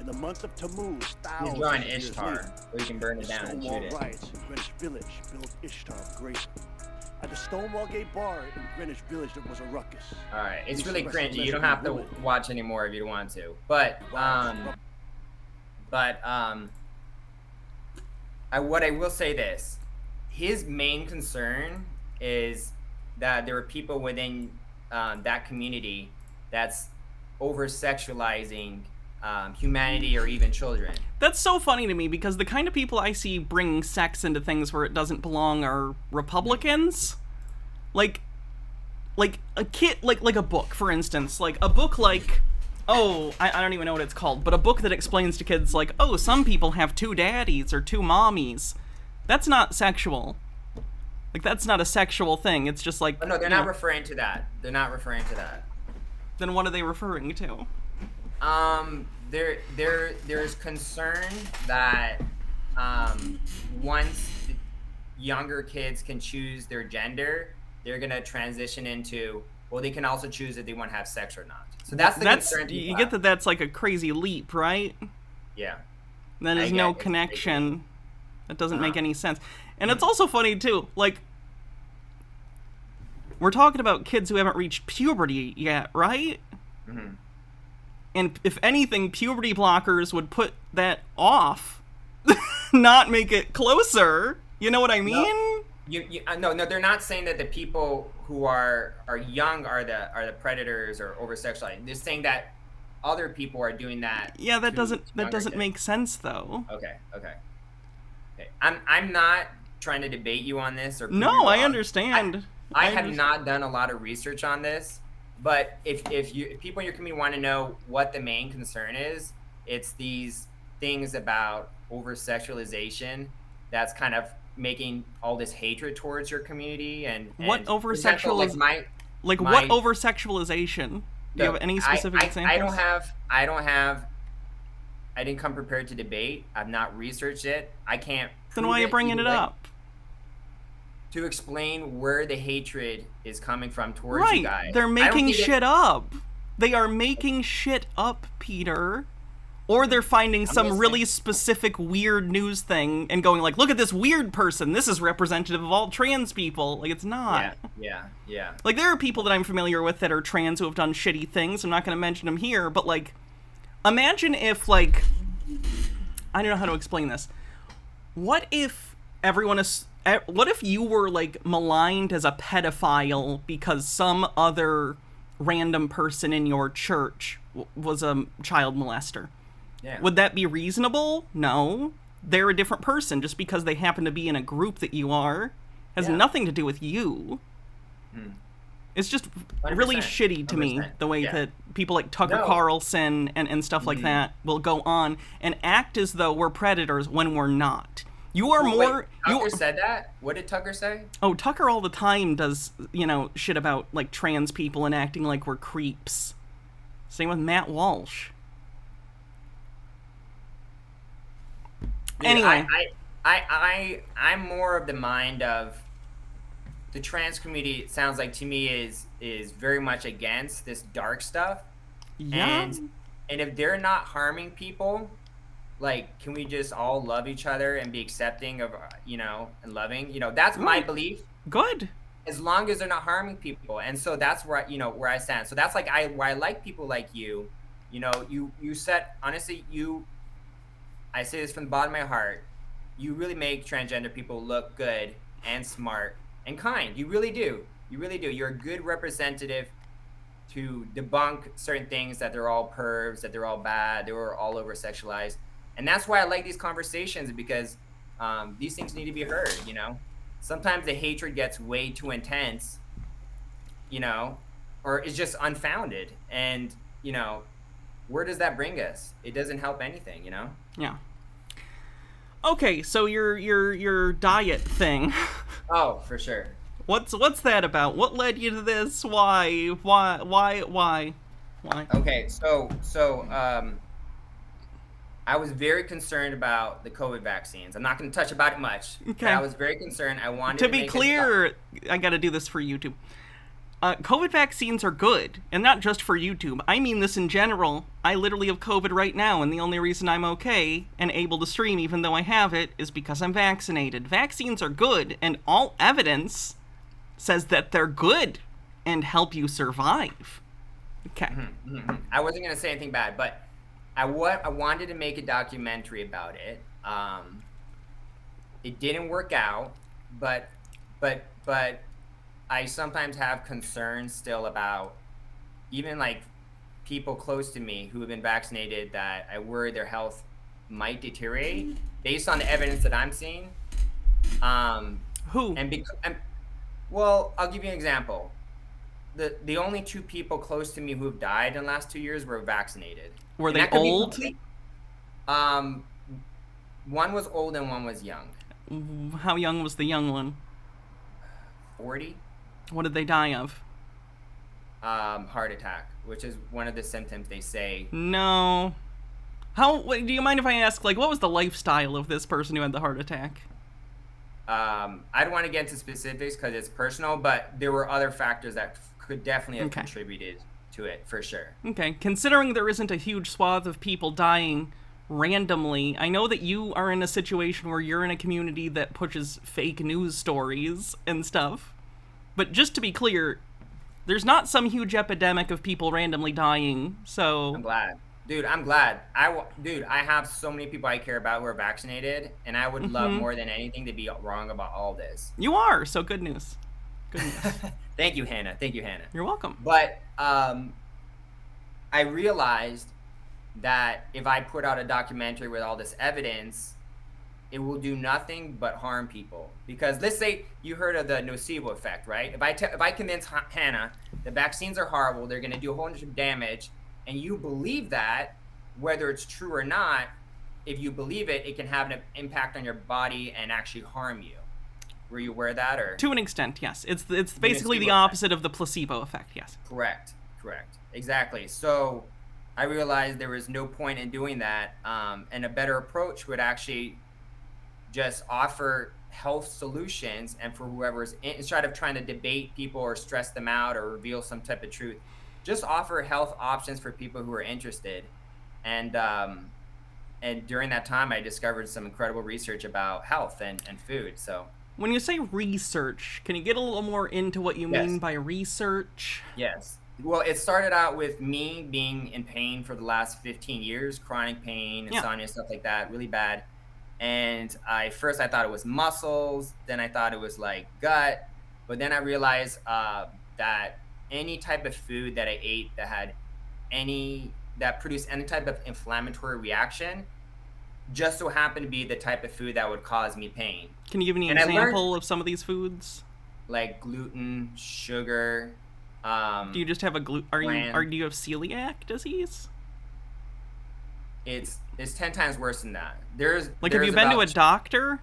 In the month of Tammuz, he's drawing Ishtar, so he can burn it down and shoot it. Riots in Greenwich Village built Ishtar great. At the Stonewall Gate Bar in Greenwich Village, there was a ruckus. All right, it's really cringy. You don't have to watch anymore if you don't want to. But what I will say this: his main concern is that there are people within that community that's over-sexualizing humanity or even children. That's so funny to me because the kind of people I see bringing sex into things where it doesn't belong are Republicans. Like a kid, like a book, for instance. Like a book like, I don't even know what it's called, but a book that explains to kids like, oh, some people have two daddies or two mommies. That's not sexual. Like, that's not a sexual thing. It's just like... Oh, no, they're not referring to that. They're not referring to that. Then what are they referring to? There's concern that once younger kids can choose their gender, they're gonna transition into, well, they can also choose if they want to have sex or not. So that's the concern. You get that that's like a crazy leap, right? Yeah. Then there's no connection. That doesn't make any sense. And it's also funny too, like, we're talking about kids who haven't reached puberty yet, right? Mm-hmm. And if anything, puberty blockers would put that off, not make it closer. You know what I mean? No, they're not saying that the people who are young are the predators or over-sexualized. They're saying that other people are doing that. Yeah, that doesn't make sense though. Okay. I'm not trying to debate you on this or prove no, you wrong. I understand. I have not done a lot of research on this, but if people in your community want to know what the main concern is, It's these things about over sexualization that's kind of making all this hatred towards your community. What And over for example, like what my over sexualization? Do you have any specific examples? I didn't come prepared to debate. I've not researched it. I can't Then prove why are you it bringing either it way. up? To explain where the hatred is coming from towards you Right. guys. They're making shit up. They are making shit up, Peter. Or they're finding some listening. really specific weird news thing and going like, look at this weird person. This is representative of all trans people. Like, it's not. Yeah. Like, there are people that I'm familiar with that are trans who have done shitty things. I'm not going to mention them here, but, like, imagine if, like, I don't know how to explain this. What if what if you were, like, maligned as a pedophile because some other random person in your church was a child molester? Yeah. Would that be reasonable? No. They're a different person just because they happen to be in a group that you are. Has nothing to do with you. It's just really 100%, shitty to me, the way that people like Tucker No. Carlson and stuff like that will go on and act as though we're predators when we're not. You are more... Tucker said that? What did Tucker say? Oh, Tucker all the time does, shit about, like, trans people and acting like we're creeps. Same with Matt Walsh. Dude, Anyway. I'm more of the mind of the trans community. It sounds like to me is very much against this dark stuff. Yeah. And if they're not harming people, like, can we just all love each other and be accepting of, and loving? That's my belief. Good. As long as they're not harming people. And so that's where, where I stand. So that's like, where I like people like you. You set, honestly, I say this from the bottom of my heart, you really make transgender people look good and smart and kind. You really do. You really do. You're a good representative to debunk certain things, that they're all pervs, that they're all bad, they were all over sexualized. And that's why I like these conversations, because these things need to be heard, Sometimes the hatred gets way too intense, or it's just unfounded. And, where does that bring us? It doesn't help anything, Yeah. Okay, so your diet thing. Oh, for sure. What's that about? What led you to this? Why? Okay, so I was very concerned about the COVID vaccines. I'm not going to touch about it much. Okay. But I was very concerned. I wanted To to be make clear, I got to do this for YouTube. COVID vaccines are good, and not just for YouTube. I mean this in general. I literally have COVID right now, and the only reason I'm okay and able to stream even though I have it is because I'm vaccinated. Vaccines are good, and all evidence says that they're good and help you survive. Okay. I wasn't going to say anything bad, but I wanted to make a documentary about it. It didn't work out, but I sometimes have concerns still about even like people close to me who have been vaccinated, that I worry their health might deteriorate based on the evidence that I'm seeing. Who? Well, I'll give you an example. The only two people close to me who have died in the last 2 years were vaccinated. Were they old? One was old and one was young. How young was the young one? 40. What did they die of? Heart attack, which is one of the symptoms they say. No. Do you mind if I ask, like, what was the lifestyle of this person who had the heart attack? I don't want to get into specifics because it's personal, but there were other factors that could definitely have contributed to it, for sure. Okay. Considering there isn't a huge swath of people dying randomly, I know that you are in a situation where you're in a community that pushes fake news stories and stuff. But just to be clear, there's not some huge epidemic of people randomly dying, so... I'm glad. Dude, I'm glad. I have so many people I care about who are vaccinated, and I would love more than anything to be wrong about all this. You are, so good news. Good news. Thank you, Hannah. You're welcome. But I realized that if I put out a documentary with all this evidence, it will do nothing but harm people. Because let's say you heard of the nocebo effect, right? If I convince Hannah the vaccines are horrible, they're going to do a whole bunch of damage, and you believe that, whether it's true or not, if you believe it, it can have an impact on your body and actually harm you. Were you aware of that? Or to an extent, yes. It's basically the opposite of the placebo effect, yes. Correct. Exactly. So I realized there was no point in doing that, and a better approach would actually just offer health solutions, and for whoever's instead of trying to debate people or stress them out or reveal some type of truth, just offer health options for people who are interested. And during that time, I discovered some incredible research about health and food. So when you say research, can you get a little more into what you mean by research? Yes. Well, it started out with me being in pain for the last 15 years, chronic pain, insomnia, stuff like that, really bad. And first I thought it was muscles, then I thought it was like gut, but then I realized that any type of food that I ate that produced any type of inflammatory reaction just so happened to be the type of food that would cause me pain. Can you give me an example of some of these foods? Like gluten, sugar. Do you just have do you have celiac disease? It's 10 times worse than that. Have you been to a doctor?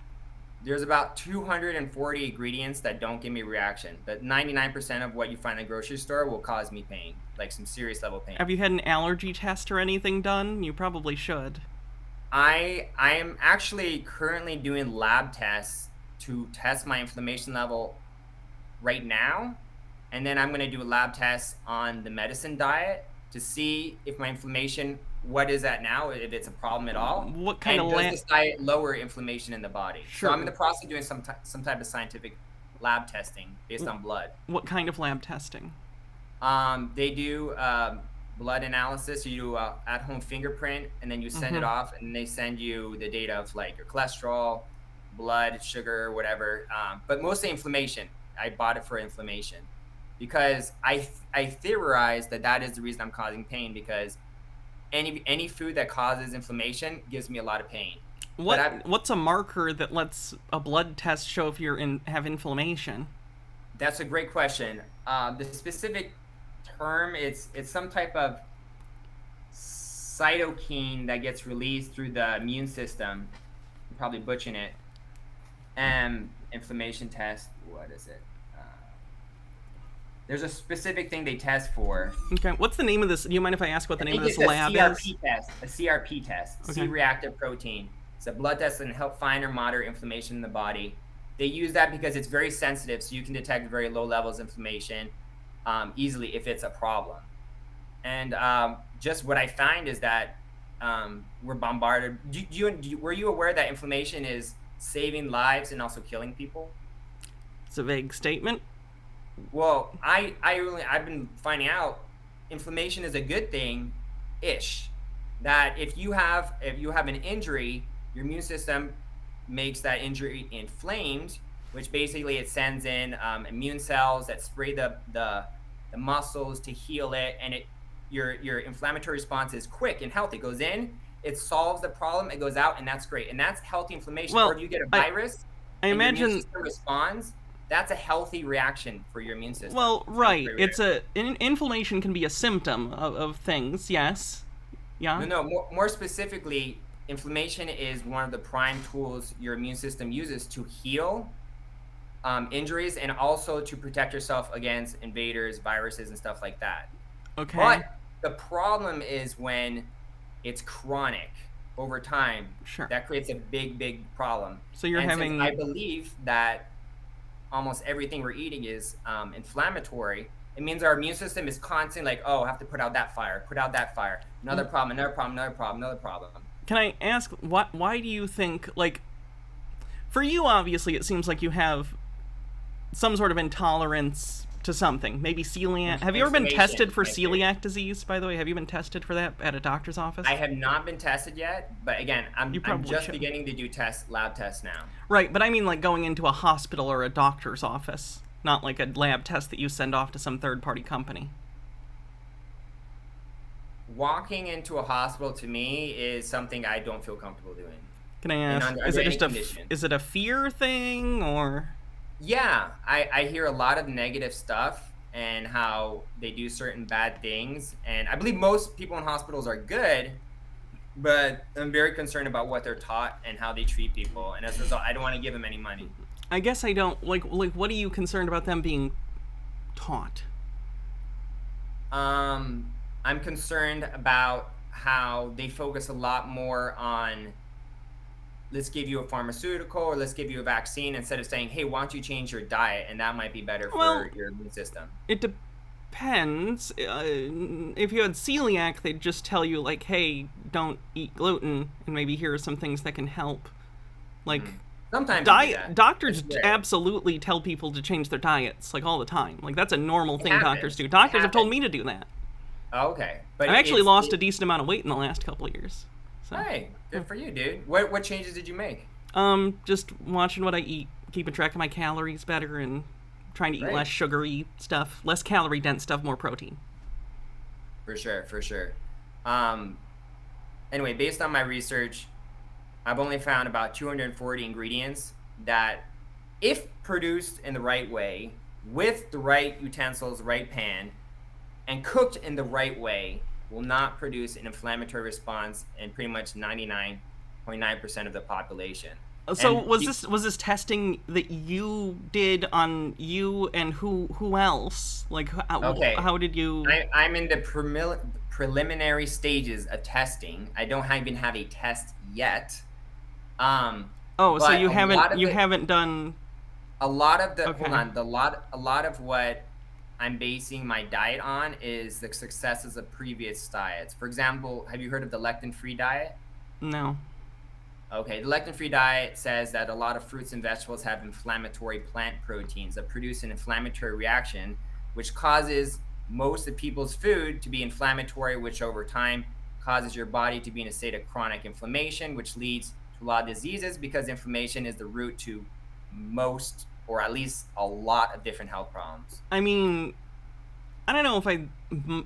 There's about 240 ingredients that don't give me a reaction, but 99% of what you find in the grocery store will cause me pain, like some serious level pain. Have you had an allergy test or anything done? You probably should. I am actually currently doing lab tests to test my inflammation level right now, and then I'm going to do a lab test on the medicine diet to see if my inflammation, what is that now, if it's a problem at all. What kind of does this diet lower inflammation in the body? Sure. So I'm in the process of doing some type of scientific lab testing based on blood. What kind of lab testing? They do blood analysis. You do at-home fingerprint, and then you send it off, and they send you the data of like your cholesterol, blood, sugar, whatever. But mostly inflammation. I bought it for inflammation because I theorized that is the reason I'm causing pain, because any food that causes inflammation gives me a lot of pain. What's a marker that lets a blood test show if you have inflammation? That's a great question. The specific term, it's some type of cytokine that gets released through the immune system. I'm probably butchering it. Inflammation test. What is it? There's a specific thing they test for. Okay. What's the name of this? Do you mind if I ask what the name of this lab is? A CRP test. Okay. C-reactive protein. It's a blood test that can help find or monitor inflammation in the body. They use that because it's very sensitive, so you can detect very low levels of inflammation easily if it's a problem. And just what I find is that we're bombarded. Were you aware that inflammation is saving lives and also killing people? It's a vague statement. Well, I've been finding out inflammation is a good thing-ish. That if you have an injury, your immune system makes that injury inflamed, which basically it sends in immune cells that spray the muscles to heal it, and your inflammatory response is quick and healthy. It goes in, it solves the problem, it goes out, and that's great. And that's healthy inflammation. Or if you get a virus, I imagine your immune system responds. That's a healthy reaction for your immune system. Well, right. Inflammation can be a symptom of things. Yes. Yeah. No. More specifically, inflammation is one of the prime tools your immune system uses to heal injuries and also to protect yourself against invaders, viruses, and stuff like that. Okay. But the problem is when it's chronic over time. Sure. That creates a big problem. So since I believe that almost everything we're eating is inflammatory. It means our immune system is constantly like, oh, I have to put out that fire, another problem. Can I ask, why do you think, like, for you, obviously, it seems like you have some sort of intolerance to something, maybe celiac. Have you ever been tested for celiac disease, by the way? Have you been tested for that at a doctor's office? I have not been tested yet, but again, I'm just beginning to do lab tests now. Right, but I mean like going into a hospital or a doctor's office, not like a lab test that you send off to some third-party company. Walking into a hospital to me is something I don't feel comfortable doing. Can I ask, is it a fear thing, or? Yeah, I hear a lot of negative stuff and how they do certain bad things. And I believe most people in hospitals are good, but I'm very concerned about what they're taught and how they treat people, and as a result, I don't want to give them any money. I guess I don't like. What are you concerned about them being taught? I'm concerned about how they focus a lot more on, let's give you a pharmaceutical or let's give you a vaccine, instead of saying, hey, why don't you change your diet, and that might be better for your immune system. It depends. If you had celiac, they'd just tell you, like, hey, don't eat gluten, and maybe here are some things that can help. Like, sometimes doctors absolutely tell people to change their diets, like, all the time. Like, that's a normal thing doctors do. Doctors have told me to do that. Oh, okay. But I actually lost a decent amount of weight in the last couple of years. So. Hey, good for you, dude. What changes did you make? Just watching what I eat, keeping track of my calories better, and trying to eat less sugary stuff, less calorie dense stuff, more protein. For sure. Anyway, based on my research, I've only found about 240 ingredients that, if produced in the right way, with the right utensils, right pan, and cooked in the right way, will not produce an inflammatory response in pretty much 99.9% of the population. So was this testing that you did on you, and who else? Like, how did you? I'm in the preliminary stages of testing. I don't even have a test yet. So you haven't done a lot of the. Okay. Hold on, a lot of what I'm basing my diet on is the successes of previous diets. For example, have you heard of the lectin-free diet? No. Okay, the lectin-free diet says that a lot of fruits and vegetables have inflammatory plant proteins that produce an inflammatory reaction, which causes most of people's food to be inflammatory, which over time causes your body to be in a state of chronic inflammation, which leads to a lot of diseases, because inflammation is the root to most, or at least a lot of different health problems. I mean, I don't know if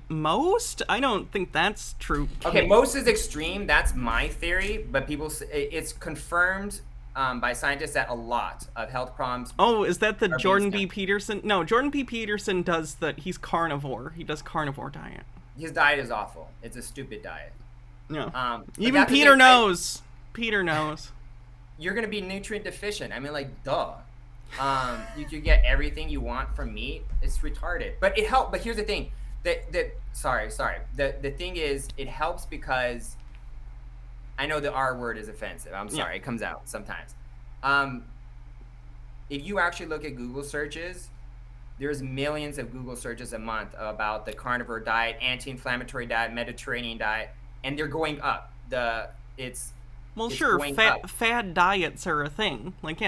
most? I don't think that's true. Okay, most is extreme. That's my theory, but it's confirmed by scientists that a lot of health problems. Oh, is that the Jordan B. Peterson? No, Jordan B. Peterson does that. He's carnivore. He does carnivore diet. His diet is awful. It's a stupid diet. Yeah. Even Peter knows. Peter knows. You're going to be nutrient deficient. I mean, like, duh. You could get everything you want from meat. It's retarded, but it helps. But here's the thing: sorry. The thing is, it helps because I know the R word is offensive. I'm sorry, It comes out sometimes. If you actually look at Google searches, there's millions of Google searches a month about the carnivore diet, anti-inflammatory diet, Mediterranean diet, and they're going up. Well, sure, fad diets are a thing. Like,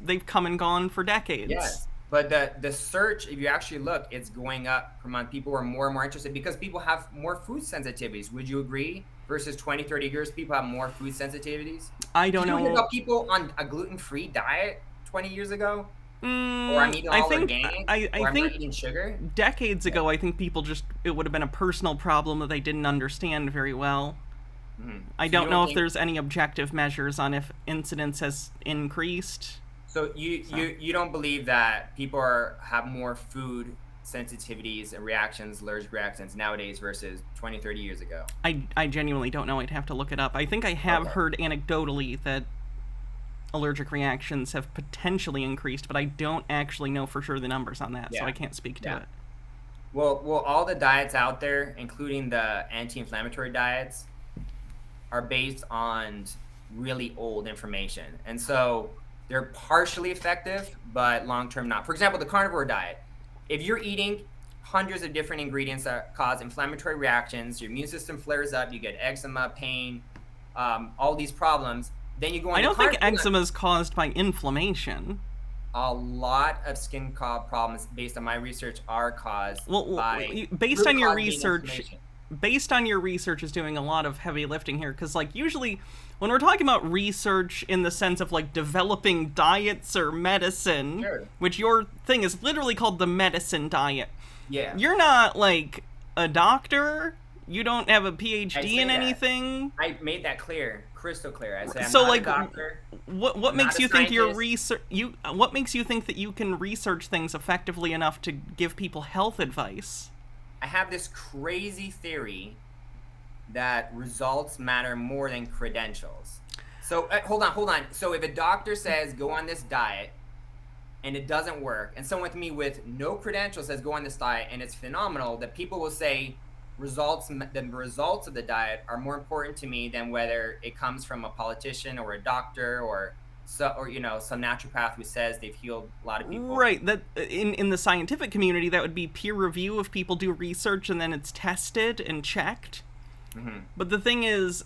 they've come and gone for decades. Yes, but the search, if you actually look, it's going up per month. People are more and more interested because people have more food sensitivities. Would you agree? Versus 20, 30 years, people have more food sensitivities? I don't know. Did you hear about people on a gluten-free diet 20 years ago? Or I'm eating organic? I'm not eating sugar? Decades ago, I think it would have been a personal problem that they didn't understand very well. Mm-hmm. I don't know if there's any objective measures on if incidence has increased. So you don't believe that people have more food sensitivities and reactions, allergic reactions nowadays versus 20, 30 years ago? I genuinely don't know. I'd have to look it up. I think I have heard anecdotally that allergic reactions have potentially increased, but I don't actually know for sure the numbers on that, so I can't speak to it. Well, all the diets out there, including the anti-inflammatory diets, are based on really old information. And so they're partially effective, but long-term not. For example, the carnivore diet. If you're eating hundreds of different ingredients that cause inflammatory reactions, your immune system flares up, you get eczema, pain, all these problems, then you go on. I don't think eczema is caused by inflammation. A lot of skin problems, based on my research, are caused by based on your research. Based on your research is doing a lot of heavy lifting here, because like usually when we're talking about research in the sense of like developing diets or medicine, which your thing is literally called the medicine diet. Yeah. You're not like a doctor. You don't have a PhD in anything. I made that clear, crystal clear. I said I'm so not like a doctor. What makes you think your research what makes you think that you can research things effectively enough to give people health advice? I have this crazy theory that results matter more than credentials. So hold on. So if a doctor says go on this diet and it doesn't work, and someone with me with no credentials says go on this diet and it's phenomenal, that people will say the results of the diet are more important to me than whether it comes from a politician or a doctor or some naturopath who says they've healed a lot of people. Right. That in the scientific community, that would be peer review if people do research and then it's tested and checked. Mm-hmm. But the thing is,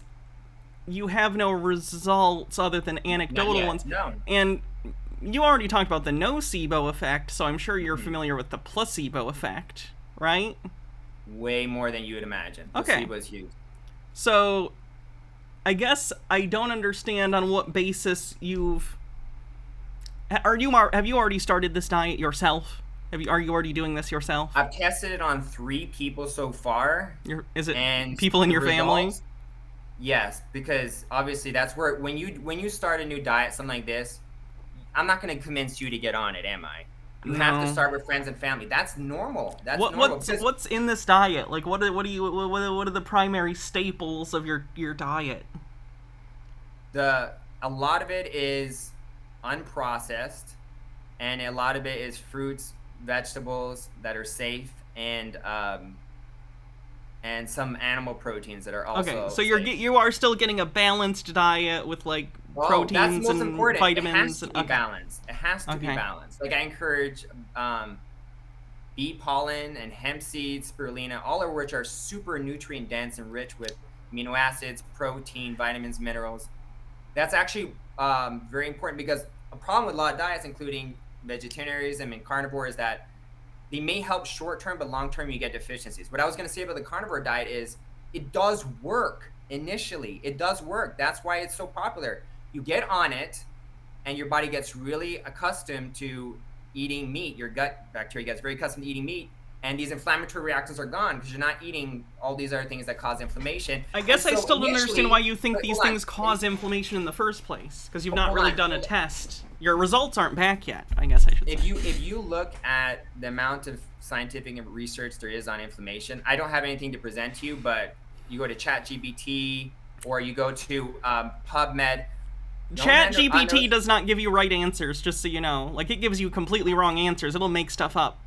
you have no results other than anecdotal ones. No. And you already talked about the nocebo effect, so I'm sure you're familiar with the placebo effect, right? Way more than you would imagine. Okay. Placebo is huge. So, I guess I don't understand on what basis have you already started this diet yourself? Are you already doing this yourself? I've tested it on 3 people so far. Is it and people in your family? Yes, because obviously that's where when you start a new diet, something like this, I'm not going to convince you to get on it, am I? You have to start with friends and family. That's normal. What's in this diet? Like, what are the primary staples of your diet? A lot of it is unprocessed, and a lot of it is fruits, vegetables that are safe, and some animal proteins that are also okay. So safe. you are still getting a balanced diet with like proteins that's most and important. vitamins. It has to be balanced. It has to be balanced. Like I encourage bee pollen and hemp seeds, spirulina, all of which are super nutrient dense and rich with amino acids, protein, vitamins, minerals. That's actually very important, because a problem with a lot of diets, including vegetarianism and carnivore, is that they may help short term, but long term you get deficiencies. What I was going to say about the carnivore diet is it does work initially. It does work. That's why it's so popular. You get on it and your body gets really accustomed to eating meat. Your gut bacteria gets very accustomed to eating meat, and these inflammatory reactions are gone because you're not eating all these other things that cause inflammation. I guess I still don't understand why you think these things cause inflammation in the first place, because you've not really done a test. Your results aren't back yet, I guess I should say. If you look at the amount of scientific research there is on inflammation, I don't have anything to present to you, but you go to ChatGPT or you go to PubMed. ChatGPT does not give you right answers, just so you know. Like, it gives you completely wrong answers. It'll make stuff up.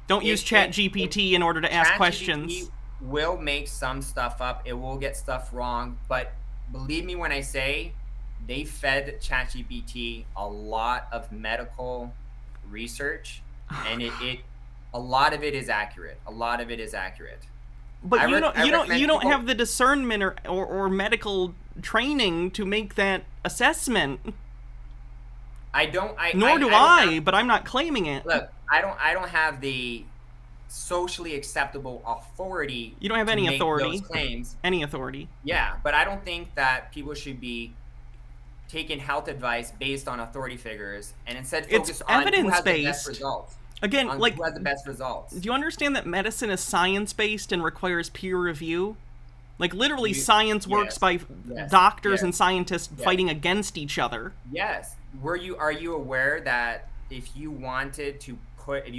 Don't use ChatGPT in order to ask questions. ChatGPT will make some stuff up. It will get stuff wrong. But believe me when I say they fed ChatGPT a lot of medical research, and a lot of it is accurate. A lot of it is accurate. But you don't have the discernment or medical training to make that assessment. Nor do I, but I'm not claiming it. Look, I don't have the socially acceptable authority. You don't have any authority. Those claims. Any authority. Yeah, but I don't think that people should be taking health advice based on authority figures and instead focus on who has the best results. Again, like, who has the best results. Do you understand that medicine is science-based and requires peer review? Like, literally, science works by doctors and scientists fighting against each other. Yes. Are you aware that if you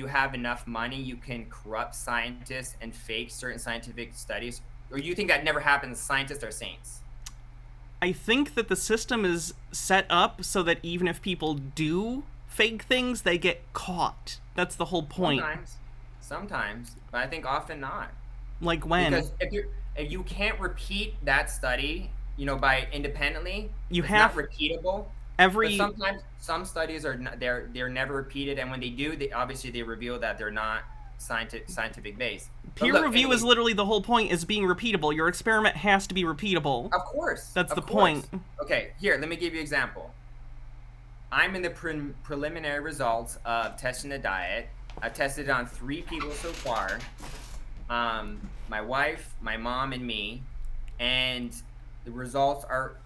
have enough money, you can corrupt scientists and fake certain scientific studies? Or you think that never happens? Scientists are saints. I think that the system is set up so that even if people do fake things, they get caught. That's the whole point. Sometimes, but I think often not. Like when? Because if you can't repeat that study, by independently, it's not repeatable. But sometimes some studies they're never repeated, and when they do, they reveal that they're not scientific based. Peer review is literally the whole point, is being repeatable. Your experiment has to be repeatable. Of course. That's the point. Okay, here, let me give you an example. I'm in the preliminary results of testing the diet. I've tested it on 3 people so far. My wife, my mom, and me. And the results are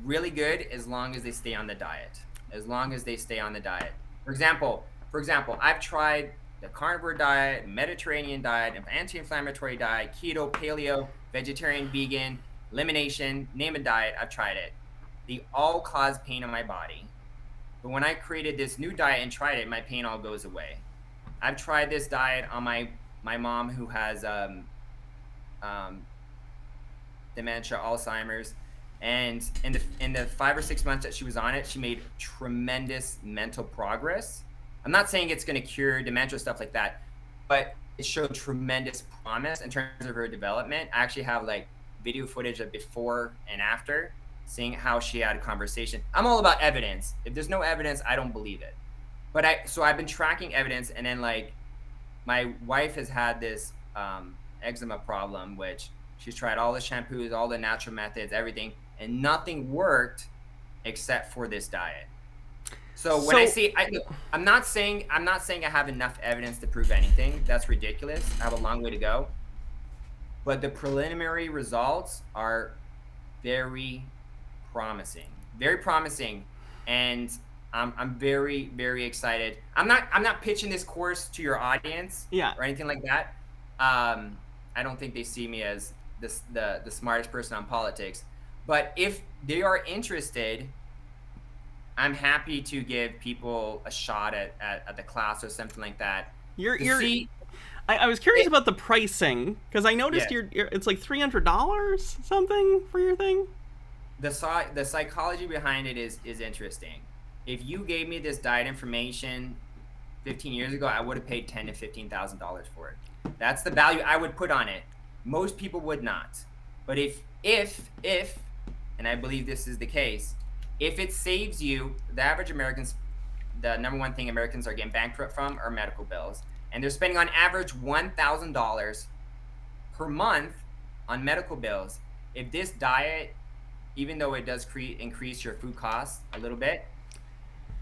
really good as long as they stay on the diet. For example, I've tried the carnivore diet, Mediterranean diet, an anti-inflammatory diet, keto, paleo, vegetarian, vegan, elimination, name a diet, I've tried it. They all cause pain in my body. But when I created this new diet and tried it, my pain all goes away. I've tried this diet on my mom who has dementia, Alzheimer's. And in the 5 or 6 months that she was on it, she made tremendous mental progress. I'm not saying it's going to cure dementia, stuff like that, but it showed tremendous promise in terms of her development. I actually have like video footage of before and after, seeing how she had a conversation. I'm all about evidence. If there's no evidence, I don't believe it. But I've been tracking evidence, and then like my wife has had this eczema problem, which she's tried all the shampoos, all the natural methods, everything, and nothing worked except for this diet. So when I'm not saying I have enough evidence to prove anything. That's ridiculous. I have a long way to go. But the preliminary results are very promising. Very promising. And I'm very, very excited. I'm not pitching this course to your audience or anything like that. I don't think they see me as the smartest person on politics. But if they are interested, I'm happy to give people a shot at the class or something like that. I was curious about the pricing, because I noticed it's like $300 something for your thing. The psychology behind it is interesting. If you gave me this diet information 15 years ago, I would have paid $10,000 to $15,000 for it. That's the value I would put on it. Most people would not. But if, and I believe this is the case, if it saves you, the average Americans, the number one thing Americans are getting bankrupt from are medical bills. And they're spending on average $1,000 per month on medical bills. If this diet, even though it does increase your food costs a little bit,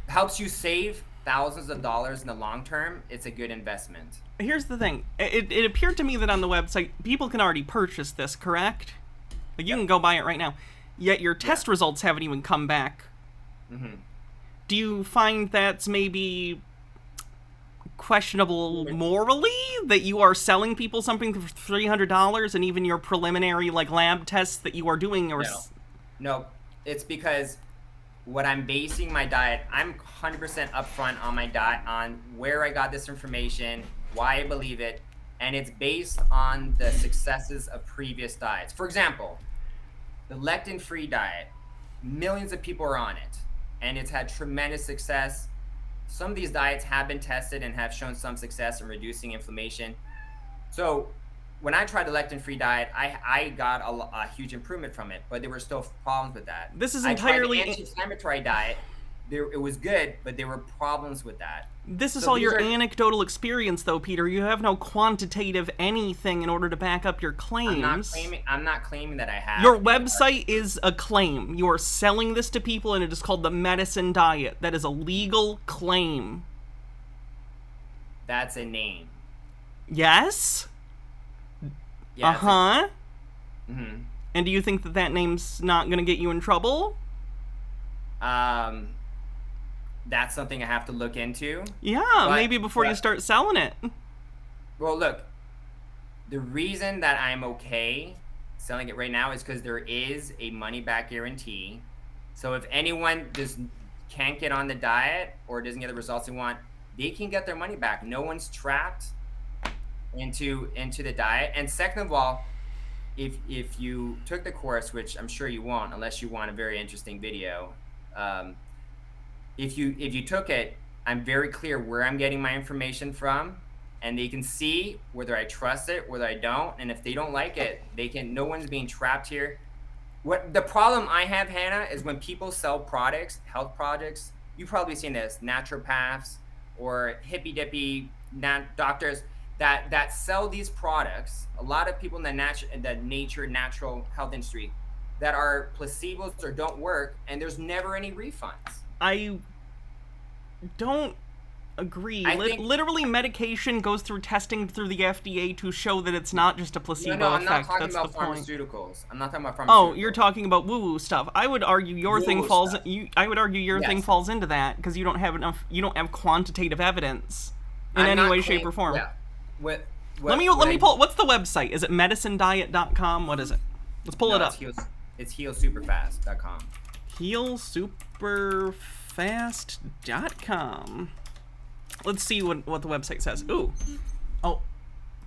helps you save thousands of dollars in the long term, it's a good investment. Here's the thing. It appeared to me that on the website, people can already purchase this, correct? Like, you can go buy it right now. Yet your test results haven't even come back. Mm-hmm. Do you find that's maybe questionable morally, that you are selling people something for $300 and even your preliminary like lab tests that you are doing are... No, it's because what I'm basing my diet, I'm 100% upfront on my diet, on where I got this information, why I believe it, and it's based on the successes of previous diets. For example, the lectin-free diet, millions of people are on it, and it's had tremendous success. Some of these diets have been tested and have shown some success in reducing inflammation. So when I tried the lectin-free diet, I got a huge improvement from it, but there were still problems with that. This is entirely... I tried the anti-inflammatory diet. It was good, but there were problems with that. This is all your anecdotal experience, though, Peter. You have no quantitative anything in order to back up your claims. I'm not claiming that I have. Your website is a claim. You are selling this to people, and it is called the medicine diet. That is a legal claim. That's a name. Yes? Yeah, uh-huh. Mm-hmm. And do you think that name's not going to get you in trouble? That's something I have to look into. Yeah, maybe before you start selling it. Well, look, the reason that I'm okay selling it right now is because there is a money-back guarantee. So if anyone just can't get on the diet or doesn't get the results they want, they can get their money back. No one's trapped into the diet. And second of all, if you took the course, which I'm sure you won't unless you want a very interesting video, if you took it, I'm very clear where I'm getting my information from, and they can see whether I trust it, whether I don't, and if they don't like it, no one's being trapped here. What the problem I have, Hannah, is when people sell products, health products, you've probably seen this, naturopaths or hippy-dippy doctors that sell these products, a lot of people in the natural health industry that are placebos or don't work, and there's never any refunds. I don't agree. Literally, medication goes through testing through the FDA to show that it's not just a placebo effect. I'm not talking That's about the point. pharmaceuticals. I'm not talking about pharmaceuticals. Oh, you're talking about woo-woo stuff. I would argue your thing falls. I would argue your thing falls into that because you don't have enough. You don't have quantitative evidence in any way, shape, or form. Yeah. Let me pull. What's the website? Is it medicinediet.com? What is it? Let's pull it up. It's healsuperfast.com. healsuperfast.com. Let's see what the website says. Ooh. Oh,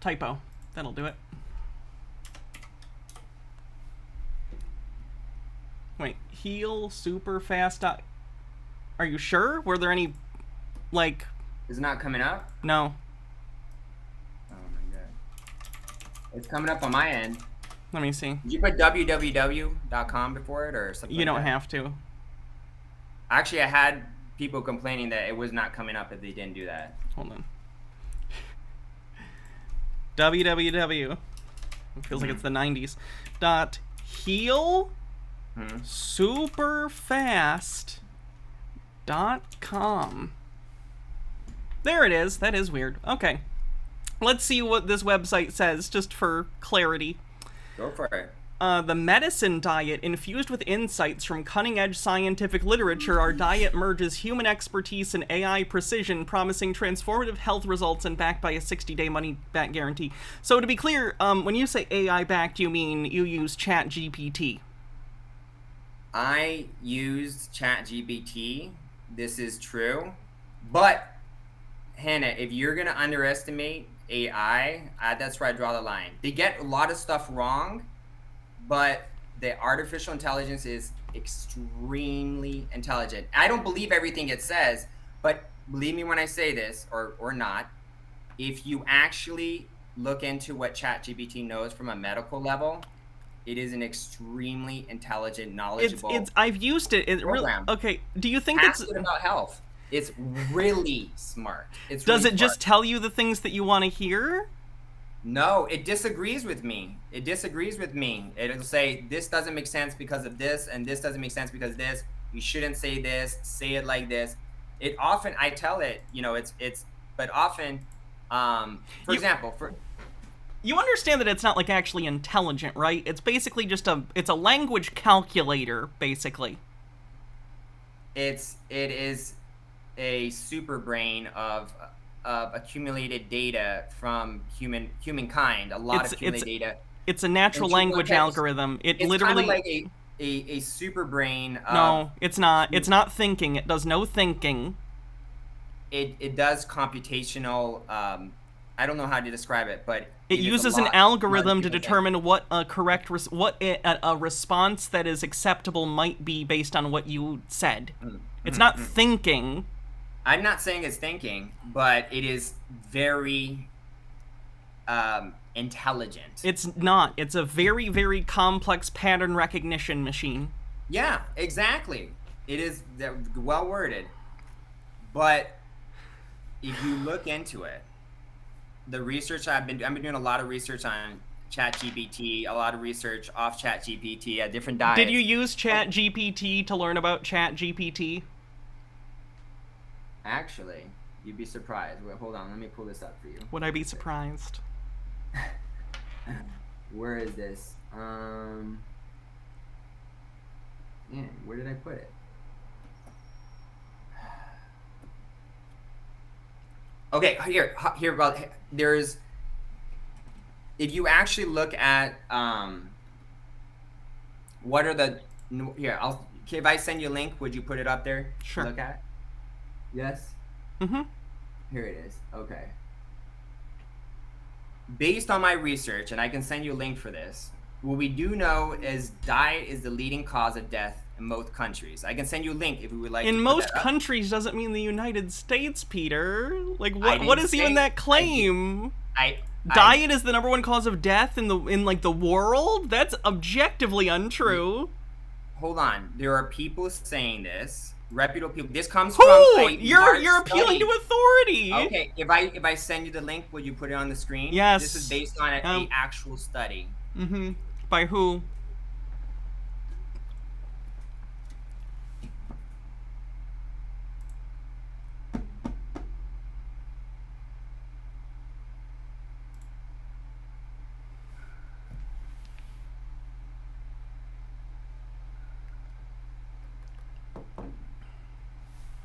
typo. That'll do it. Wait, heal super fast. Are you sure? Were there any, like... Is it not coming up? No. Oh my god. It's coming up on my end. Let me see. Did you put www.com before it or something? You don't like that? have to. Actually, I had people complaining that it was not coming up if they didn't do that. Hold on. www. It feels like it's the 90s. Heal superfast.com. There it is. That is weird. Okay. Let's see what this website says, just for clarity. Go for it. The medicine diet, infused with insights from cutting-edge scientific literature, our diet merges human expertise and AI precision, promising transformative health results and backed by a 60-day money-back guarantee. So to be clear, when you say AI-backed, you mean you use ChatGPT? I used ChatGPT. This is true. But, Hannah, if you're going to underestimate AI, that's where I draw the line. They get a lot of stuff wrong, but the artificial intelligence is extremely intelligent. I don't believe everything it says, but believe me when I say this, or not, if you actually look into what ChatGPT knows from a medical level, it is an extremely intelligent, knowledgeable I've used it. program. Okay, do you think Ask it about health. It's really smart. Does it just tell you the things that you want to hear? No, it disagrees with me. It'll say, this doesn't make sense because of this, and this doesn't make sense because of this. You shouldn't say this. Say it like this. It often, I tell it, but often, for example, you understand that it's not like actually intelligent, right? It's basically just it's a language calculator, basically. It is a super brain of accumulated data from humankind. A lot of accumulated data. It's a natural language algorithm. It's literally kind of like a super brain. No, it's not. It's not thinking. It does no thinking. It does computational. I don't know how to describe it, but it uses an algorithm to determine what a correct a response that is acceptable might be based on what you said. It's not thinking. I'm not saying it's thinking, but it is very intelligent. It's not. It's a very, very complex pattern recognition machine. Yeah, exactly. It is well worded. But if you look into it, the research I've been doing a lot of research on ChatGPT, a lot of research off ChatGPT at different diets. Did you use ChatGPT to learn about ChatGPT? Actually, you'd be surprised. Wait, hold on. Let me pull this up for you. Would I be surprised? Where is this? Man, where did I put it? Okay, here. There's. If you actually look at what are the here? If I send you a link, would you put it up there? Sure. To look at. Yes? Mm-hmm. Here it is. Okay. Based on my research, and I can send you a link for this, what we do know is diet is the leading cause of death in most countries. I can send you a link if you would like to. In most countries doesn't mean the United States, Peter. Like what is even that claim? Diet is the number one cause of death in the world? That's objectively untrue. Hold on. There are people saying this. Reputable people. This comes from you're appealing to authority. Okay, if I send you the link, would you put it on the screen? Yes. This is based on an actual study. Mm-hmm. By who?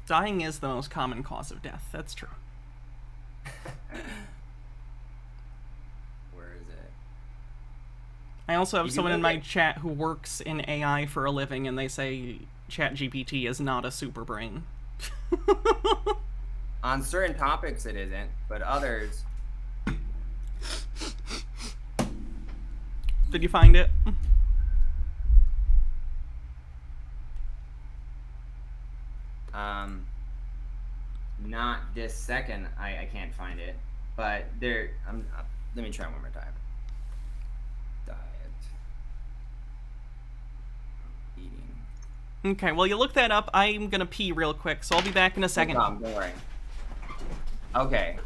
Dying is the most common cause of death. That's true. Where is it? I also have someone in my chat who works in AI for a living, and they say ChatGPT is not a super brain. On certain topics it isn't, but others... Did you find it? Not this second. I can't find it. But there. Let me try one more time. Diet. Eating. Okay, well, you look that up. I'm gonna pee real quick, so I'll be back in a second. No problem, don't worry. Okay.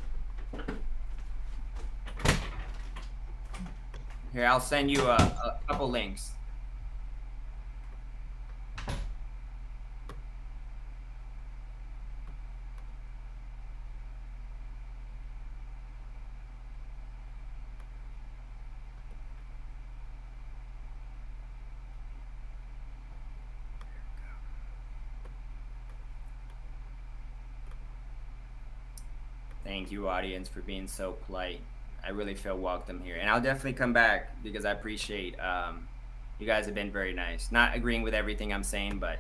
Here, I'll send you a couple links. Thank you, audience, for being so polite. I really feel welcome here. And I'll definitely come back because I appreciate you guys have been very nice. Not agreeing with everything I'm saying, but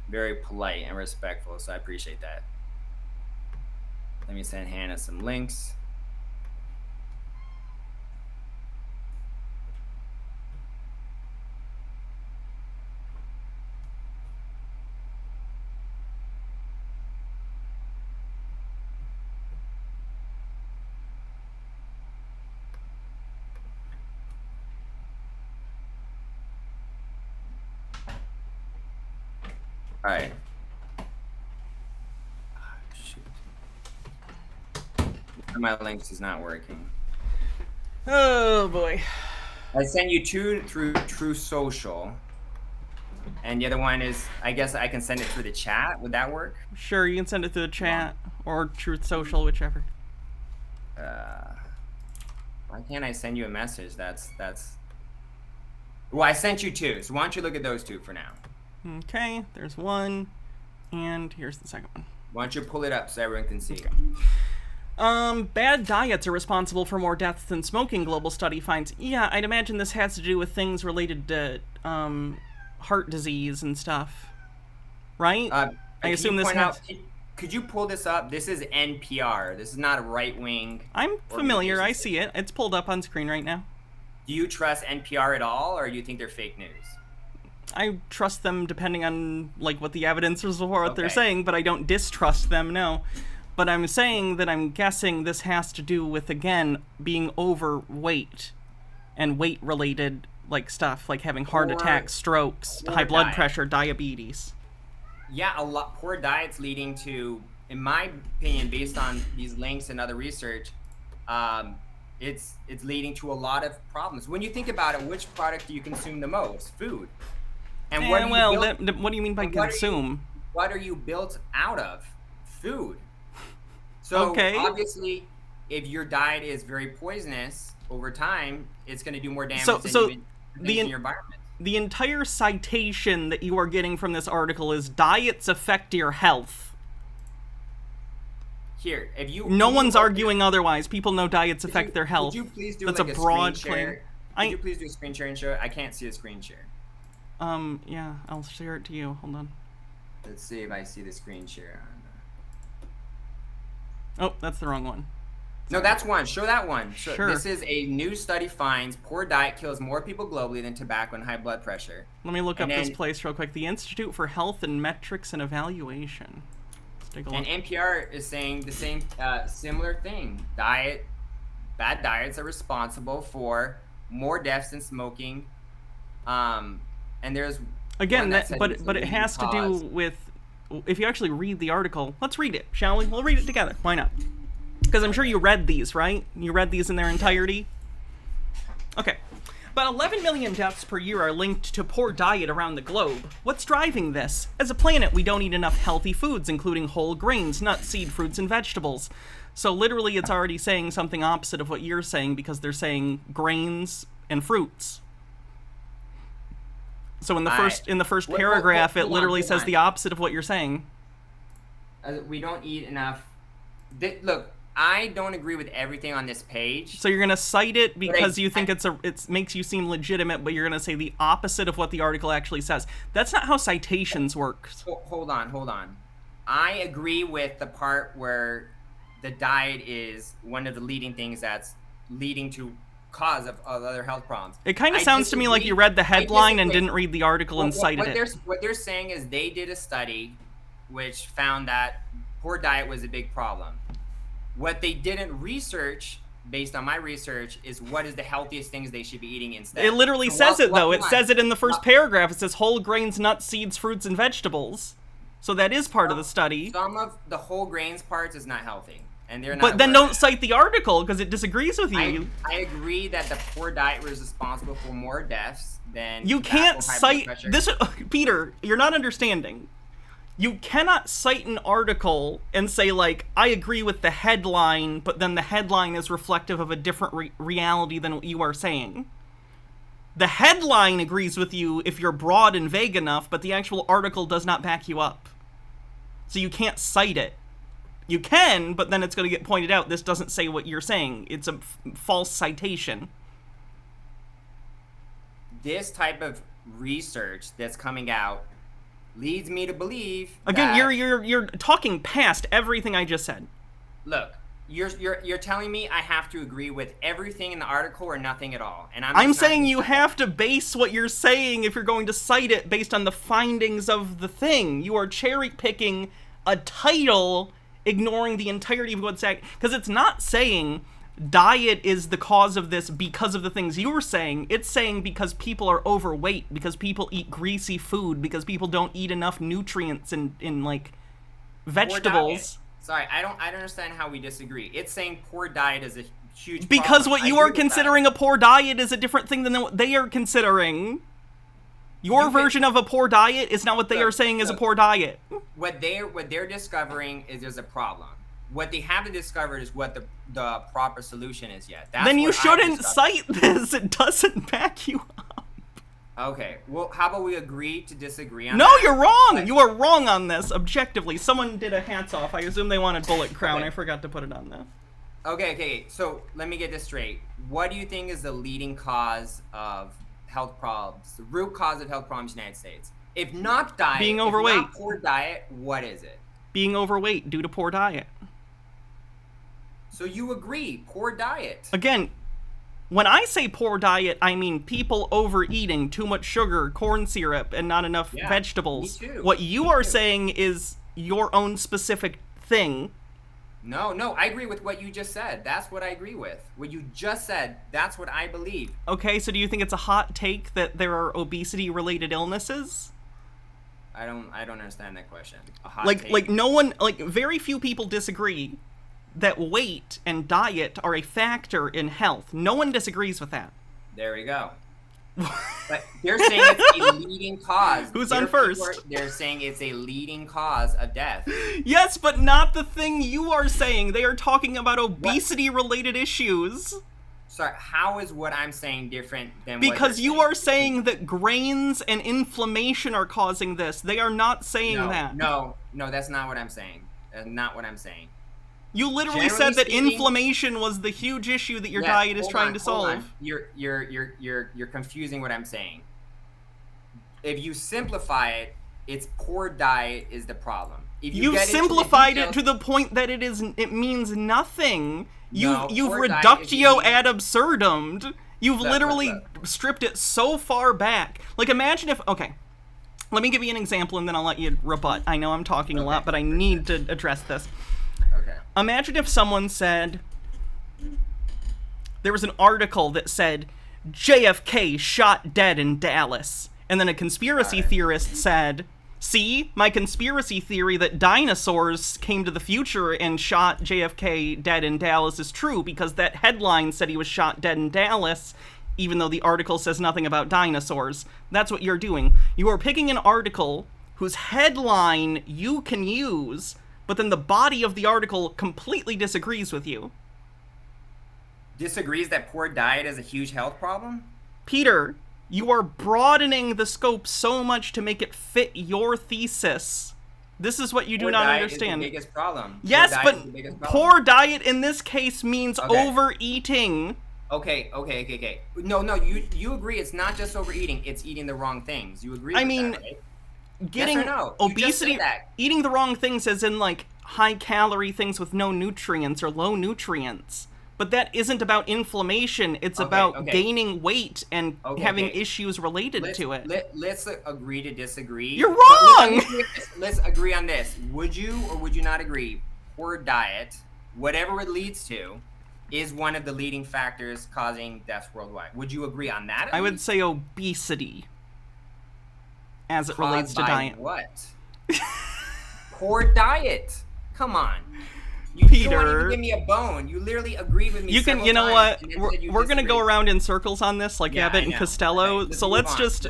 very polite and respectful. So I appreciate that. Let me send Hannah some links. All right. Shoot. My links is not working. Oh boy. I sent you two through True Social, and the other one is, I guess I can send it through the chat. Would that work? Sure, you can send it through the chat or Truth Social, whichever. Why can't I send you a message? That's. Well, I sent you two, so why don't you look at those two for now? Okay, there's one, and here's the second one. Why don't you pull it up so everyone can see? Bad diets are responsible for more deaths than smoking, global study finds. Yeah, I'd imagine this has to do with things related to, heart disease and stuff. Right? I assume this has... Could you pull this up? This is NPR. This is not a right-wing... I'm familiar. I see it. It's pulled up on screen right now. Do you trust NPR at all, or do you think they're fake news? I trust them depending on, like, what the evidence is for what they're saying, but I don't distrust them, no. But I'm saying that I'm guessing this has to do with, again, being overweight and weight-related, like, stuff, like having heart attacks, strokes, high blood pressure, diabetes. Yeah, a lot. Poor diets leading to, in my opinion, based on these links and other research, it's leading to a lot of problems. When you think about it, which product do you consume the most? Food. And what do you mean by consume? What are you built out of? Food. So obviously, if your diet is very poisonous over time, it's going to do more damage than in your environment. The entire citation that you are getting from this article is diets affect your health. Here, if you no one's arguing otherwise. People know diets affect their health. Would you please do That's like a broad claim. Could you please do a screen share and show it? I can't see a screen share. Yeah, I'll share it to you. Hold on. Let's see if I see the screen share. Oh, that's the wrong one. No, that's one. Show that one. Sure. This is a new study finds poor diet kills more people globally than tobacco and high blood pressure. Let me look up this place real quick. The Institute for Health and Metrics and Evaluation. Let's take a look. And NPR is saying the same, similar thing. Bad diets are responsible for more deaths than smoking. And there's again, but it has to do with, if you actually read the article. Let's read it, shall we? We'll read it together. Why not? Because I'm sure you read these, right? You read these in their entirety? Okay. About 11 million deaths per year are linked to poor diet around the globe. What's driving this? As a planet, we don't eat enough healthy foods, including whole grains, nuts, seed, fruits, and vegetables. So literally, it's already saying something opposite of what you're saying, because they're saying grains and fruits. So in the first paragraph, it literally says the opposite of what you're saying. We don't eat enough. Look, I don't agree with everything on this page. So you're gonna cite it because you think it makes you seem legitimate, but you're gonna say the opposite of what the article actually says. That's not how citations work. Hold on. I agree with the part where the diet is one of the leading things that's leading to cause of other health problems. It kind of sounds to me like you read the headline and didn't read the article and cited it. What they're saying is they did a study which found that poor diet was a big problem. What they didn't research, based on my research, is what is the healthiest things they should be eating instead. It literally says it, though. It says it in the first paragraph. It says whole grains, nuts, seeds, fruits, and vegetables. So that is part of the study. Some of the whole grains parts is not healthy. And they're not. But then don't cite the article because it disagrees with you. I agree that the poor diet was responsible for more deaths than you can't cite this. Peter, you're not understanding. You cannot cite an article and say, like, I agree with the headline, but then the headline is reflective of a different reality than what you are saying. The headline agrees with you if you're broad and vague enough, but the actual article does not back you up. So you can't cite it. You can, but then it's going to get pointed out, this doesn't say what you're saying. It's a false citation. This type of research that's coming out leads me to believe again that, you're talking past everything I just said. Look, you're telling me I have to agree with everything in the article or nothing at all, and I'm saying you have to base what you're saying if you're going to cite it based on the findings of the thing. You are cherry picking a title, ignoring the entirety of what's saying, because it's not saying diet is the cause of this because of the things you were saying. It's saying because people are overweight, because people eat greasy food, because people don't eat enough nutrients in like vegetables. Sorry, I don't understand how we disagree. It's saying poor diet is a huge because problem. What you are considering a poor diet is a different thing than what they are considering. Your version of a poor diet is not what they are saying is a poor diet. What they're discovering is there's a problem. What they haven't discovered is what the proper solution is yet. That's then you shouldn't cite this. It doesn't back you up. Okay. Well, how about we agree to disagree on No, that? you're wrong. You are wrong on this, objectively. Someone did a hats off. I assume they wanted Bullet Crown. Okay. I forgot to put it on there. Okay. So let me get this straight. What do you think is the leading cause of health problems, the root cause of health problems in the United States? If not diet, being overweight. If not poor diet, what is it? Being overweight due to poor diet. So you agree, poor diet. Again, when I say poor diet, I mean people overeating too much sugar, corn syrup, and not enough vegetables. Me too. What you are saying is your own specific thing. No, I agree with what you just said. That's what I agree with. What you just said, that's what I believe. Okay, so do you think it's a hot take that there are obesity-related illnesses? I don't understand that question. A hot take? Like no one, like very few people disagree that weight and diet are a factor in health. No one disagrees with that. There we go. But they're saying it's a leading cause. Who's on first? They're saying it's a leading cause of death. Yes, but not the thing you are saying. They are talking about obesity-related issues. Sorry, how is what I'm saying different than because you are saying that grains and inflammation are causing this. They are not saying that. No, that's not what I'm saying. That's not what I'm saying. You literally said that inflammation was the huge issue that your diet is trying to solve. You're confusing what I'm saying. If you simplify it, it's poor diet is the problem. If you've simplified it to the point that it means nothing. You've reductio ad absurdum. You've literally stripped it so far back. Like imagine if let me give you an example and then I'll let you rebut. I know I'm talking a lot, but I need to address this. Okay. Imagine if someone said, there was an article that said, JFK shot dead in Dallas. And then a conspiracy theorist said, see, my conspiracy theory that dinosaurs came to the future and shot JFK dead in Dallas is true because that headline said he was shot dead in Dallas, even though the article says nothing about dinosaurs. That's what you're doing. You are picking an article whose headline you can use, but then the body of the article completely disagrees with you. Disagrees that poor diet is a huge health problem? Peter, you are broadening the scope so much to make it fit your thesis. This is what you do not understand. Is the biggest problem. Yes, but poor diet in this case means overeating. Okay. No, you agree it's not just overeating, it's eating the wrong things. You agree with that, right? Getting yes or no? obesity, eating the wrong things as in like high calorie things with no nutrients or low nutrients. But that isn't about inflammation. It's about gaining weight and having issues related to it. Let's agree to disagree. You're wrong! Let's agree on this. Would you or would you not agree? Poor diet, whatever it leads to, is one of the leading factors causing deaths worldwide. Would you agree on that? I would say obesity, as it relates to diet. What? Poor diet. Come on. You Peter, don't even give me a bone. You literally agreed with me. You can, you know what? We're gonna go around in circles on this, like Abbott and Costello. Okay, so let's just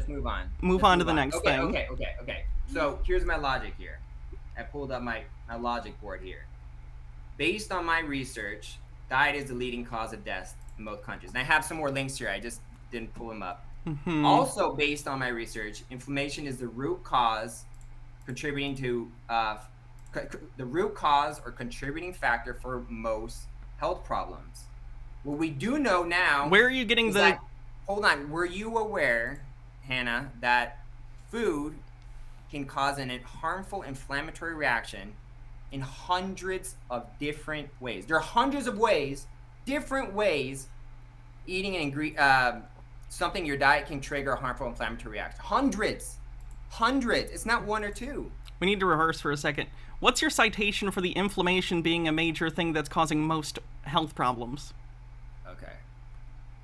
move on to the next thing. Okay. So here's my logic here. I pulled up my logic board here. Based on my research, diet is the leading cause of death in most countries. And I have some more links here. I just didn't pull them up. Mm-hmm. Also, based on my research, inflammation is the root cause contributing to the root cause or contributing factor for most health problems. What we do know now. Where are you getting the? Hold on. Were you aware, Hannah, that food can cause an harmful inflammatory reaction in hundreds of different ways? There are hundreds of ways, different ways, eating an something in your diet can trigger a harmful inflammatory reaction. Hundreds. It's not one or two. We need to rehearse for a second. What's your citation for the inflammation being a major thing that's causing most health problems? Okay.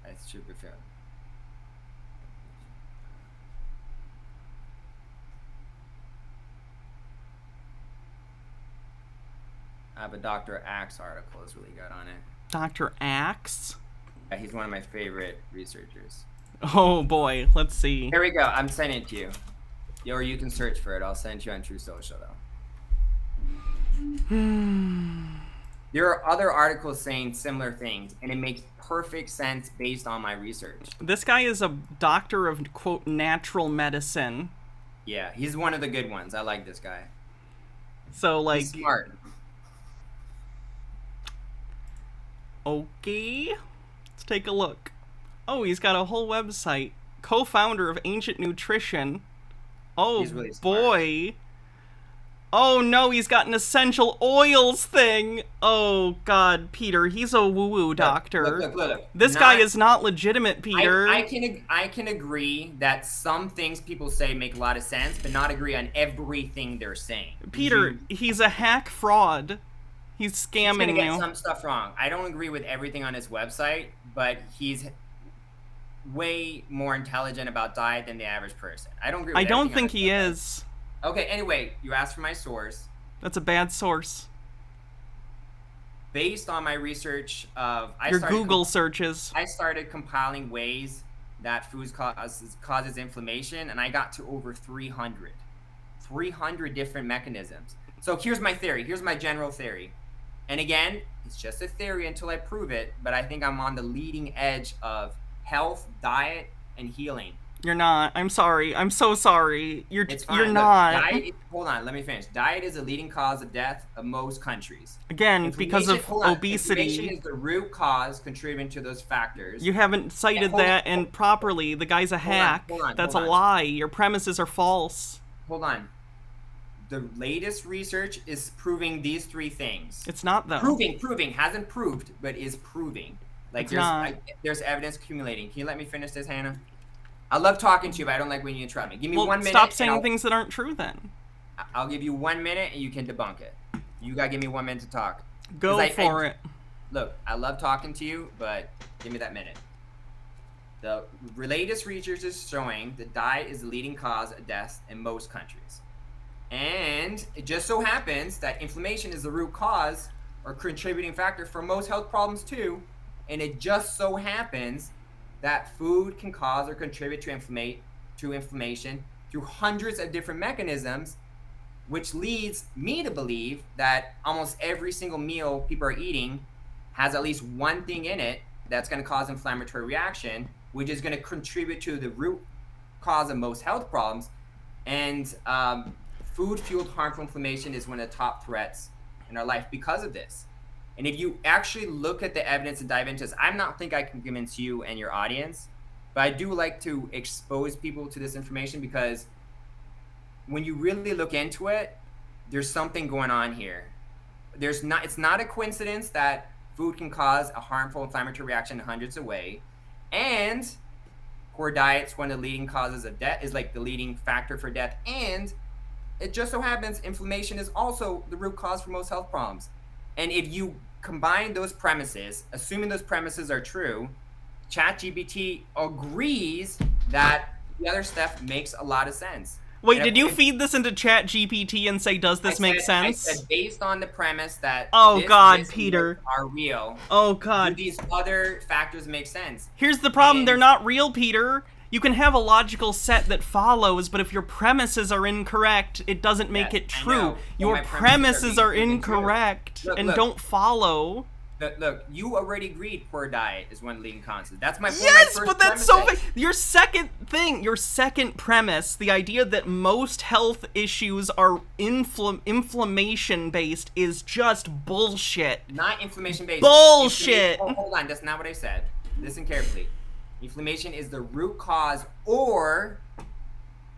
That's super fair. I have a Dr. Axe article. It's really good on it. Dr. Axe? Yeah, he's one of my favorite researchers. Oh boy, let's see. Here we go. I'm sending it to you. Or you can search for it. I'll send you on True Social, though. There are other articles saying similar things, and it makes perfect sense based on my research. This guy is a doctor of, quote, natural medicine. Yeah, he's one of the good ones. I like this guy. So, like... He's smart. Okay. Let's take a look. Oh, he's got a whole website. Co-founder of Ancient Nutrition. Oh, he's really boy. Oh, no, he's got an essential oils thing. Oh, God, Peter, he's a woo-woo doctor. Look. This guy is not legitimate, Peter. I can agree that some things people say make a lot of sense, but not agree on everything they're saying. Peter, he's a hack fraud. He's scamming you. He's gonna you. get some stuff wrong. I don't agree with everything on his website, but he's way more intelligent about diet than the average person. I don't agree with I don't think he is. Okay, anyway, you asked for my source. That's a bad source. Based on my research of... Your Google searches. I started compiling ways that foods causes inflammation, and I got to over 300. 300 different mechanisms. So here's my theory. Here's my general theory. And again, it's just a theory until I prove it, but I think I'm on the leading edge of health, diet, and healing. You're not. I'm sorry. I'm so sorry. You're Look, not. Hold on. Let me finish. Diet is a leading cause of death of most countries. Again, because of obesity. Inflammation is the root cause contributing to those factors. You haven't cited that and properly. The guy's a hack. That's a lie. Your premises are false. Hold on. The latest research is proving these three things. It's not, though. Proving. Hasn't proved, but is proving. Like, there's evidence accumulating. Can you let me finish this, Hannah? I love talking to you, but I don't like when you interrupt me. Give me 1 minute. Stop saying things that aren't true, then. I'll give you 1 minute, and you can debunk it. You gotta give me 1 minute to talk. Go for it. Look, I love talking to you, but give me that minute. The latest research is showing that diet is the leading cause of deaths in most countries. And it just so happens that inflammation is the root cause or contributing factor for most health problems too. And it just so happens that food can cause or contribute to inflammation through hundreds of different mechanisms, which leads me to believe that almost every single meal people are eating has at least one thing in it that's going to cause inflammatory reaction, which is going to contribute to the root cause of most health problems. And food-fueled harmful inflammation is one of the top threats in our life because of this. And if you actually look at the evidence and dive into this, I don't think I can convince you and your audience, but I do like to expose people to this information because when you really look into it, there's something going on here. It's not a coincidence that food can cause a harmful inflammatory reaction in hundreds of ways, and poor diet's one of the leading causes of death, is like the leading factor for death, and it just so happens inflammation is also the root cause for most health problems. And if you combine those premises, assuming those premises are true, ChatGPT agrees that the other stuff makes a lot of sense. Wait, did you feed this into ChatGPT and say, does this make sense? I said, based on the premise that God, Peter, are real. Oh, God. Do these other factors make sense? Here's the problem. They're not real, Peter. You can have a logical set that follows, but if your premises are incorrect, it doesn't make it true. Your premises are incorrect and don't follow. Look, you already agreed poor diet is one leading causes. That's my yes, but that's so big. Your second premise, the idea that most health issues are inflammation based, is just bullshit. Not inflammation based. Bullshit. Hold on, that's not what I said. Listen carefully. Inflammation is the root cause or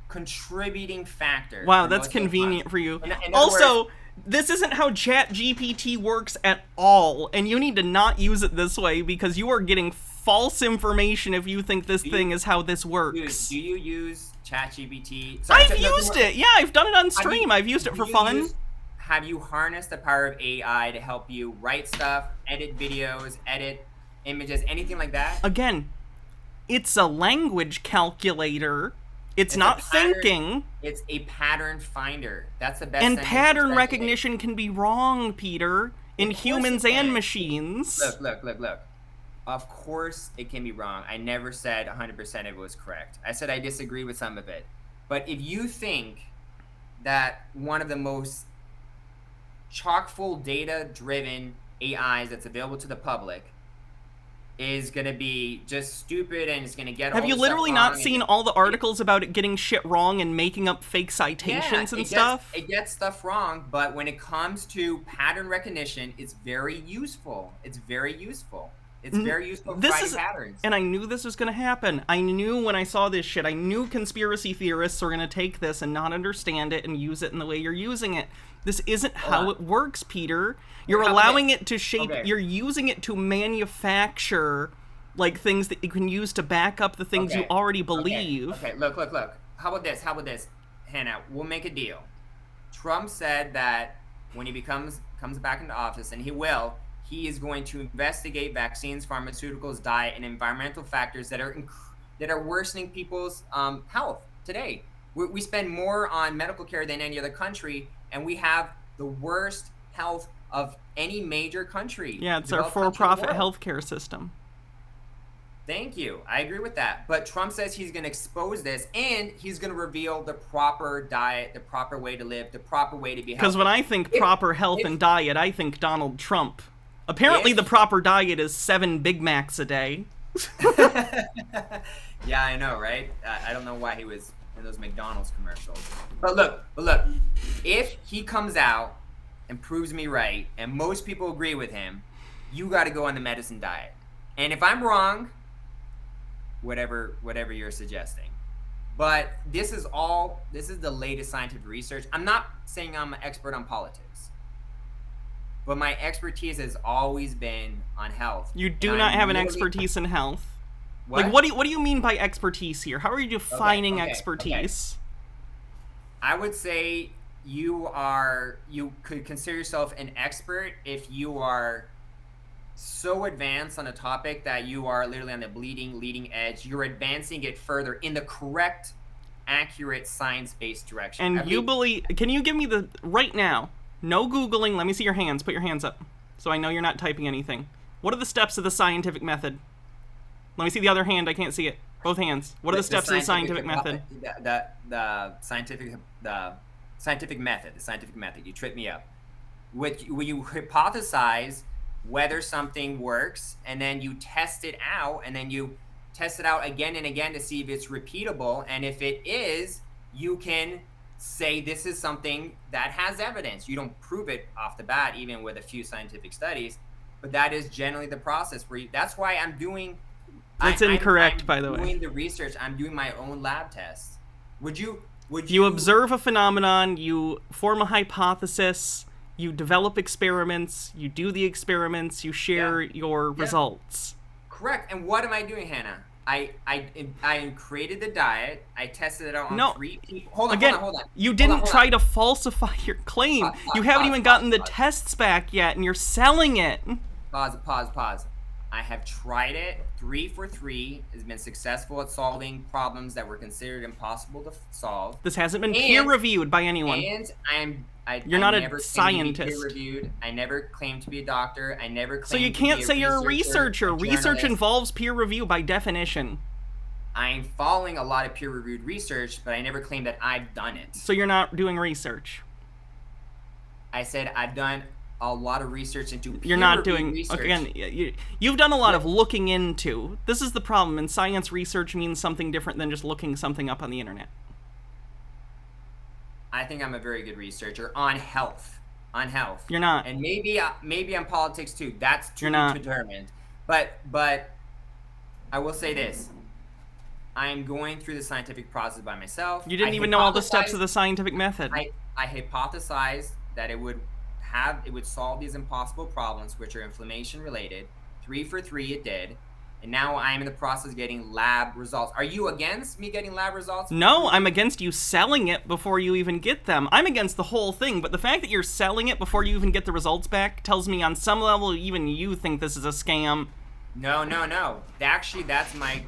contributing factor. Wow, that's convenient for you. In also, this isn't how ChatGPT works at all, and you need to not use it this way because you are getting false information if you think this thing is how this works. Do you use ChatGPT? I've used it. Yeah, I've done it on stream. I've used it for fun. Have you harnessed the power of AI to help you write stuff, edit videos, edit images, anything like that? Again, it's a language calculator. It's not thinking. It's a pattern finder. That's the best. And pattern recognition can be wrong, Peter, in humans and machines. Look. Of course it can be wrong. I never said 100% of it was correct. I said I disagree with some of it. But if you think that one of the most chock-full data-driven AIs that's available to the public is going to be just stupid and it's going to get all Have you literally not seen all the articles about it getting shit wrong and making up fake citations and stuff? It gets stuff wrong, but when it comes to pattern recognition, it's very useful. It's very useful for finding patterns. And I knew this was going to happen. I knew when I saw this shit, I knew conspiracy theorists were going to take this and not understand it and use it in the way you're using it. This isn't how it works, Peter. You're allowing it to shape, you're using it to manufacture, like, things that you can use to back up the things you already believe. Okay, look. How about this? Hannah, we'll make a deal. Trump said that when he comes back into office, and he is going to investigate vaccines, pharmaceuticals, diet, and environmental factors that are worsening people's health today. We spend more on medical care than any other country, and we have the worst health of any major country. Yeah, it's our for-profit healthcare system. Thank you. I agree with that. But Trump says he's going to expose this, and he's going to reveal the proper diet, the proper way to live, the proper way to be healthy. Because when I think proper health and diet, I think Donald Trump. Apparently the proper diet is 7 Big Macs a day. Yeah, I know, right? I don't know why he was in those McDonald's commercials. But look, if he comes out and proves me right, and most people agree with him, you got to go on the medicine diet. And if I'm wrong, whatever you're suggesting. But this is the latest scientific research. I'm not saying I'm an expert on politics, but my expertise has always been on health. You do not have an expertise in health. What? Like, what do you mean by expertise here? How are you defining expertise? I would say you could consider yourself an expert if you are so advanced on a topic that you are literally on the leading edge. You're advancing it further in the correct, accurate, science-based direction. And can you give me right now, no Googling, let me see your hands, put your hands up, so I know you're not typing anything. What are the steps of the scientific method? Let me see the other hand, I can't see it. Both hands. What are the steps of the scientific method? The scientific method. You tripped me up. When you hypothesize whether something works, and then you test it out, and then you test it out again and again to see if it's repeatable, and if it is, you can say this is something that has evidence. You don't prove it off the bat, even with a few scientific studies, but that is generally the process where that's why I'm doing. That's incorrect, by the way. I'm doing the research. I'm doing my own lab tests. Would you observe a phenomenon, you form a hypothesis, You develop experiments, you do the experiments, you share your results. Correct. And what am I doing, Hannah? I created the diet. I tested it out on 3 people. Hold on. You didn't try to falsify your claim. You haven't even gotten the tests back yet, and you're selling it. Pause. I have tried it 3 for 3. Has been successful at solving problems that were considered impossible to solve. This hasn't been peer-reviewed by anyone. And you're not a scientist. Peer-reviewed. I never claimed to be a doctor. I never claimed. So you can't say you're a researcher. Research involves peer review by definition. I'm following a lot of peer-reviewed research, but I never claimed that I've done it. So you're not doing research. I said I've done a lot of research into peer-reviewed You're not doing research. Again, you've done a lot of looking into. This is the problem. And science research means something different than just looking something up on the internet. I think I'm a very good researcher on health. You're not. And maybe on politics too. That's to be determined. But I will say this. I'm going through the scientific process by myself. You didn't even know all the steps of the scientific method. I hypothesized that it would solve these impossible problems, which are inflammation related. 3 for 3 it did. And now I'm in the process of getting lab results. Are you against me getting lab results? No, I'm against you selling it before you even get them. I'm against the whole thing, but the fact that you're selling it before you even get the results back tells me on some level even you think this is a scam. No. Actually, that's my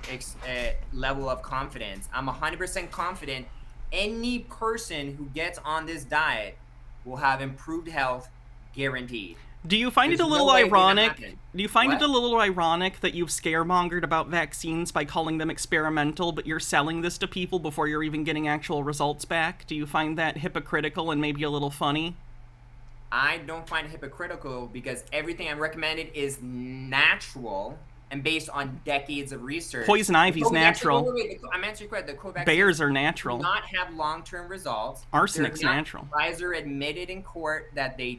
level of confidence. I'm 100% confident any person who gets on this diet will have improved health, guaranteed. Do you find it a little ironic? Do you find it a little ironic that you've scaremongered about vaccines by calling them experimental, but you're selling this to people before you're even getting actual results back? Do you find that hypocritical and maybe a little funny? I don't find it hypocritical because everything I recommended is natural and based on decades of research. Poison ivy's natural. I'm answering your question. The COVID Bears are natural. Do not have long-term results. Arsenic's natural. Pfizer admitted in court that they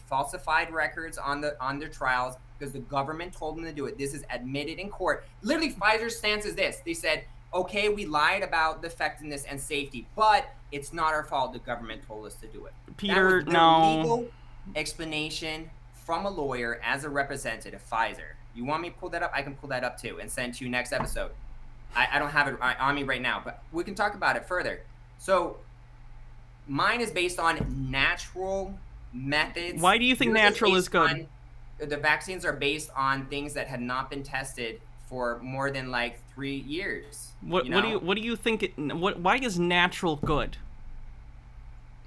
falsified records on their trials because the government told them to do it. This is admitted in court. Literally, Pfizer's stance is this. They said, okay, we lied about the effectiveness and safety, but it's not our fault. The government told us to do it. Peter, that was no. Legal explanation from a lawyer as a representative of Pfizer. You want me to pull that up? I can pull that up too and send to you next episode. I don't have it on me right now, but we can talk about it further. So mine is based on natural methods. Why do you think natural is good? The vaccines are based on things that had not been tested for more than like 3 years. What do you think? Why is natural good?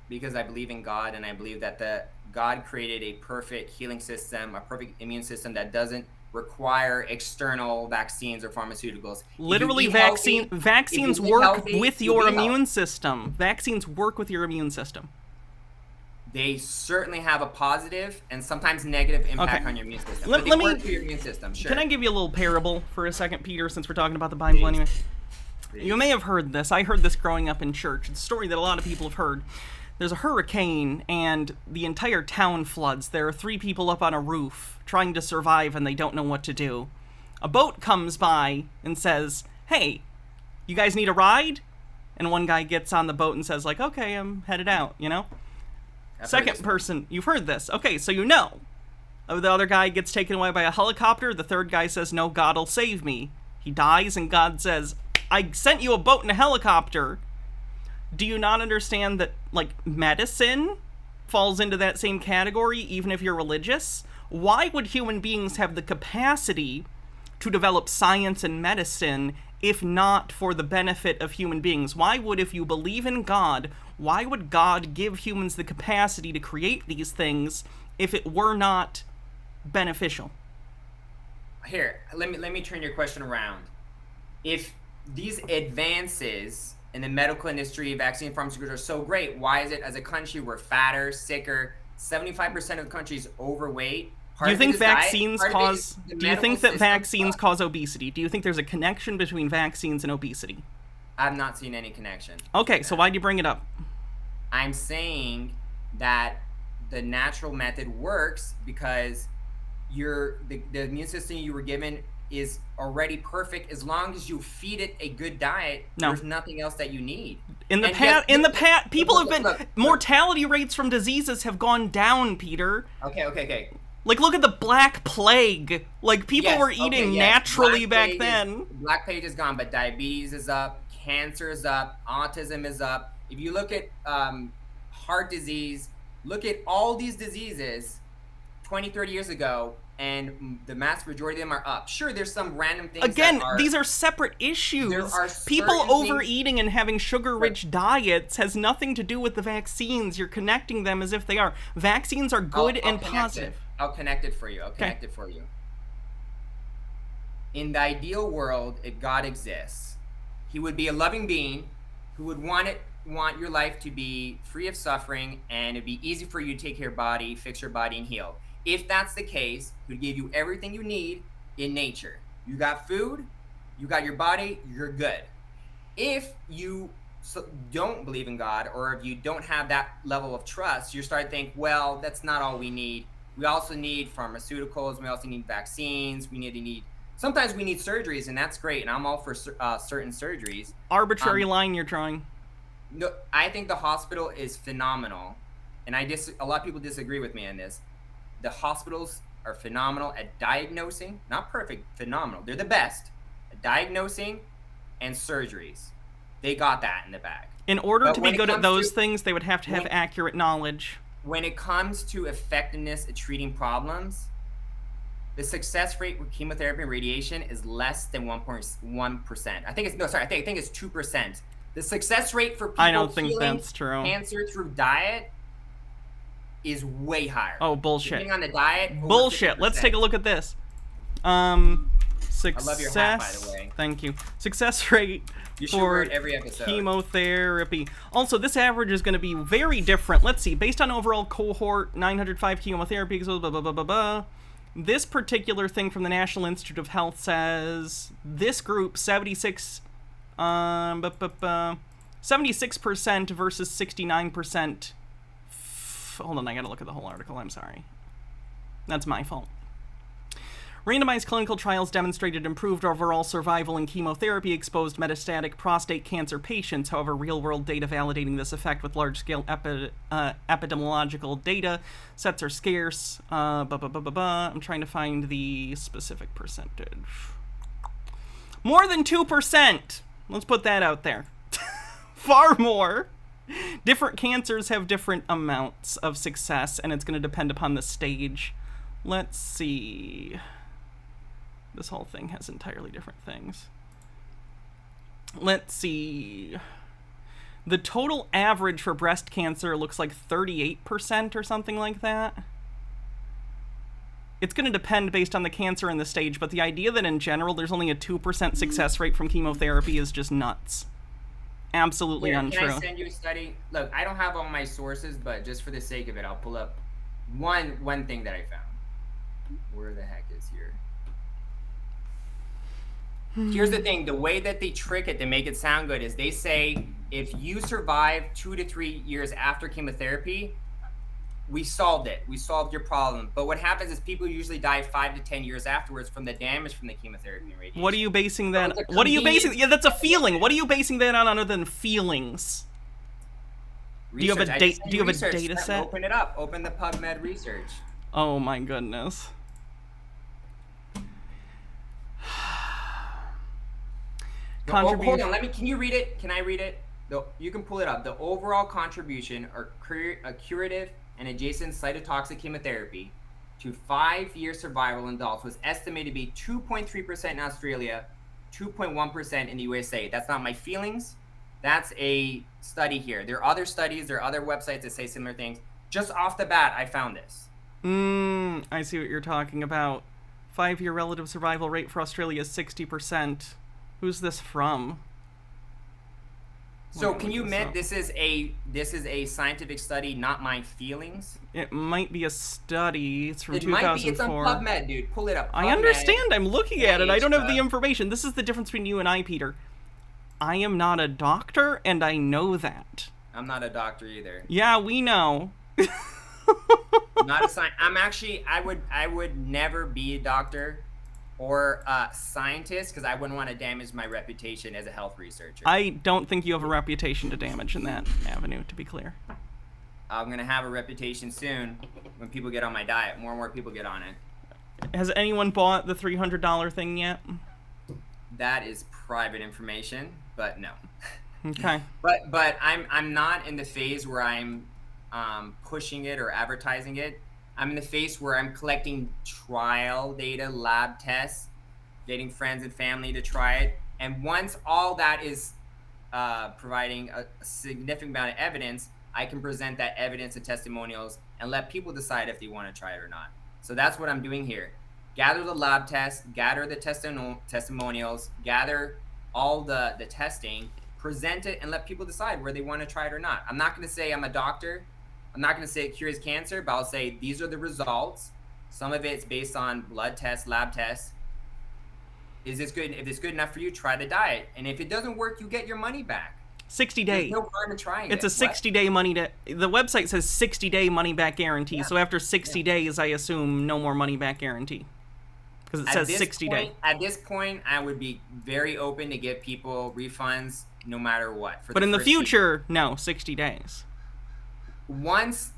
Because I believe in God, and I believe that God created a perfect healing system, a perfect immune system that doesn't require external vaccines or pharmaceuticals. Literally, vaccines work with your immune system. Vaccines work with your immune system. They certainly have a positive and sometimes negative impact on your immune system. Let me work with your immune system. Sure. Can I give you a little parable for a second, Peter, since we're talking about the Bible anyway? Please. You may have heard this. I heard this growing up in church. It's a story that a lot of people have heard. There's a hurricane, and the entire town floods. There are 3 people up on a roof trying to survive, and they don't know what to do. A boat comes by and says, hey, you guys need a ride? And one guy gets on the boat and says, like, okay, I'm headed out, you know? Second person, you've heard this. Okay, so you know. The other guy gets taken away by a helicopter. The third guy says, no, God'll save me. He dies, and God says, I sent you a boat and a helicopter. Do you not understand that, like, medicine falls into that same category, even if you're religious? Why would human beings have the capacity to develop science and medicine if not for the benefit of human beings? Why would, if you believe in God, why would God give humans the capacity to create these things if it were not beneficial? Here, let me turn your question around. If these advances in the medical industry, vaccine pharmaceuticals are so great, why is it as a country we're fatter, sicker, 75% of the country is overweight? Do you think vaccines cause obesity? Do you think there's a connection between vaccines and obesity? I've not seen any connection. Okay, so why'd you bring it up? I'm saying that the natural method works because the immune system you were given is already perfect. As long as you feed it a good diet, No. there's nothing else that you need. In the And past, yes, people have been, look. mortality rates from diseases have gone down, Peter. Okay. Like, look at the Black Plague. Like, people Yes, were eating okay, yes. naturally Black back plague then. Black plague is gone, but diabetes is up, cancer is up, autism is up. If you look at heart disease, look at all these diseases 20, 30 years ago, and the mass majority of them are up. Sure, there's some random things Again, that are, these are separate issues. There are People certain overeating and having sugar-rich diets has nothing to do with the vaccines. You're connecting them as if they are. Vaccines are good and positive. I'll connect it for you. In the ideal world, if God exists, he would be a loving being who would want your life to be free of suffering, and it'd be easy for you to take care of your body, fix your body, and heal. If that's the case, he would give you everything you need in nature. You got food, you got your body, you're good. If you don't believe in God, or if you don't have that level of trust, you start to think, well, that's not all we need. We also need pharmaceuticals. We also need vaccines. Sometimes we need surgeries, and that's great. And I'm all for certain surgeries. Arbitrary line you're drawing. No, I think the hospital is phenomenal, and a lot of people disagree with me on this. The hospitals are phenomenal at diagnosing, not perfect, phenomenal. They're the best at diagnosing and surgeries. They got that in the bag. In order to be good at those things, they would have to have accurate knowledge. When it comes to effectiveness at treating problems, the success rate with chemotherapy and radiation is less than 1%. I think it's 2%. The success rate for people healing cancer through diet is way higher. Oh, bullshit. Depending on the diet, bullshit. Let's take a look at this. Success. I love your hat, by the way. Thank you. Success rate for every episode. Chemotherapy. Also, this average is going to be very different. Let's see. Based on overall cohort, 905 chemotherapy, blah, blah, blah, blah, blah. This particular thing from the National Institute of Health says this group, 76% versus 69%. Hold on, I gotta look at the whole article. I'm sorry. That's my fault. Randomized clinical trials demonstrated improved overall survival in chemotherapy-exposed metastatic prostate cancer patients. However, real-world data validating this effect with large-scale epidemiological data sets are scarce. I'm trying to find the specific percentage. More than 2%! Let's put that out there. Far more. Different cancers have different amounts of success, and it's going to depend upon the stage. Let's see. This whole thing has entirely different things. Let's see. The total average for breast cancer looks like 38% or something like that. It's going to depend based on the cancer and the stage, but the idea that in general there's only a 2% success rate from chemotherapy is just nuts. Absolutely untrue. Can I send you a study? Look, I don't have all my sources, but just for the sake of it, I'll pull up one thing that I found. Where the heck is here? Here's the thing. The way that they trick it to make it sound good is they say if you survive 2 to 3 years after chemotherapy, we solved it. We solved your problem. But what happens is people usually die 5 to 10 years afterwards from the damage from the chemotherapy and radiation. What are you basing that on? What are you basing? Yeah, that's a feeling. What are you basing that on other than feelings? Research. Do you have a data set? Open it up. Open the PubMed research. Oh my goodness. Hold on. Can you read it? Can I read it? You can pull it up. The overall contribution or curative and adjacent cytotoxic chemotherapy to 5-year survival in adults was estimated to be 2.3% in Australia, 2.1% in the USA. That's not my feelings. That's a study here. There are other studies, there are other websites that say similar things. Just off the bat, I found this. I see what you're talking about. 5-year relative survival rate for Australia is 60%. Who's this from? So can you admit this is a scientific study, not my feelings? It might be a study. It's from 2004. It's on PubMed, dude. Pull it up. I understand. I'm looking at it. I don't have the information. This is the difference between you and I, Peter. I am not a doctor, and I know that. I'm not a doctor either. Yeah, we know. Not a scientist. I would never be a doctor or scientist, because I wouldn't want to damage my reputation as a health researcher. I don't think you have a reputation to damage in that avenue, to be clear. I'm going to have a reputation soon when people get on my diet. More and more people get on it. Has anyone bought the $300 thing yet? That is private information, but no. Okay. But I'm not in the phase where I'm pushing it or advertising it. I'm in the phase where I'm collecting trial data, lab tests, getting friends and family to try it. And once all that is providing a significant amount of evidence, I can present that evidence and testimonials and let people decide if they want to try it or not. So that's what I'm doing here. Gather the lab tests, gather the testimonials, gather all the testing, present it, and let people decide where they want to try it or not. I'm not going to say I'm a doctor. I'm not going to say it cures cancer, but I'll say these are the results. Some of it's based on blood tests, lab tests. Is this good? If it's good enough for you, try the diet. And if it doesn't work, you get your money back. 60 days. There's no harm in trying it's it. A 60-day money to. The website says 60-day money back guarantee. Yeah. So after 60 days, I assume no more money back guarantee. Because it says 60 days. At this point, I would be very open to give people refunds no matter what. But in the future, no, 60 days. Once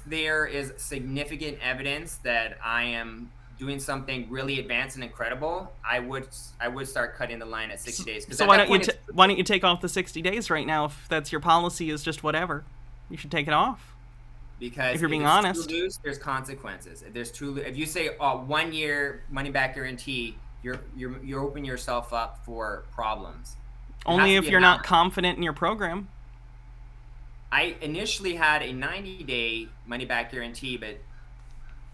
there is significant evidence that I am doing something really advanced and incredible, I would start cutting the line at 60 days. So why don't you take off the 60 days right now if that's your policy is just whatever? You should take it off. Because if you're being honest, too loose, there's consequences. If you say 1 year money back guarantee, you're opening yourself up for problems. Only if you're not confident in your program. I initially had a 90-day money back guarantee, but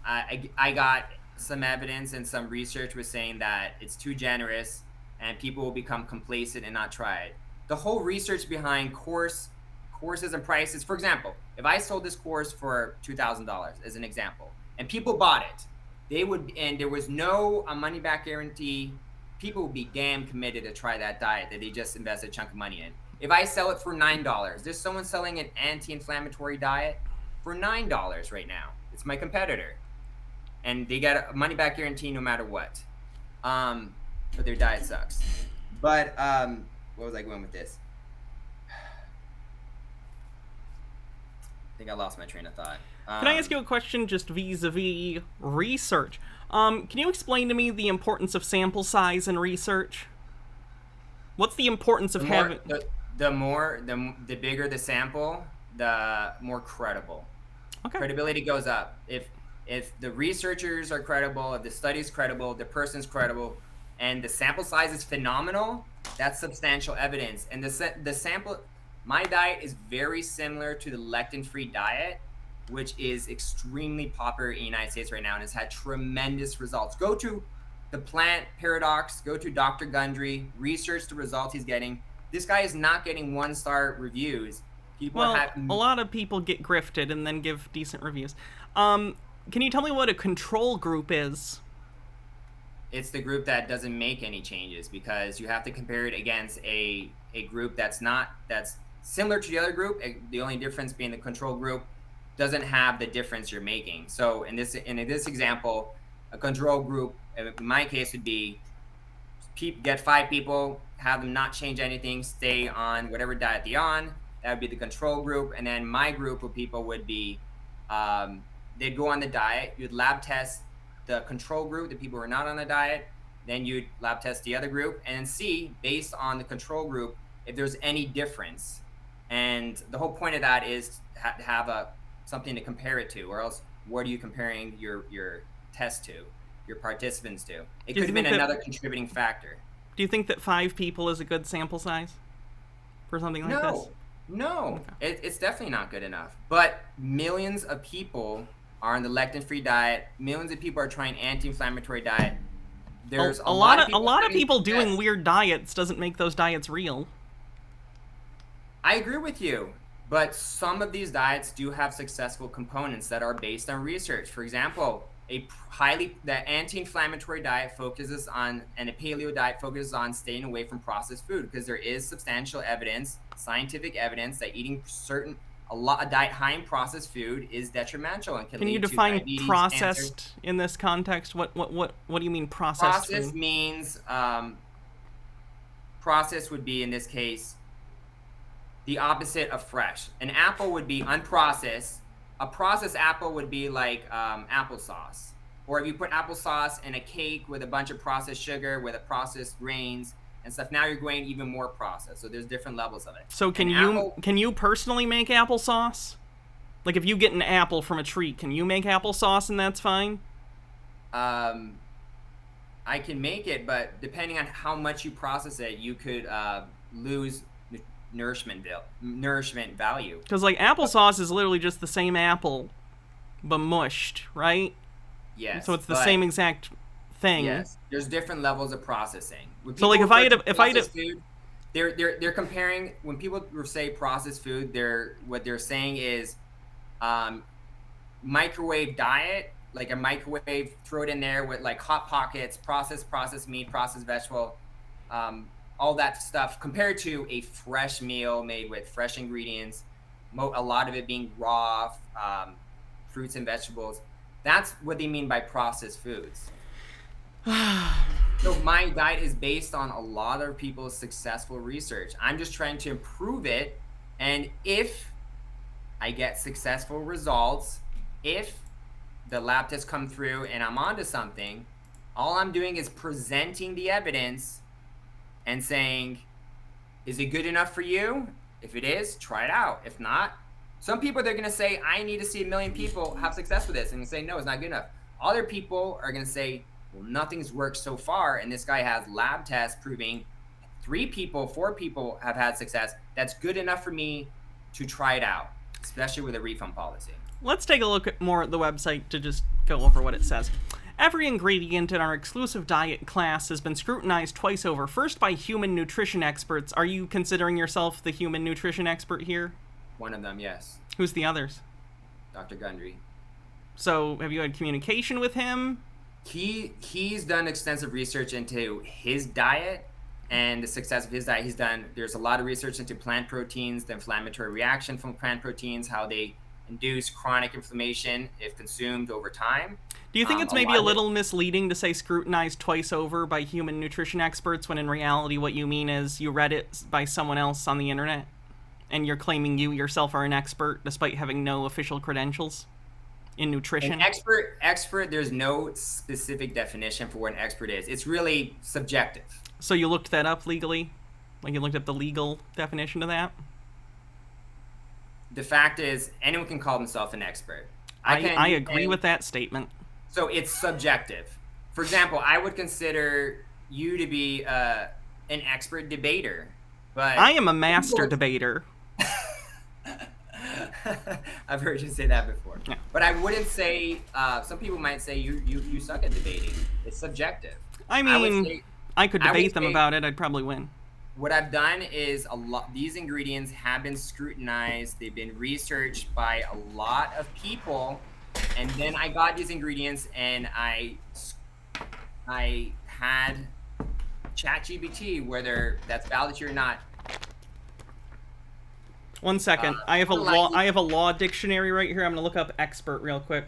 I got some evidence and some research was saying that it's too generous and people will become complacent and not try it. The whole research behind courses and prices, for example, if I sold this course for $2,000 as an example, and people bought it, and there was no money back guarantee, people would be damn committed to try that diet that they just invested a chunk of money in. If I sell it for $9, there's someone selling an anti-inflammatory diet for $9 right now. It's my competitor. And they get a money back guarantee no matter what. But their diet sucks. But where was I going with this? I think I lost my train of thought. Can I ask you a question just vis-a-vis research? Can you explain to me the importance of sample size in research? What's the importance of having... The bigger the sample, the more credible. Okay. Credibility goes up. If the researchers are credible, if the study's credible, the person's credible, and the sample size is phenomenal, that's substantial evidence. And the sample, my diet is very similar to the lectin-free diet, which is extremely popular in the United States right now and has had tremendous results. Go to the Plant Paradox, go to Dr. Gundry, research the results he's getting. This guy is not getting 1-star reviews. A lot of people get grifted and then give decent reviews. Can you tell me what a control group is? It's the group that doesn't make any changes because you have to compare it against a group that's similar to the other group. The only difference being the control group doesn't have the difference you're making. So in this example, a control group, in my case, would be get 5 people, have them not change anything, stay on whatever diet they're on. That would be the control group. And then my group of people would be, they'd go on the diet. You'd lab test the control group, the people who are not on the diet. Then you'd lab test the other group and see, based on the control group, if there's any difference. And the whole point of that is to have something to compare it to, or else what are you comparing your test to, your participants to? It could have been another contributing factor. Do you think that 5 people is a good sample size for something like this? No, okay. It's definitely not good enough. But millions of people are on the lectin-free diet. Millions of people are trying anti-inflammatory diet. There's a lot of people doing weird diets doesn't make those diets real. I agree with you, but some of these diets do have successful components that are based on research. For example, the anti-inflammatory diet focuses on, and a paleo diet focuses on staying away from processed food because there is substantial evidence, scientific evidence, that eating certain a diet high in processed food is detrimental and can you lead to define diabetes, processed cancer. in this context? What do you mean processed Processed food? means processed would be in this case the opposite of fresh. An apple would be unprocessed. A processed apple would be like applesauce. Or if you put applesauce in a cake with a bunch of processed sugar, with a processed grains and stuff, now you're going even more processed. So there's different levels of it. So can you personally make applesauce? Like if you get an apple from a tree, can you make applesauce and that's fine? I can make it, but depending on how much you process it, you could lose nourishment value. Because like applesauce is literally just the same apple, but mushed, right? Yes. So it's the same exact thing. Yes. There's different levels of processing. So like if I had food, they're comparing, when people say processed food, what they're saying is microwave diet, like a microwave, throw it in there with like Hot Pockets, processed meat, processed vegetable, all that stuff, compared to a fresh meal made with fresh ingredients, a lot of it being raw, fruits and vegetables. That's what they mean by processed foods. So my diet is based on a lot of people's successful research. I'm just trying to improve it. And if I get successful results, if the lab tests come through and I'm onto something, all I'm doing is presenting the evidence and saying, is it good enough for you? If it is, try it out. If not, some people, they're going to say, I need to see 1 million people have success with this, and say, no, it's not good enough. Other people are going to say, well, nothing's worked so far, and this guy has lab tests proving 3 people, 4 people have had success. That's good enough for me to try it out, especially with a refund policy. Let's take a look at more at the website to just go over what it says. Every ingredient in our exclusive diet class has been scrutinized twice over, first by human nutrition experts. Are you considering yourself the human nutrition expert here? One of them, yes. Who's the others? Dr. Gundry. So, have you had communication with him? He's done extensive research into his diet and the success of his diet. There's a lot of research into plant proteins, the inflammatory reaction from plant proteins, how they induce chronic inflammation if consumed over time. Do you think it's maybe a little misleading to say scrutinized twice over by human nutrition experts when in reality what you mean is you read it by someone else on the internet and you're claiming you yourself are an expert despite having no official credentials in nutrition? An expert, there's no specific definition for what an expert is. It's really subjective. So you looked that up legally? Like you looked up the legal definition of that? The fact is, anyone can call themselves an expert. I agree with that statement. So it's subjective. For example, I would consider you to be an expert debater, but I am a master debater. I've heard you say that before. Yeah. But I wouldn't say. Some people might say you suck at debating. It's subjective. I mean, I could debate them about it. I'd probably win. What I've done is these ingredients have been scrutinized. They've been researched by a lot of people, and then I got these ingredients and I had ChatGPT, whether that's valid or not. 1 second. I have a law dictionary right here. I'm gonna look up expert real quick.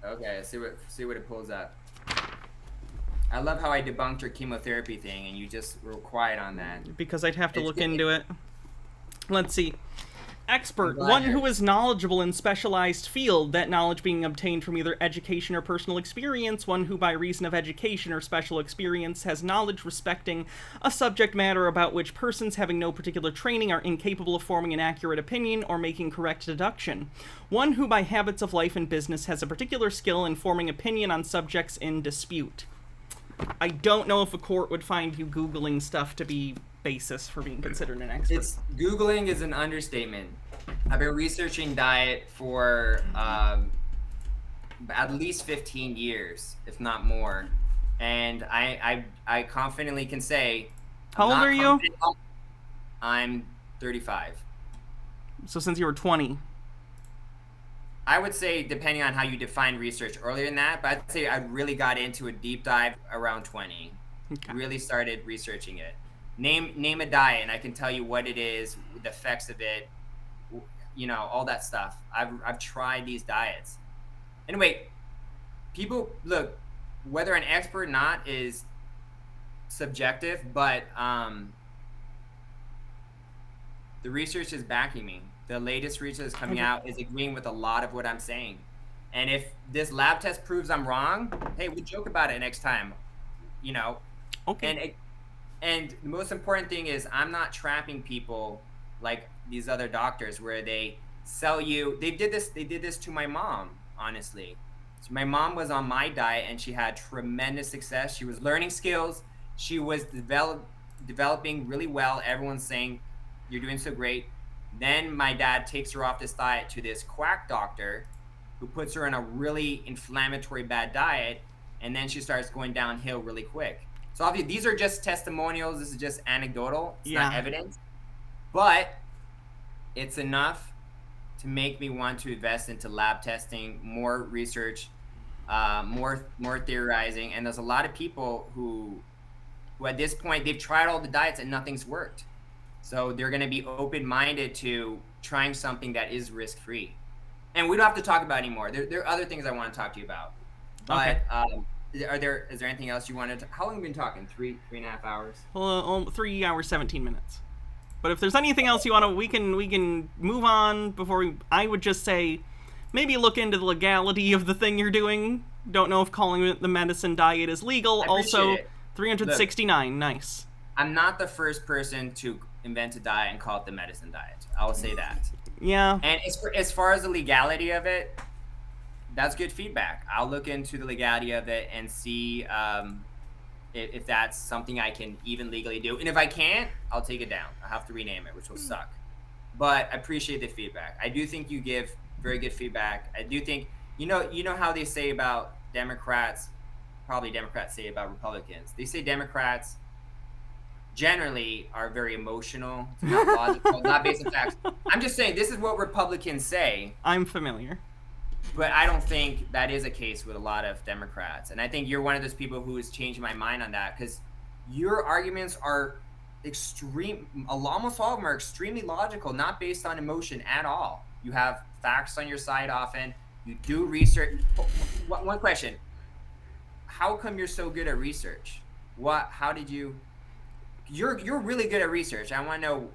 Okay, see what it pulls up. I love how I debunked your chemotherapy thing and you just were quiet on that. Because I'd have to look into it. Let's see. Expert, one who is knowledgeable in specialized field, that knowledge being obtained from either education or personal experience, one who by reason of education or special experience has knowledge respecting a subject matter about which persons having no particular training are incapable of forming an accurate opinion or making correct deduction. One who by habits of life and business has a particular skill in forming opinion on subjects in dispute. I don't know if a court would find you Googling stuff to be basis for being considered an expert. Googling is an understatement. I've been researching diet for at least 15 years, if not more. And I confidently can say... How old are you? I'm 35. So since you were 20. I would say, depending on how you define research, earlier than that, but I'd say I really got into a deep dive around 20. Okay. Really started researching it. Name a diet, and I can tell you what it is, the effects of it. all that stuff. I've tried these diets. Anyway, people, look, whether an expert or not is subjective, but the research is backing me. The latest research that's coming out is agreeing with a lot of what I'm saying. And if this lab test proves I'm wrong, hey, we'll joke about it next time, Okay. And the most important thing is I'm not trapping people like these other doctors where they sell you. They did this to my mom, honestly. So my mom was on my diet and she had tremendous success. She was learning skills. She was developing really well. Everyone's saying, you're doing so great. Then my dad takes her off this diet to this quack doctor who puts her in a really inflammatory bad diet. And then she starts going downhill really quick. So obviously these are just testimonials. This is just anecdotal. It's not evidence. But it's enough to make me want to invest into lab testing, more research, more theorizing. And there's a lot of people who at this point, they've tried all the diets and nothing's worked. So they're going to be open-minded to trying something that is risk-free. And we don't have to talk about anymore. There are other things I want to talk to you about. But Okay. Is there anything else you wanted to, how long have you been talking? 3.5 hours? 3 hours, 17 minutes. But if there's anything else you want to, we can move on before I would just say, maybe look into the legality of the thing you're doing. Don't know if calling it the medicine diet is legal. Also, it. 369, nice. I'm not the first person to invent a diet and call it the medicine diet. I will say that. Yeah. And as far as the legality of it, that's good feedback. I'll look into the legality of it and see if that's something I can even legally do. And if I can't, I'll take it down. I'll have to rename it, which will suck. But I appreciate the feedback. I do think you give very good feedback. I do think, you know how they say about Democrats, probably Democrats say about Republicans. They say Democrats generally are very emotional, not logical, not based on facts. I'm just saying this is what Republicans say. I'm familiar. But I don't think that is a case with a lot of Democrats. And I think you're one of those people who has changed my mind on that, because your arguments are almost all of them are extremely logical, not based on emotion at all. You have facts on your side often. You do research. One question. How come you're so good at research? How did you... You're really good at research. I want to know,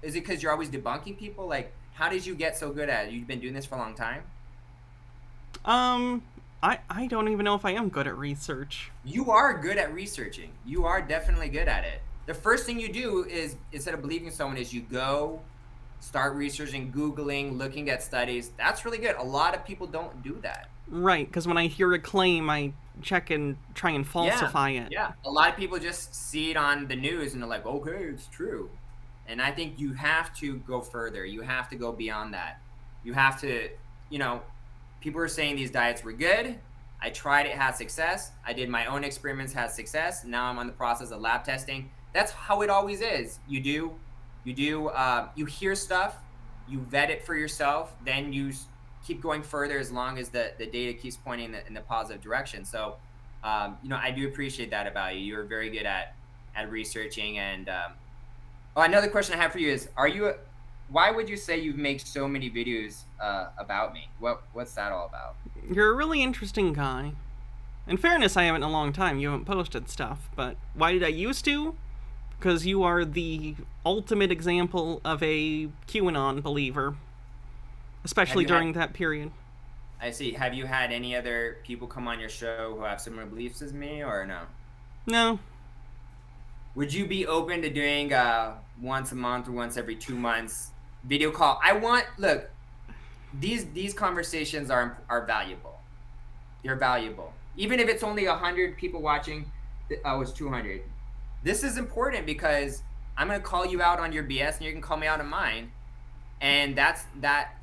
is it because you're always debunking people? Like, how did you get so good at it? You've been doing this for a long time? I don't even know if I am good at research. You are good at researching. You are definitely good at it. The first thing you do is, instead of believing someone, is you go start researching, Googling, looking at studies. That's really good. A lot of people don't do that. Right, because when I hear a claim, I check and try and falsify it. Yeah, a lot of people just see it on the news and they're like, okay, it's true. And I think you have to go further. You have to go beyond that. You have to, people are saying these diets were good. I tried it, had success. I did my own experiments, had success. Now I'm on the process of lab testing. That's how it always is. You hear stuff, you vet it for yourself, then you keep going further as long as the data keeps pointing in the positive direction. So, I do appreciate that about you. You're very good at researching. And another question I have for you is, why would you say you've made so many videos about me? What's that all about? You're a really interesting guy. In fairness, I haven't in a long time. You haven't posted stuff. But why did I used to? Because you are the ultimate example of a QAnon believer. Especially during that period. I see. Have you had any other people come on your show who have similar beliefs as me, or no? No. Would you be open to doing once a month or once every 2 months video call? Look, these conversations are valuable. They're valuable. Even if it's only 100 people watching, it's 200. This is important because I'm going to call you out on your BS and you can call me out on mine. And that's that.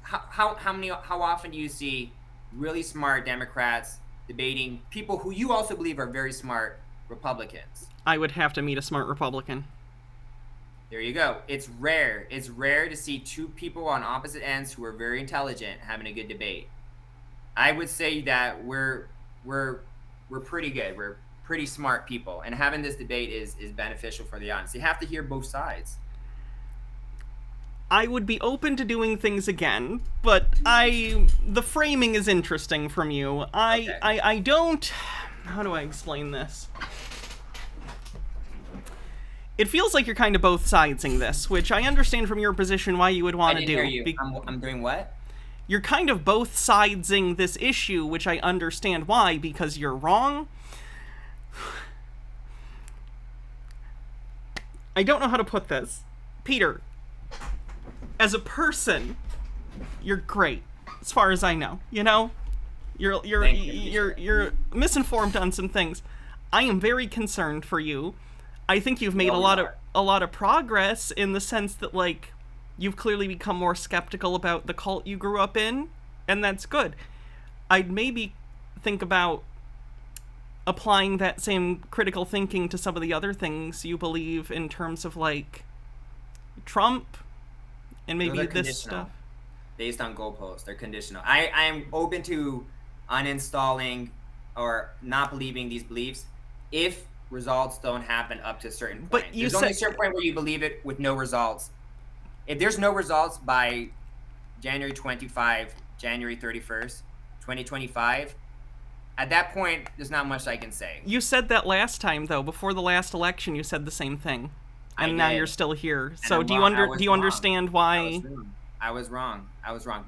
How often do you see really smart Democrats debating people who you also believe are very smart Republicans? I would have to meet a smart Republican. There you go. It's rare. It's rare to see two people on opposite ends who are very intelligent having a good debate. I would say that we're pretty good. We're pretty smart people, and having this debate is beneficial for the audience. You have to hear both sides. I would be open to doing things again, but the framing is interesting from you. I don't... How do I explain this? It feels like you're kind of both sidesing this, which I understand from your position why you would want to do. I didn't hear you. I'm doing what? You're kind of both sidesing this issue, which I understand why, because you're wrong. I don't know how to put this. Peter, as a person, you're great, as far as I know. You know, you're misinformed on some things. I am very concerned for you. I think you've made a lot of progress in the sense that, like, you've clearly become more skeptical about the cult you grew up in, and that's good. I'd maybe think about applying that same critical thinking to some of the other things you believe in terms of, like, Trump and maybe this stuff. Based on goalposts, they're conditional. I'm open to uninstalling or not believing these beliefs if results don't happen up to a certain point. But there's only a certain point where you believe it with no results. If there's no results by January 25, January 31st, 2025, at that point, there's not much I can say. You said that last time, though. Before the last election, you said the same thing. And now you're still here. So do you understand why... I was wrong.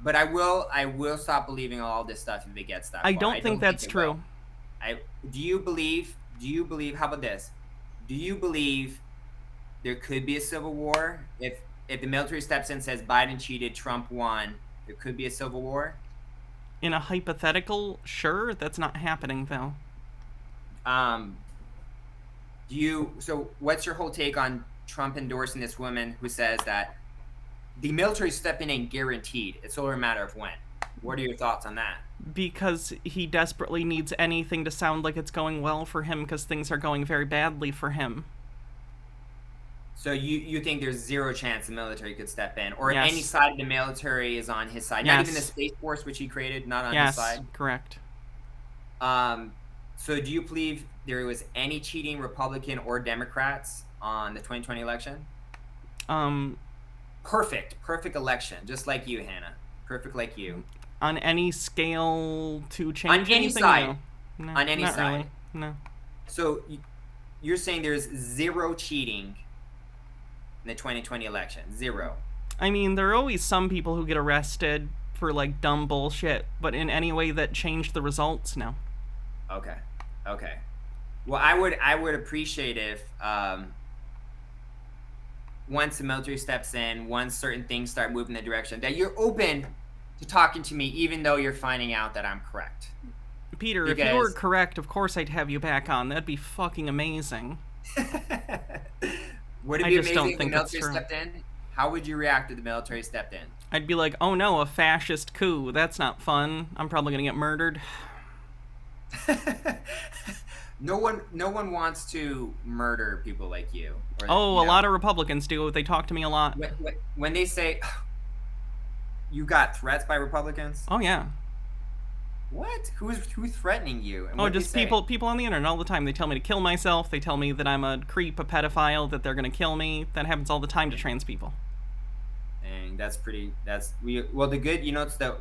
But I will stop believing all this stuff if it gets that far. I don't think that's true. Do you believe, how about this? Do you believe there could be a civil war? If the military steps in and says Biden cheated, Trump won, there could be a civil war? In a hypothetical, sure. That's not happening, though. So what's your whole take on Trump endorsing this woman who says that the military stepping in guaranteed, it's only a matter of when? What are your thoughts on that? Because he desperately needs anything to sound like it's going well for him, because things are going very badly for him. So you think there's zero chance the military could step in, or Yes. any side of the military is on his side? Yes. Not even the Space Force, which he created, not on his side? Yes, correct. So do you believe there was any cheating Republican or Democrats on the 2020 election? Perfect election, just like you, Hannah. Perfect like you. On any scale to change On any anything? side. No, On any not side. really. No. So you're saying there's zero cheating in the 2020 election? Zero. I mean, there are always some people who get arrested for, like, dumb bullshit, but in any way that changed the results, no. Okay. Well, I would appreciate if once the military steps in, once certain things start moving in the direction, that you're open to talking to me, even though you're finding out that I'm correct. Peter, if you were correct, of course I'd have you back on. That'd be fucking amazing. Would it be amazing if the military stepped in? How would you react if the military stepped in? I'd be like, oh no, a fascist coup. That's not fun. I'm probably gonna get murdered. No one wants to murder people like you. A lot of Republicans do. They talk to me a lot. When they say, you got threats by Republicans? Oh, yeah. What? Who's threatening you? And just people on the internet all the time. They tell me to kill myself. They tell me that I'm a creep, a pedophile, that they're going to kill me. That happens all the time to trans people. And it's the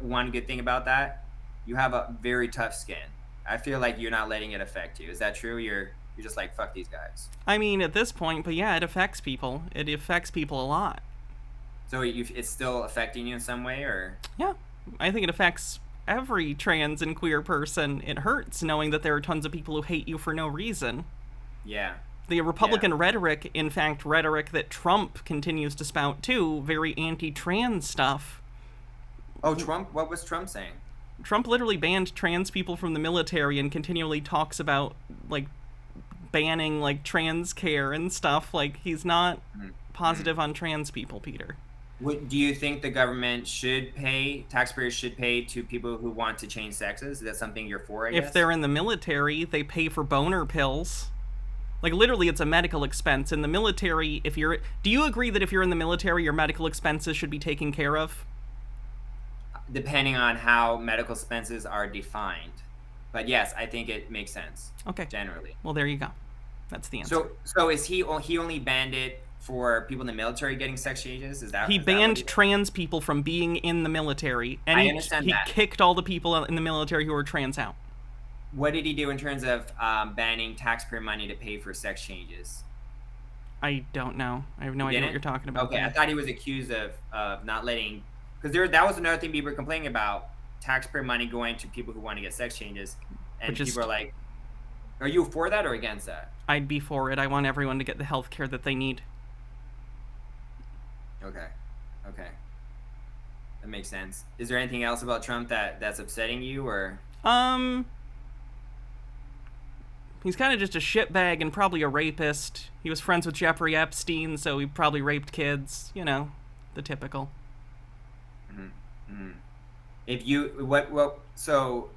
one good thing about that? You have a very tough skin. I feel like you're not letting it affect you. Is that true? You're just like, fuck these guys. I mean, at this point, but yeah, it affects people. It affects people a lot. So it's still affecting you in some way, or? Yeah, I think it affects every trans and queer person. It hurts knowing that there are tons of people who hate you for no reason. Yeah. The Republican rhetoric, in fact, rhetoric that Trump continues to spout too, very anti-trans stuff. Oh, Trump? What was Trump saying? Trump literally banned trans people from the military and continually talks about, like, banning, like, trans care and stuff. Like, he's not positive on trans people, Peter. Do you think the government taxpayers should pay to people who want to change sexes? Is that something you're for, I guess? If they're in the military, they pay for boner pills. Like, literally, it's a medical expense. In the military, do you agree that if you're in the military, your medical expenses should be taken care of? Depending on how medical expenses are defined. But yes, I think it makes sense. Okay. Generally. Well, there you go. That's the answer. So is he only banned it for people in the military getting sex changes? He banned trans people from being in the military, and I understand he that. kicked all the people in the military who were trans out. What did he do in terms of banning taxpayer money to pay for sex changes? I don't know. I have no idea what you're talking about. Okay, there. I thought he was accused of not letting, because that was another thing people were complaining about, taxpayer money going to people who want to get sex changes, and people are like, are you for that or against that? I'd be for it. I want everyone to get the health care that they need. Okay. That makes sense. Is there anything else about Trump that's upsetting you, or? He's kind of just a shitbag and probably a rapist. He was friends with Jeffrey Epstein, so he probably raped kids. You know, the typical. If you so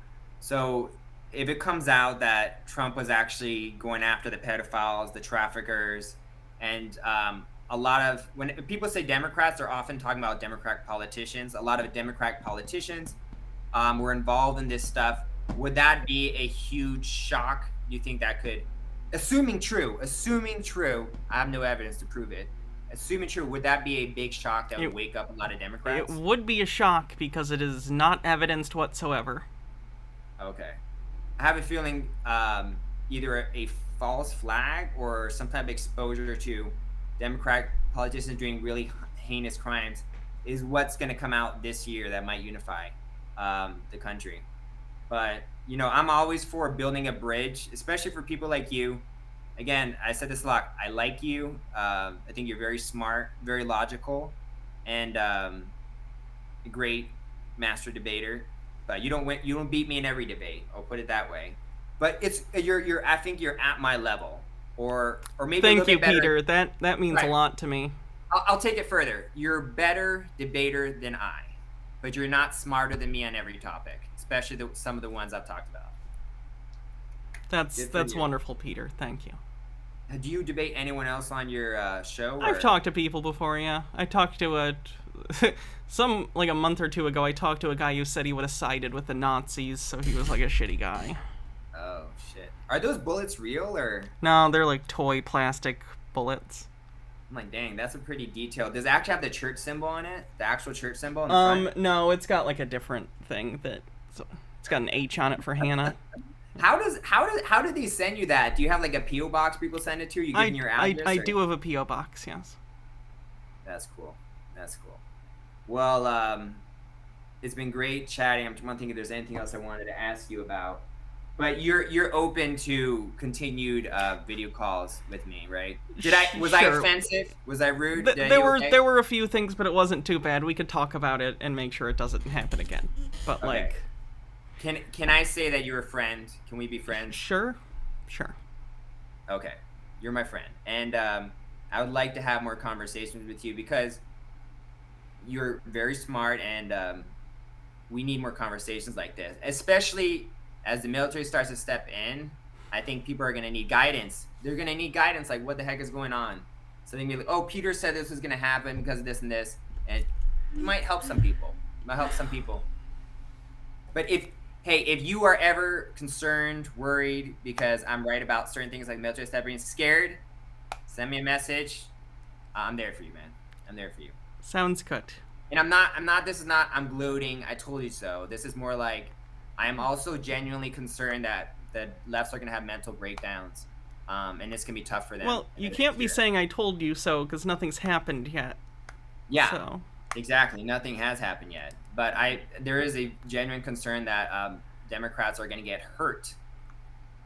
if it comes out that Trump was actually going after the pedophiles, the traffickers, and a lot of, when people say Democrats, they're often talking about Democratic politicians. A lot of Democratic politicians were involved in this stuff. Would that be a huge shock? Do you think that could, assuming true, I have no evidence to prove it. Assuming true, would that be a big shock that would wake up a lot of Democrats? It would be a shock because it is not evidenced whatsoever. Okay. I have a feeling either a false flag or some type of exposure to Democratic politicians doing really heinous crimes is what's going to come out this year that might unify the country. But, you know, I'm always for building a bridge, especially for people like you. Again, I said this a lot. I like you. I think you're very smart, very logical, and a great master debater. But you don't win. You don't beat me in every debate. I'll put it that way. But you're. I think you're at my level, or maybe. Thank you, Peter. That means a lot to me. I'll take it further. You're a better debater than I, but you're not smarter than me on every topic, especially some of the ones I've talked about. That's wonderful, Peter. Thank you. Do you debate anyone else on your show? I've talked to people before, yeah. I talked to a month or two ago, I talked to a guy who said he would have sided with the Nazis, so he was like a shitty guy. Oh, shit. Are those bullets real, or? No, they're like toy plastic bullets. I'm like, dang, that's a pretty detailed. Does it actually have the church symbol on it? The actual church symbol in the front? No, it's got like a different thing it's got an H on it for Hannah. How do they send you that? Do you have like a PO box people send it to? You give them your address? I do have a PO box, yes. That's cool. Well, it's been great chatting. I'm thinking if there's anything else I wanted to ask you about. But you're open to continued video calls with me, right? Was I offensive? Was I rude? There were a few things, but it wasn't too bad. We could talk about it and make sure it doesn't happen again. But okay. Can I say that you're a friend? Can we be friends? Sure. Okay, you're my friend, and I would like to have more conversations with you because you're very smart, and we need more conversations like this, especially as the military starts to step in. I think people are going to need guidance. They're going to need guidance, like what the heck is going on? So they can be like, oh, Peter said this was going to happen because of this and this, and it might help some people. But if you are ever concerned, worried because I'm right about certain things like military stepping, scared, send me a message. I'm there for you, man. I'm there for you. Sounds good. And I'm gloating. I told you so. This is more like I am also genuinely concerned that the lefts are going to have mental breakdowns. And this can be tough for them. Well, you can't be saying I told you so because nothing's happened yet. Yeah, so. Exactly. Nothing has happened yet. But there is a genuine concern that Democrats are going to get hurt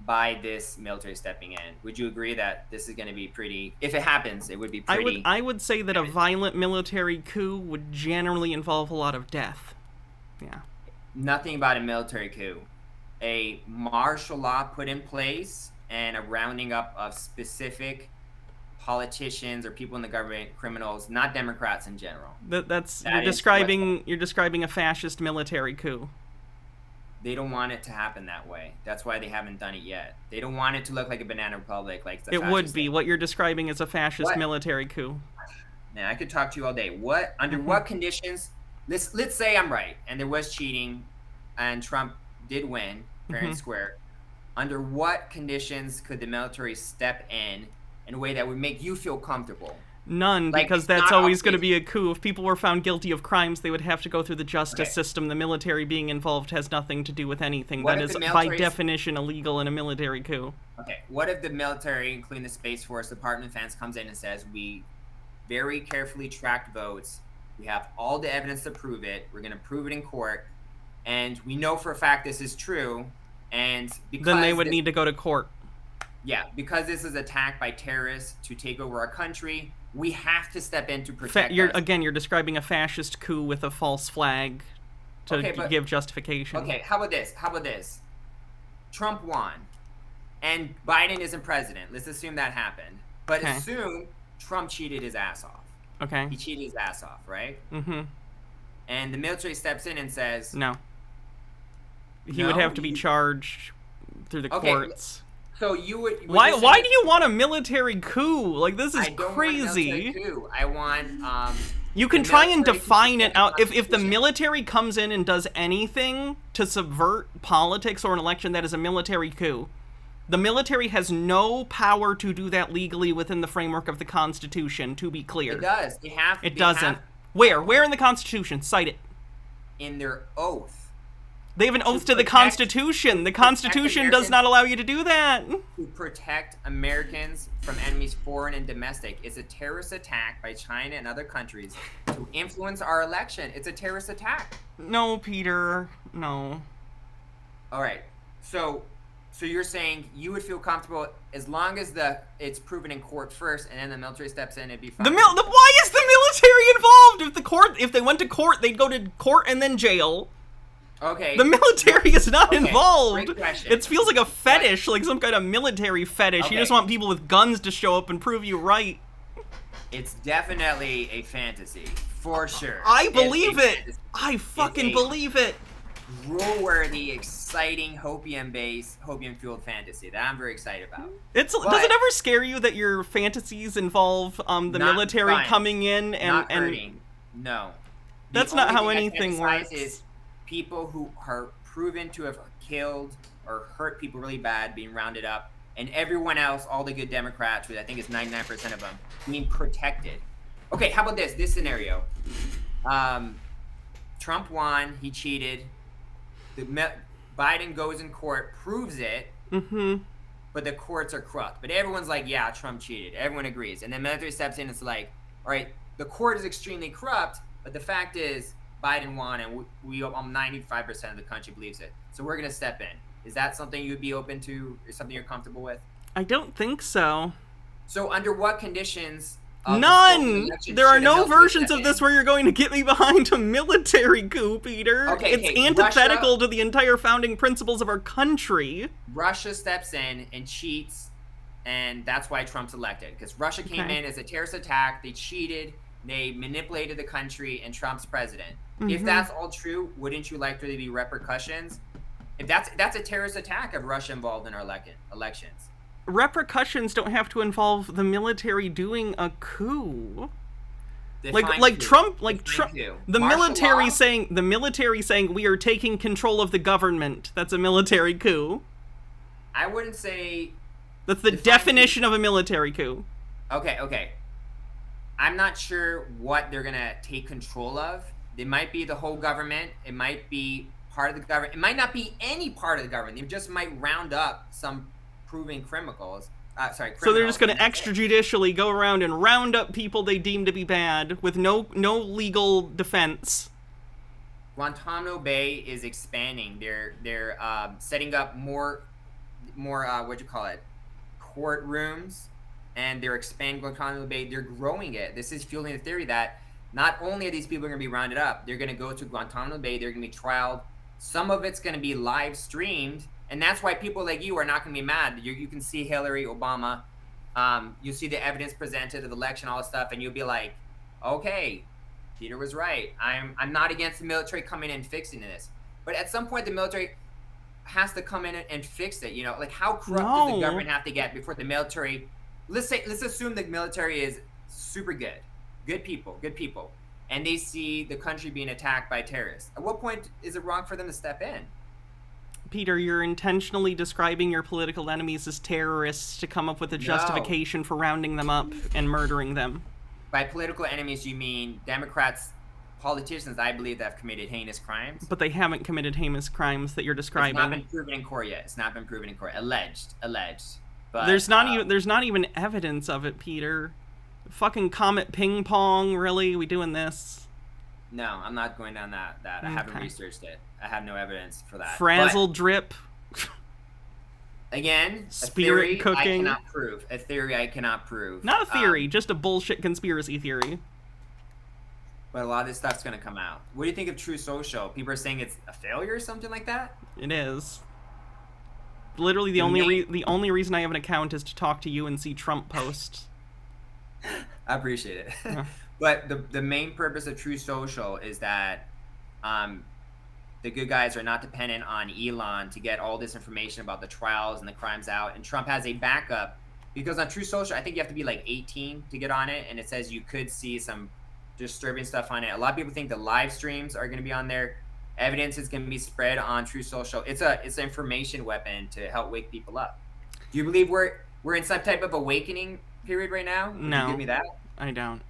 by this military stepping in. Would you agree that this is going to be pretty, if it happens, it would be pretty... I would say that a violent military coup would generally involve a lot of death. Yeah. Nothing about a military coup. A martial law put in place and a rounding up of specific politicians or people in the government, criminals, not Democrats in general. You're describing a fascist military coup. They don't want it to happen that way. That's why they haven't done it yet. They don't want it to look like a banana republic, like the. It would be what you're describing is a fascist military coup. Man, I could talk to you all day. Under what conditions? Let's say I'm right, and there was cheating, and Trump did win fair and square. Under what conditions could the military step in a way that would make you feel comfortable? None, Like, because it's that's not always going to obvious. be a coup. If people were found guilty of crimes, they would have to go through the justice Okay. system. The military being involved has nothing to do with anything. What That if is, the by military's- definition, illegal in a military coup. Okay, what if the military, including the Space Force, Department of Defense, comes in and says, we very carefully tracked votes, we have all the evidence to prove it, we're going to prove it in court, and we know for a fact this is true, and because Then they would need to go to court. Yeah, because this is attack by terrorists to take over our country, we have to step in to protect us. You're describing a fascist coup with a false flag to Okay, but- give justification. Okay, how about this? Trump won, and Biden isn't president. Let's assume that happened. But Okay. assume Trump cheated his ass off. Okay. He cheated his ass off, right? Mm-hmm. And the military steps in and says, No. He No? would have to be charged through the Okay, courts. so you would... Why you're do saying- you want a military coup? Like, this is I don't want a crazy. military coup. I want... You can the try and military to define it protect the out. If the Constitution. military comes in and does anything to subvert politics or an election, that is a military coup. The military has no power to do that legally within the framework of the Constitution, to be clear. It does. It doesn't. Where in the Constitution? Cite it. In their oath, They have an oath to the protect- Constitution. The Constitution does Americans. not allow you to do that. to protect Americans from enemies foreign and domestic. It's a terrorist attack by China and other countries to influence our election. It's a terrorist attack. No, Peter. No. All right. So you're saying you would feel comfortable as long as it's proven in court first, and then the military steps in, it'd be fine. Why is the military involved? If they went to court, they'd go to court and then jail. Okay. The military is not Okay, involved. great question. It feels like a fetish, like some kind of military fetish. You Okay. just want people with guns to show up and prove you right. It's definitely a fantasy, for sure. I It's believe a it. fantasy. I fucking a- believe it. Rule-worthy, exciting, hopium-fueled fantasy that I'm very excited about. Does But- it ever scare you that your fantasies involve the Not military fun. coming in Not and hurting. No. That's The not only how thing I anything fantasize works. Is people who are proven to have killed or hurt people really bad being rounded up, and everyone else, all the good Democrats, which I think is 99% of them, being protected. Okay, how about this scenario? Trump won. He cheated. Biden goes in court, proves it, but the courts are corrupt. But everyone's like, yeah, Trump cheated. Everyone agrees. And then military steps in and it's like, all right, the court is extremely corrupt, but the fact is Biden won, and we 95% of the country believes it. So we're going to step in. Is that something you'd be open to, or something you're comfortable with? I don't think so. So under what conditions? of the None! stolen election There are should the no military versions step of this in? where you're going to get me behind a military coup, Peter. Okay, it's okay, antithetical Russia- to the entire founding principles of our country. Russia steps in and cheats, and that's why Trump's elected. Because Russia came Okay. in as a terrorist attack, they cheated, they manipulated the country, and Trump's president. If that's all true, wouldn't you like there to be repercussions? If that's a terrorist attack of Russia involved in our elections. Repercussions don't have to involve the military doing a coup. Define Like coup. Trump, Define coup. the Martial law? military saying we are taking control of the government. That's a military coup. I wouldn't say. That's the Define definition of a military coup. Okay. I'm not sure what they're gonna take control of. It might be the whole government. It might be part of the government. It might not be any part of the government. They just might round up some proven criminals. So they're just going to and that's it. extrajudicially go around and round up people they deem to be bad with no legal defense. Guantanamo Bay is expanding. They're setting up more courtrooms, and they're expanding Guantanamo Bay. They're growing it. This is fueling the theory that not only are these people going to be rounded up, they're going to go to Guantanamo Bay. They're going to be trialed. Some of it's going to be live streamed, and that's why people like you are not going to be mad. You can see Hillary, Obama. You see the evidence presented of the election, all this stuff, and you'll be like, okay, Peter was right. I'm not against the military coming in and fixing this. But at some point, the military has to come in and fix it. You know, like how corrupt does the government have to get before the military? Let's assume the military is super good people, and they see the country being attacked by terrorists. At what point is it wrong for them to step in? Peter, you're intentionally describing your political enemies as terrorists to come up with a justification for rounding them up and murdering them. by political enemies, you mean Democrats, politicians, I believe, that have committed heinous crimes. But they haven't committed heinous crimes that you're describing. It's not been proven in court yet. It's not been proven in court. Alleged. But there's not even evidence of it, Peter. Fucking Comet Ping Pong, really? We doing this? No, I'm not going down that. I haven't researched it. I have no evidence for that. Frazzle drip. Again, spirit a theory cooking. I cannot prove. A theory I cannot prove. Not a theory, just a bullshit conspiracy theory. But a lot of this stuff's gonna come out. What do you think of True Social? People are saying it's a failure or something like that? It is. Literally, the only reason I have an account is to talk to you and see Trump posts. I appreciate it. Yeah. But the main purpose of True Social is that the good guys are not dependent on Elon to get all this information about the trials and the crimes out. And Trump has a backup because on True Social, I think you have to be like 18 to get on it. And it says you could see some disturbing stuff on it. A lot of people think the live streams are going to be on there. Evidence is going to be spread on True Social. It's an information weapon to help wake people up. Do you believe we're in some type of awakening period right now? Would No. you give me that? I don't.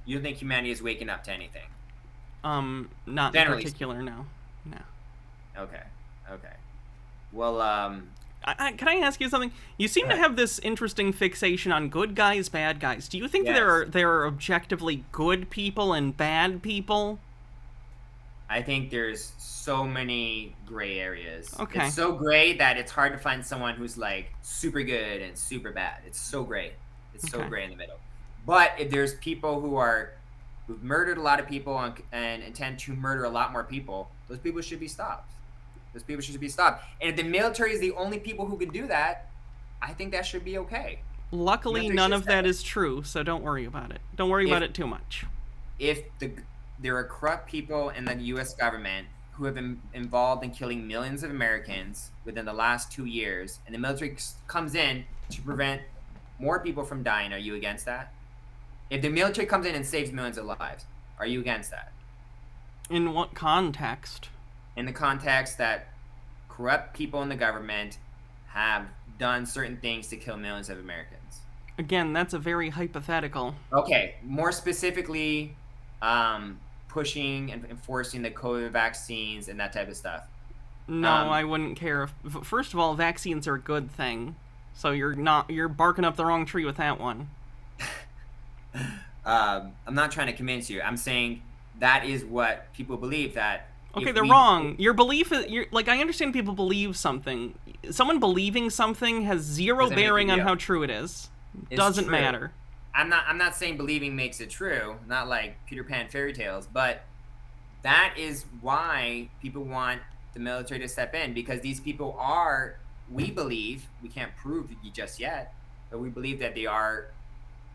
You don't think humanity is waking up to anything? Not Generally in particular, no. Okay. Well, Can I ask you something? You seem to have this interesting fixation on good guys, bad guys. Do you think that there are objectively good people and bad people? I think there's so many gray areas. Okay. It's so gray that it's hard to find someone who's like super good and super bad. It's so gray. It's so gray in the middle. But if there's people who've murdered a lot of people and intend to murder a lot more people, those people should be stopped. And if the military is the only people who can do that, I think that should be okay. Luckily, none of that is true, so don't worry about it. Don't worry about it too much. If there are corrupt people in the U.S. government who have been involved in killing millions of Americans within the last 2 years, and the military comes in to prevent more people from dying, are you against that? If the military comes in and saves millions of lives, are you against that? In what context? In the context that corrupt people in the government have done certain things to kill millions of Americans. Again, that's a very hypothetical. Okay, more specifically, pushing and enforcing the COVID vaccines and that type of stuff. No, I wouldn't care if. First of all, vaccines are a good thing, so you're barking up the wrong tree with that one. I'm not trying to convince you. I'm saying that is what people believe that. Okay, they're wrong. Your belief is, I understand people believe something. Someone believing something has zero bearing on how true it is. Doesn't matter. I'm not saying believing makes it true, not like Peter Pan fairy tales, but that is why people want the military to step in, because these people we believe, we can't prove it just yet, but we believe that they are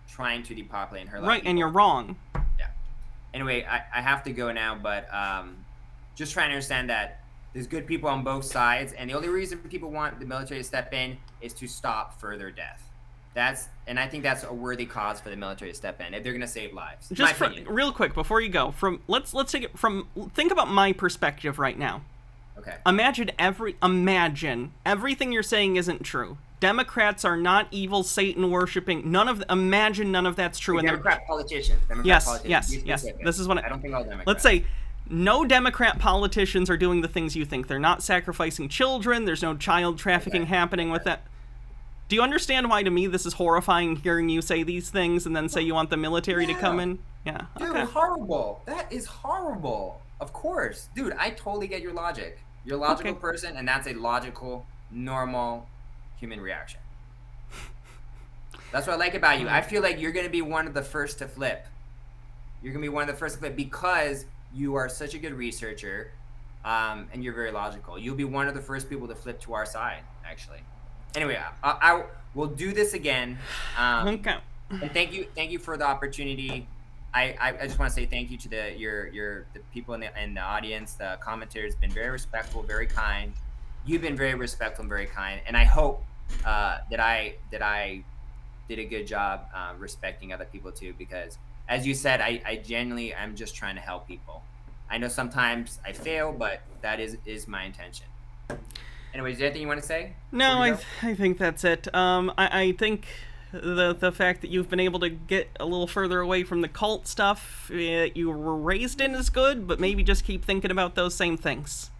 trying to depopulate and hurt a lot of people. And you're wrong. Yeah. Anyway, I have to go now, but just trying to understand that there's good people on both sides, and the only reason people want the military to step in is to stop further death. And I think that's a worthy cause for the military to step in if they're going to save lives. Just real quick before you go, let's take it from, think about my perspective right now. Okay. Imagine everything you're saying isn't true. Democrats are not evil, Satan worshipping. Imagine none of that's true. Democrat politicians. Yes. This is what I don't think all Democrats. Let's say no Democrat politicians are doing the things you think. They're not sacrificing children. There's no child trafficking happening with that. Do you understand why, to me, this is horrifying hearing you say these things and then say you want the military to come in? Yeah. Dude, horrible. That is horrible. Of course. Dude, I totally get your logic. You're a logical person, and that's a logical, normal human reaction. That's what I like about you. I feel like you're going to be one of the first to flip. You're going to be one of the first to flip because you are such a good researcher, and you're very logical. You'll be one of the first people to flip to our side, actually. Anyway, I will do this again. Okay. And thank you for the opportunity. I just want to say thank you to the people in the audience. The commentators been very respectful, very kind. You've been very respectful and very kind, and I hope that I did a good job respecting other people too. Because as you said, I genuinely am just trying to help people. I know sometimes I fail, but that is my intention. Anyways, is there anything you want to say? No, I think that's it. I think the fact that you've been able to get a little further away from the cult stuff you were raised in is good, but maybe just keep thinking about those same things.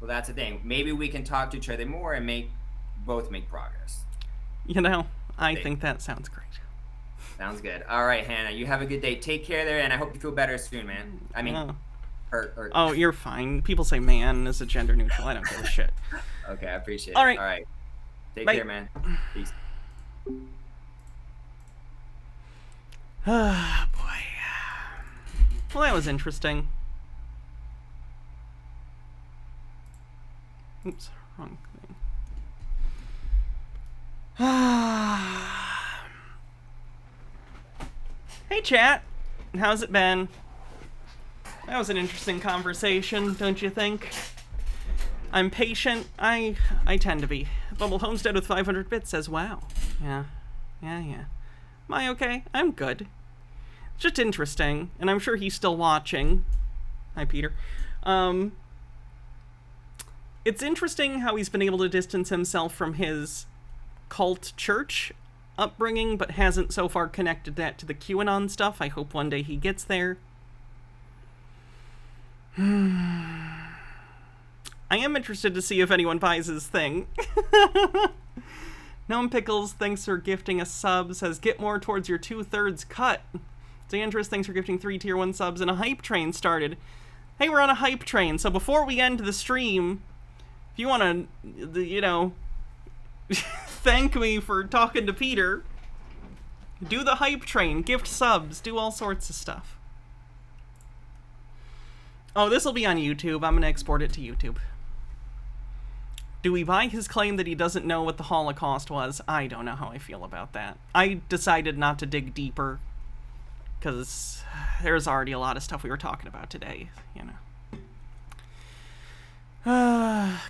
Well, that's the thing. Maybe we can talk to each other more and both make progress. You know, I think that sounds great. Sounds good. All right, Hannah, you have a good day. Take care there, and I hope you feel better soon, man. I mean, hurt. Oh, you're fine. People say man is a gender neutral. I don't give a shit. Okay, I appreciate it. All right. All right. Take Bye. care, man. Peace. Ah, boy. Well, that was interesting. Oops, wrong thing. Hey, chat. How's it been? That was an interesting conversation, don't you think? I'm patient. I tend to be. Bumble Homestead with 500 bits says, wow. Yeah. Am I okay? I'm good. It's just interesting, and I'm sure he's still watching. Hi, Peter. It's interesting how he's been able to distance himself from his cult church upbringing, but hasn't so far connected that to the QAnon stuff. I hope one day he gets there. I am interested to see if anyone buys his thing. Gnome Pickles, thanks for gifting a sub, says, get more towards your 2/3 cut. Xandris, thanks for gifting 3 tier 1 subs, and a hype train started. Hey, we're on a hype train, so before we end the stream, if you want to, you know, thank me for talking to Peter, do the hype train, gift subs, do all sorts of stuff. Oh, this will be on YouTube. I'm going to export it to YouTube. Do we buy his claim that he doesn't know what the Holocaust was? I don't know how I feel about that. I decided not to dig deeper, because there's already a lot of stuff we were talking about today, you know.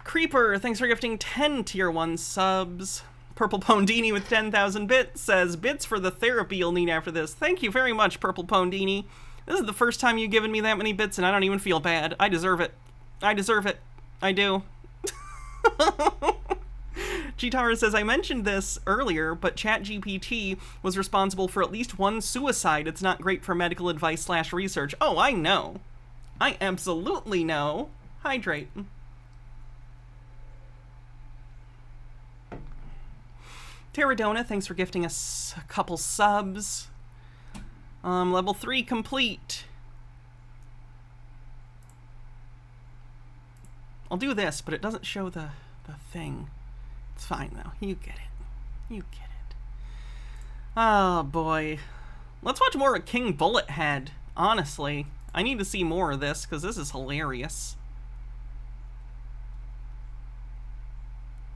Creeper, thanks for gifting 10 tier 1 subs. Purple Pondini with 10,000 bits says, bits for the therapy you'll need after this. Thank you very much, Purple Pondini. This is the first time you've given me that many bits, and I don't even feel bad. I deserve it. I do. G-Tara says, I mentioned this earlier, but ChatGPT was responsible for at least one suicide. It's not great for medical advice / research. Oh, I know. I absolutely know. Hydrate. Terradona, thanks for gifting us a couple subs. Level 3 complete. I'll do this, but it doesn't show the thing. It's fine, though. You get it. Oh, boy. Let's watch more of King Bullethead, honestly. I need to see more of this, because this is hilarious.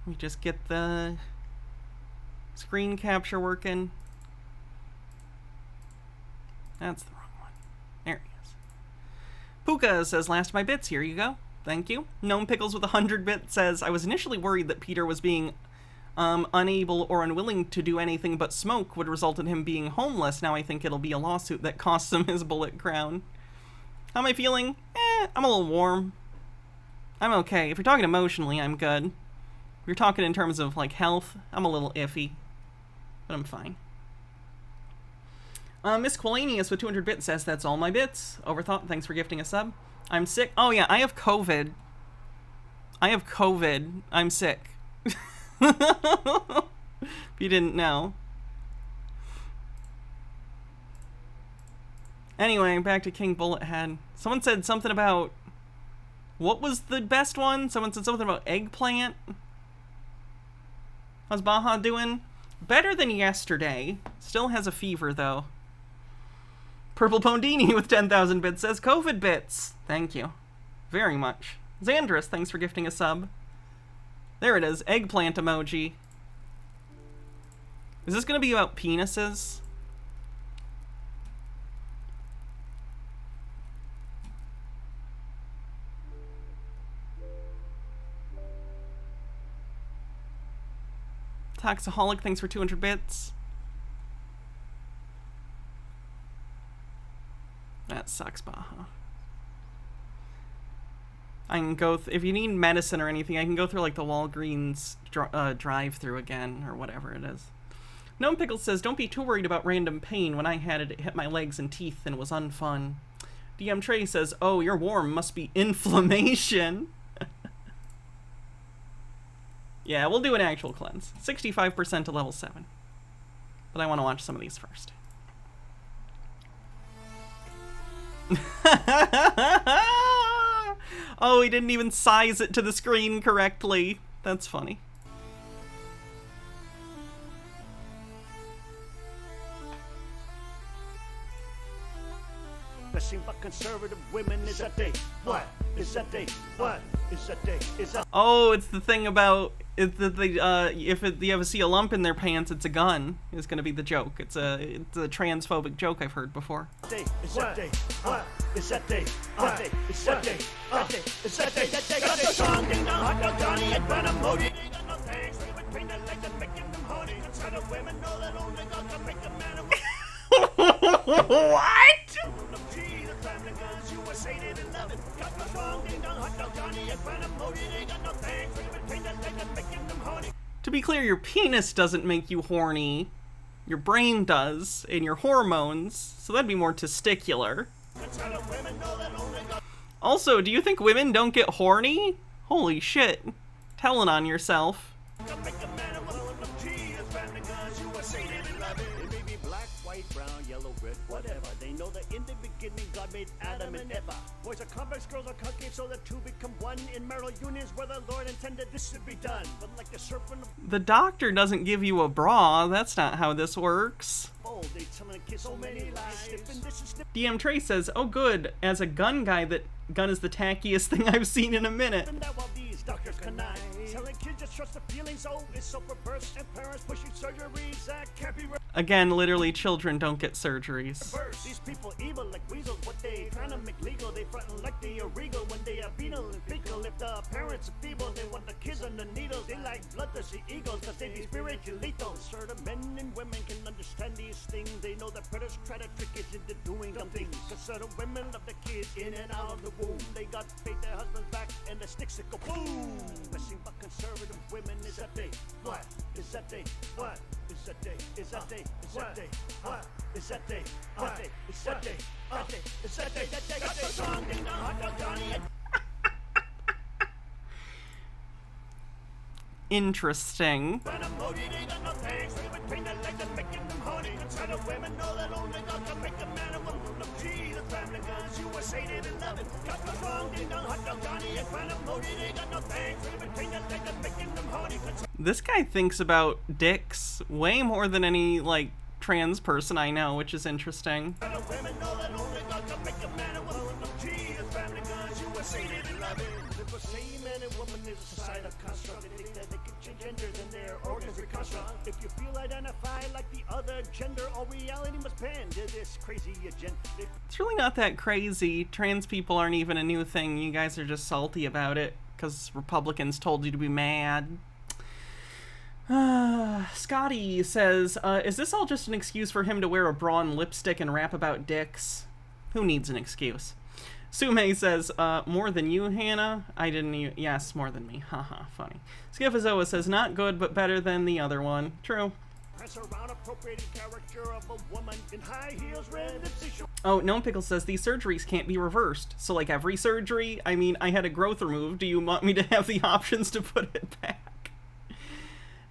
Let me just get the screen capture working. That's the wrong one. There he is. Puka says, last of my bits. Here you go. Thank you. Gnome Pickles with 100 bits says, I was initially worried that Peter was being unable or unwilling to do anything but smoke would result in him being homeless. Now I think it'll be a lawsuit that costs him his bullet crown. How am I feeling? I'm a little warm. I'm okay. If you're talking emotionally, I'm good. If you're talking in terms of, like, health, I'm a little iffy. But I'm fine. Miss Quilanius with 200 bits says, that's all my bits. Overthought, thanks for gifting a sub. I'm sick. Oh, yeah, I have COVID. I'm sick. If you didn't know. Anyway, back to King Bullethead. Someone said something about... What was the best one? Someone said something about eggplant. How's Baja doing? Better than yesterday. Still has a fever, though. Purple Pondini with 10,000 bits says, COVID bits. Thank you. Very much. Xandris, thanks for gifting a sub. There it is. Eggplant emoji. Is this going to be about penises? Toxaholic, thanks for 200 bits. That sucks, Baja. I can go... if you need medicine or anything, I can go through, like, the Walgreens drive-through again, or whatever it is. Gnome Pickle says, don't be too worried about random pain. When I had it, it hit my legs and teeth and was unfun. DM Trey says, oh, you're warm. Must be inflammation. Yeah, we'll do an actual cleanse. 65% to level 7. But I want to watch some of these first. Oh, he didn't even size it to the screen correctly. That's funny. Especially for conservative women is that they what? Is that they what? Is that they is that Oh, it's the thing about if you ever see a lump in their pants, it's a gun. Is going to be the joke. It's a transphobic joke I've heard before. they is that they what? Is that they what? Is that they is that they that they got the song ding dong hot dog Johnny and Venom Modi. They got no thanks between the legs and making them horny. Conservative women know that only God can make a man a What? To be clear, your penis doesn't make you horny. Your brain does, and your hormones, so that'd be more testicular. Also, do you think women don't get horny? Holy shit. Telling on yourself. Whatever. They know that in the beginning God made Adam and Eva. Boys are convex, girls are concave, so the two become one in marital unions where the Lord intended this to be done. But like the serpent of The doctor doesn't give you a bra. That's not how this works. old, they tell the kids so many lies. Snipping this and snipping DM Trey says, oh good, as a gun guy, that gun is the tackiest thing I've seen in a minute. that while these doctors connive. Telling kids just trust the feelings, oh, it's so perverse. And parents pushing surgeries that can't be Again, literally, children don't get surgeries. reversed. These people evil like weasels, what they trying to make legal. They frontin' like they are regal when they are venal and fecal. If the parents are feeble, they want the kids on the needles. They like bloodthirsty eagles, cause they be spiritually lethal. Certain men and women can understand these things. They know that predators try to trick kids into doing dumb things. Cause certain women love the kids in and out of the womb. They got faith their husband's back and the sticks that go boom. Especially for conservative women, is that they what? Is that they what? Is that they? Is that they? Is that they? What? Is that they? What? Is that they? Is that they? That they got the song ding dong hot dog Johnny and Interesting. Venom Modi. They got no thanks between the legs and making them horny. Conservative women know that only God can make a man a woman. Look, gee, the family guns, you were sated and loving. Got the song ding dong hot dog Johnny and Venom Modi. They got no thanks between the legs and making them horny. This guy thinks about dicks way more than any, like, trans person I know, which is interesting. Women know that only God can make a man a woman. Look, gee, the family guns, you were sated and loving. If a same man and woman is a societal construct, they think that they can change gender, then their organs reconstruct. If you feel identified like the other gender, all reality must bend to this crazy agenda. It's really not that crazy. Trans people aren't even a new thing. You guys are just salty about it because Republicans told you to be mad. Scotty says, is this all just an excuse for him to wear a bra and lipstick and rap about dicks? Who needs an excuse? Sume says, more than you, Hannah? I didn't even... Yes, more than me. Haha, funny. Skifazoa says, not good, but better than the other one. True. Around appropriated character of a woman in high heels, red lipstick. Oh, Gnome Pickle says these surgeries can't be reversed. So, like, every surgery? I mean, I had a growth removed. Do you want me to have the options to put it back?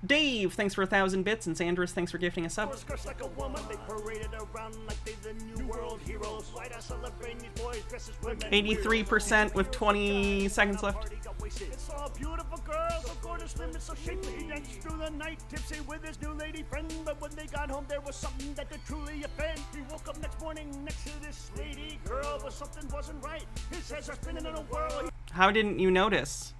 Dave, thanks for 1,000 bits, and Sandris, thanks for gifting a sub. Like a woman, they paraded around like they the new world heroes. Why not celebrate these boys dressed as women? 83% with 20 seconds left. It's all beautiful girls, so gorgeous, slim and so shapely. He danced through the night, tipsy with his new lady friend. But when they got home, there was something that could truly offend. He woke up next morning next to this lady girl, but something wasn't right. His heads are spinning in a whirl. How didn't you notice?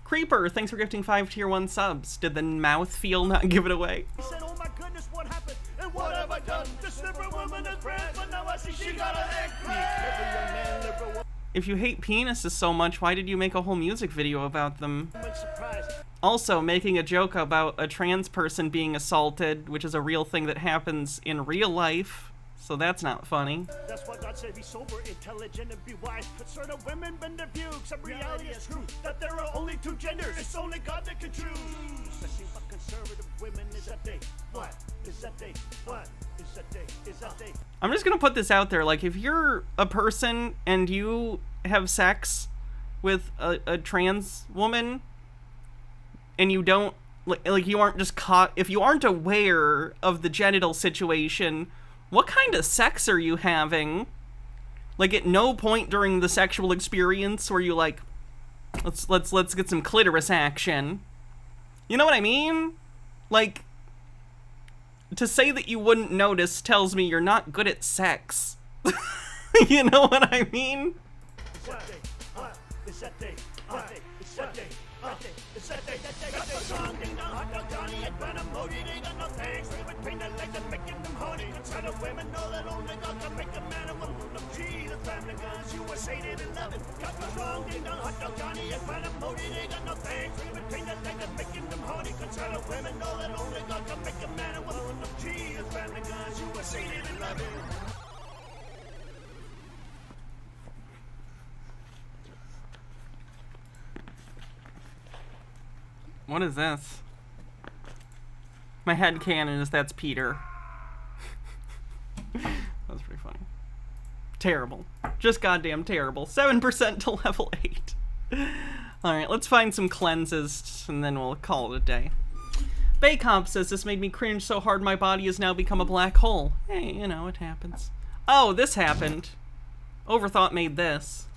Creeper, thanks for gifting 5 tier 1 subs. Did the mouth feel not give it away? He said, oh my goodness, what happened? And what have I done? This liberal woman is brand, but now I see she got a eggplant. If you hate penises so much, why did you make a whole music video about them? Also, making a joke about a trans person being assaulted, which is a real thing that happens in real life, so that's not funny. That's why God said be sober, intelligent, and be wise. Concern of women bend their views. Some reality is truth. That there are only two genders. It's only God that can choose. Especially for conservative women is that they. What? Is that they? What? Is that they? Is that they? I'm just gonna put this out there. Like, if you're a person and you have sex with a trans woman and you don't, like you aren't just caught, if you aren't aware of the genital situation, what kind of sex are you having? Like, at no point during the sexual experience were you like, let's get some clitoris action. You know what I mean? Like, to say that you wouldn't notice tells me you're not good at sex. You know what I mean? What is this? My headcanon is that's Peter. That's pretty funny. Terrible. Just goddamn terrible. 7% to level 8. Alright, let's find some cleanses, and then we'll call it a day. Baycomp says, this made me cringe so hard my body has now become a black hole. Hey, you know, it happens. Oh, this happened. Overthought made this.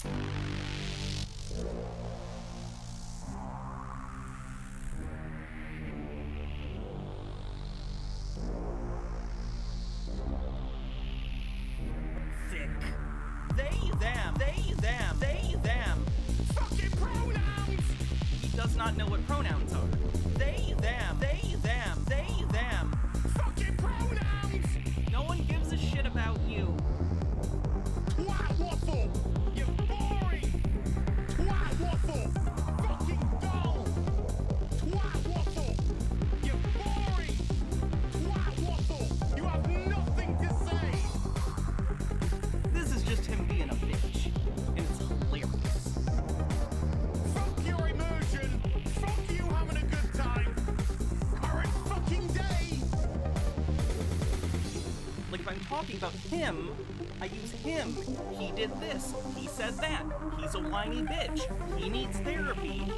Does not know what pronouns are. They, them, they, them, they, them. Fucking pronouns! No one gives a shit about you. Twat waffle! You're boring! Twat waffle! Fucking dull! Twat waffle! You're boring! Twat waffle! You have nothing to say! This is just him being a bitch. And it's hilarious. Fuck your immersion! Fuck you having a good time! Current fucking day! Like, if I'm talking about him, I use him. He did this. He said that. He's a whiny bitch. He needs therapy.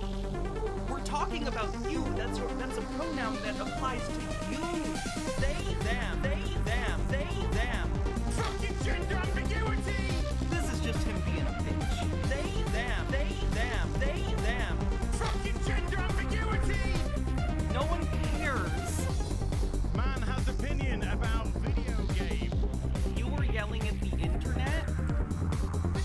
We're talking about you. That's a pronoun that applies to you. They, them, they, them, they, them. Fucking gender ambiguity! This is just him being a bitch. They, them, they, them, they, them. Fucking gender ambiguity! No one cares. Man has opinion about video game. You were yelling at the internet?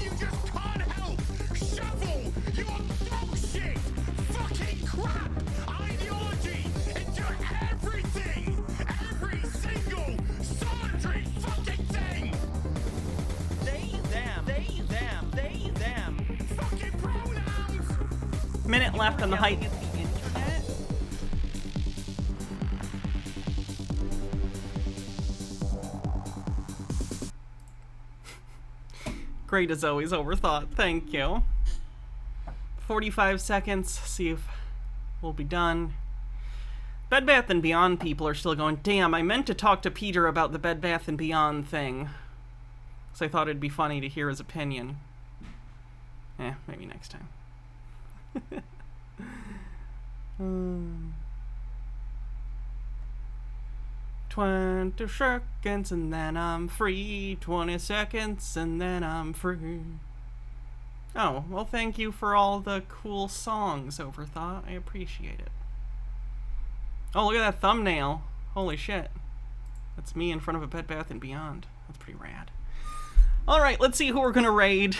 You just can't help shovel your bullshit, fucking crap ideology into everything, every single solitary fucking thing. They, them, they, them, they, them. Fucking pronouns. Minute left on the height of the internet. Great as always, Overthought. Thank you. 45 seconds. See if we'll be done. Bed Bath & Beyond people are still going, damn, I meant to talk to Peter about the Bed Bath & Beyond thing. Because I thought it'd be funny to hear his opinion. Maybe next time. 20 seconds and then I'm free. 20 seconds and then I'm free. Oh, well, thank you for all the cool songs, Overthought. I appreciate it. Oh, look at that thumbnail. Holy shit. That's me in front of a Bed Bath & Beyond. That's pretty rad. Alright, let's see who we're gonna raid.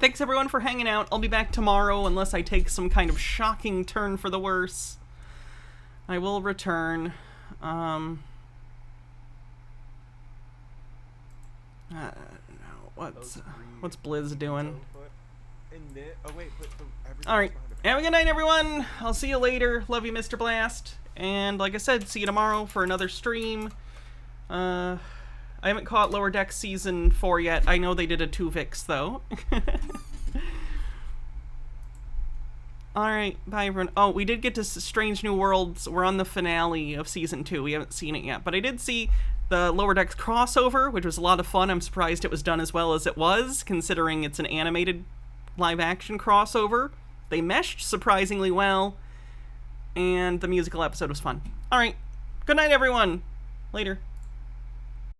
Thanks everyone for hanging out. I'll be back tomorrow unless I take some kind of shocking turn for the worse. I will return. I don't know. What's Blizz doing? Alright. Have a good night, everyone. I'll see you later. Love you, Mr. Blast. And like I said, see you tomorrow for another stream. I haven't caught Lower Decks season 4 yet. I know they did a 2-Vix, though. Alright, bye everyone. Oh, we did get to Strange New Worlds. We're on the finale of season 2. We haven't seen it yet. But I did see the Lower Decks crossover, which was a lot of fun. I'm surprised it was done as well as it was, considering it's an animated live-action crossover. They meshed surprisingly well, and the musical episode was fun. Alright, good night everyone. Later.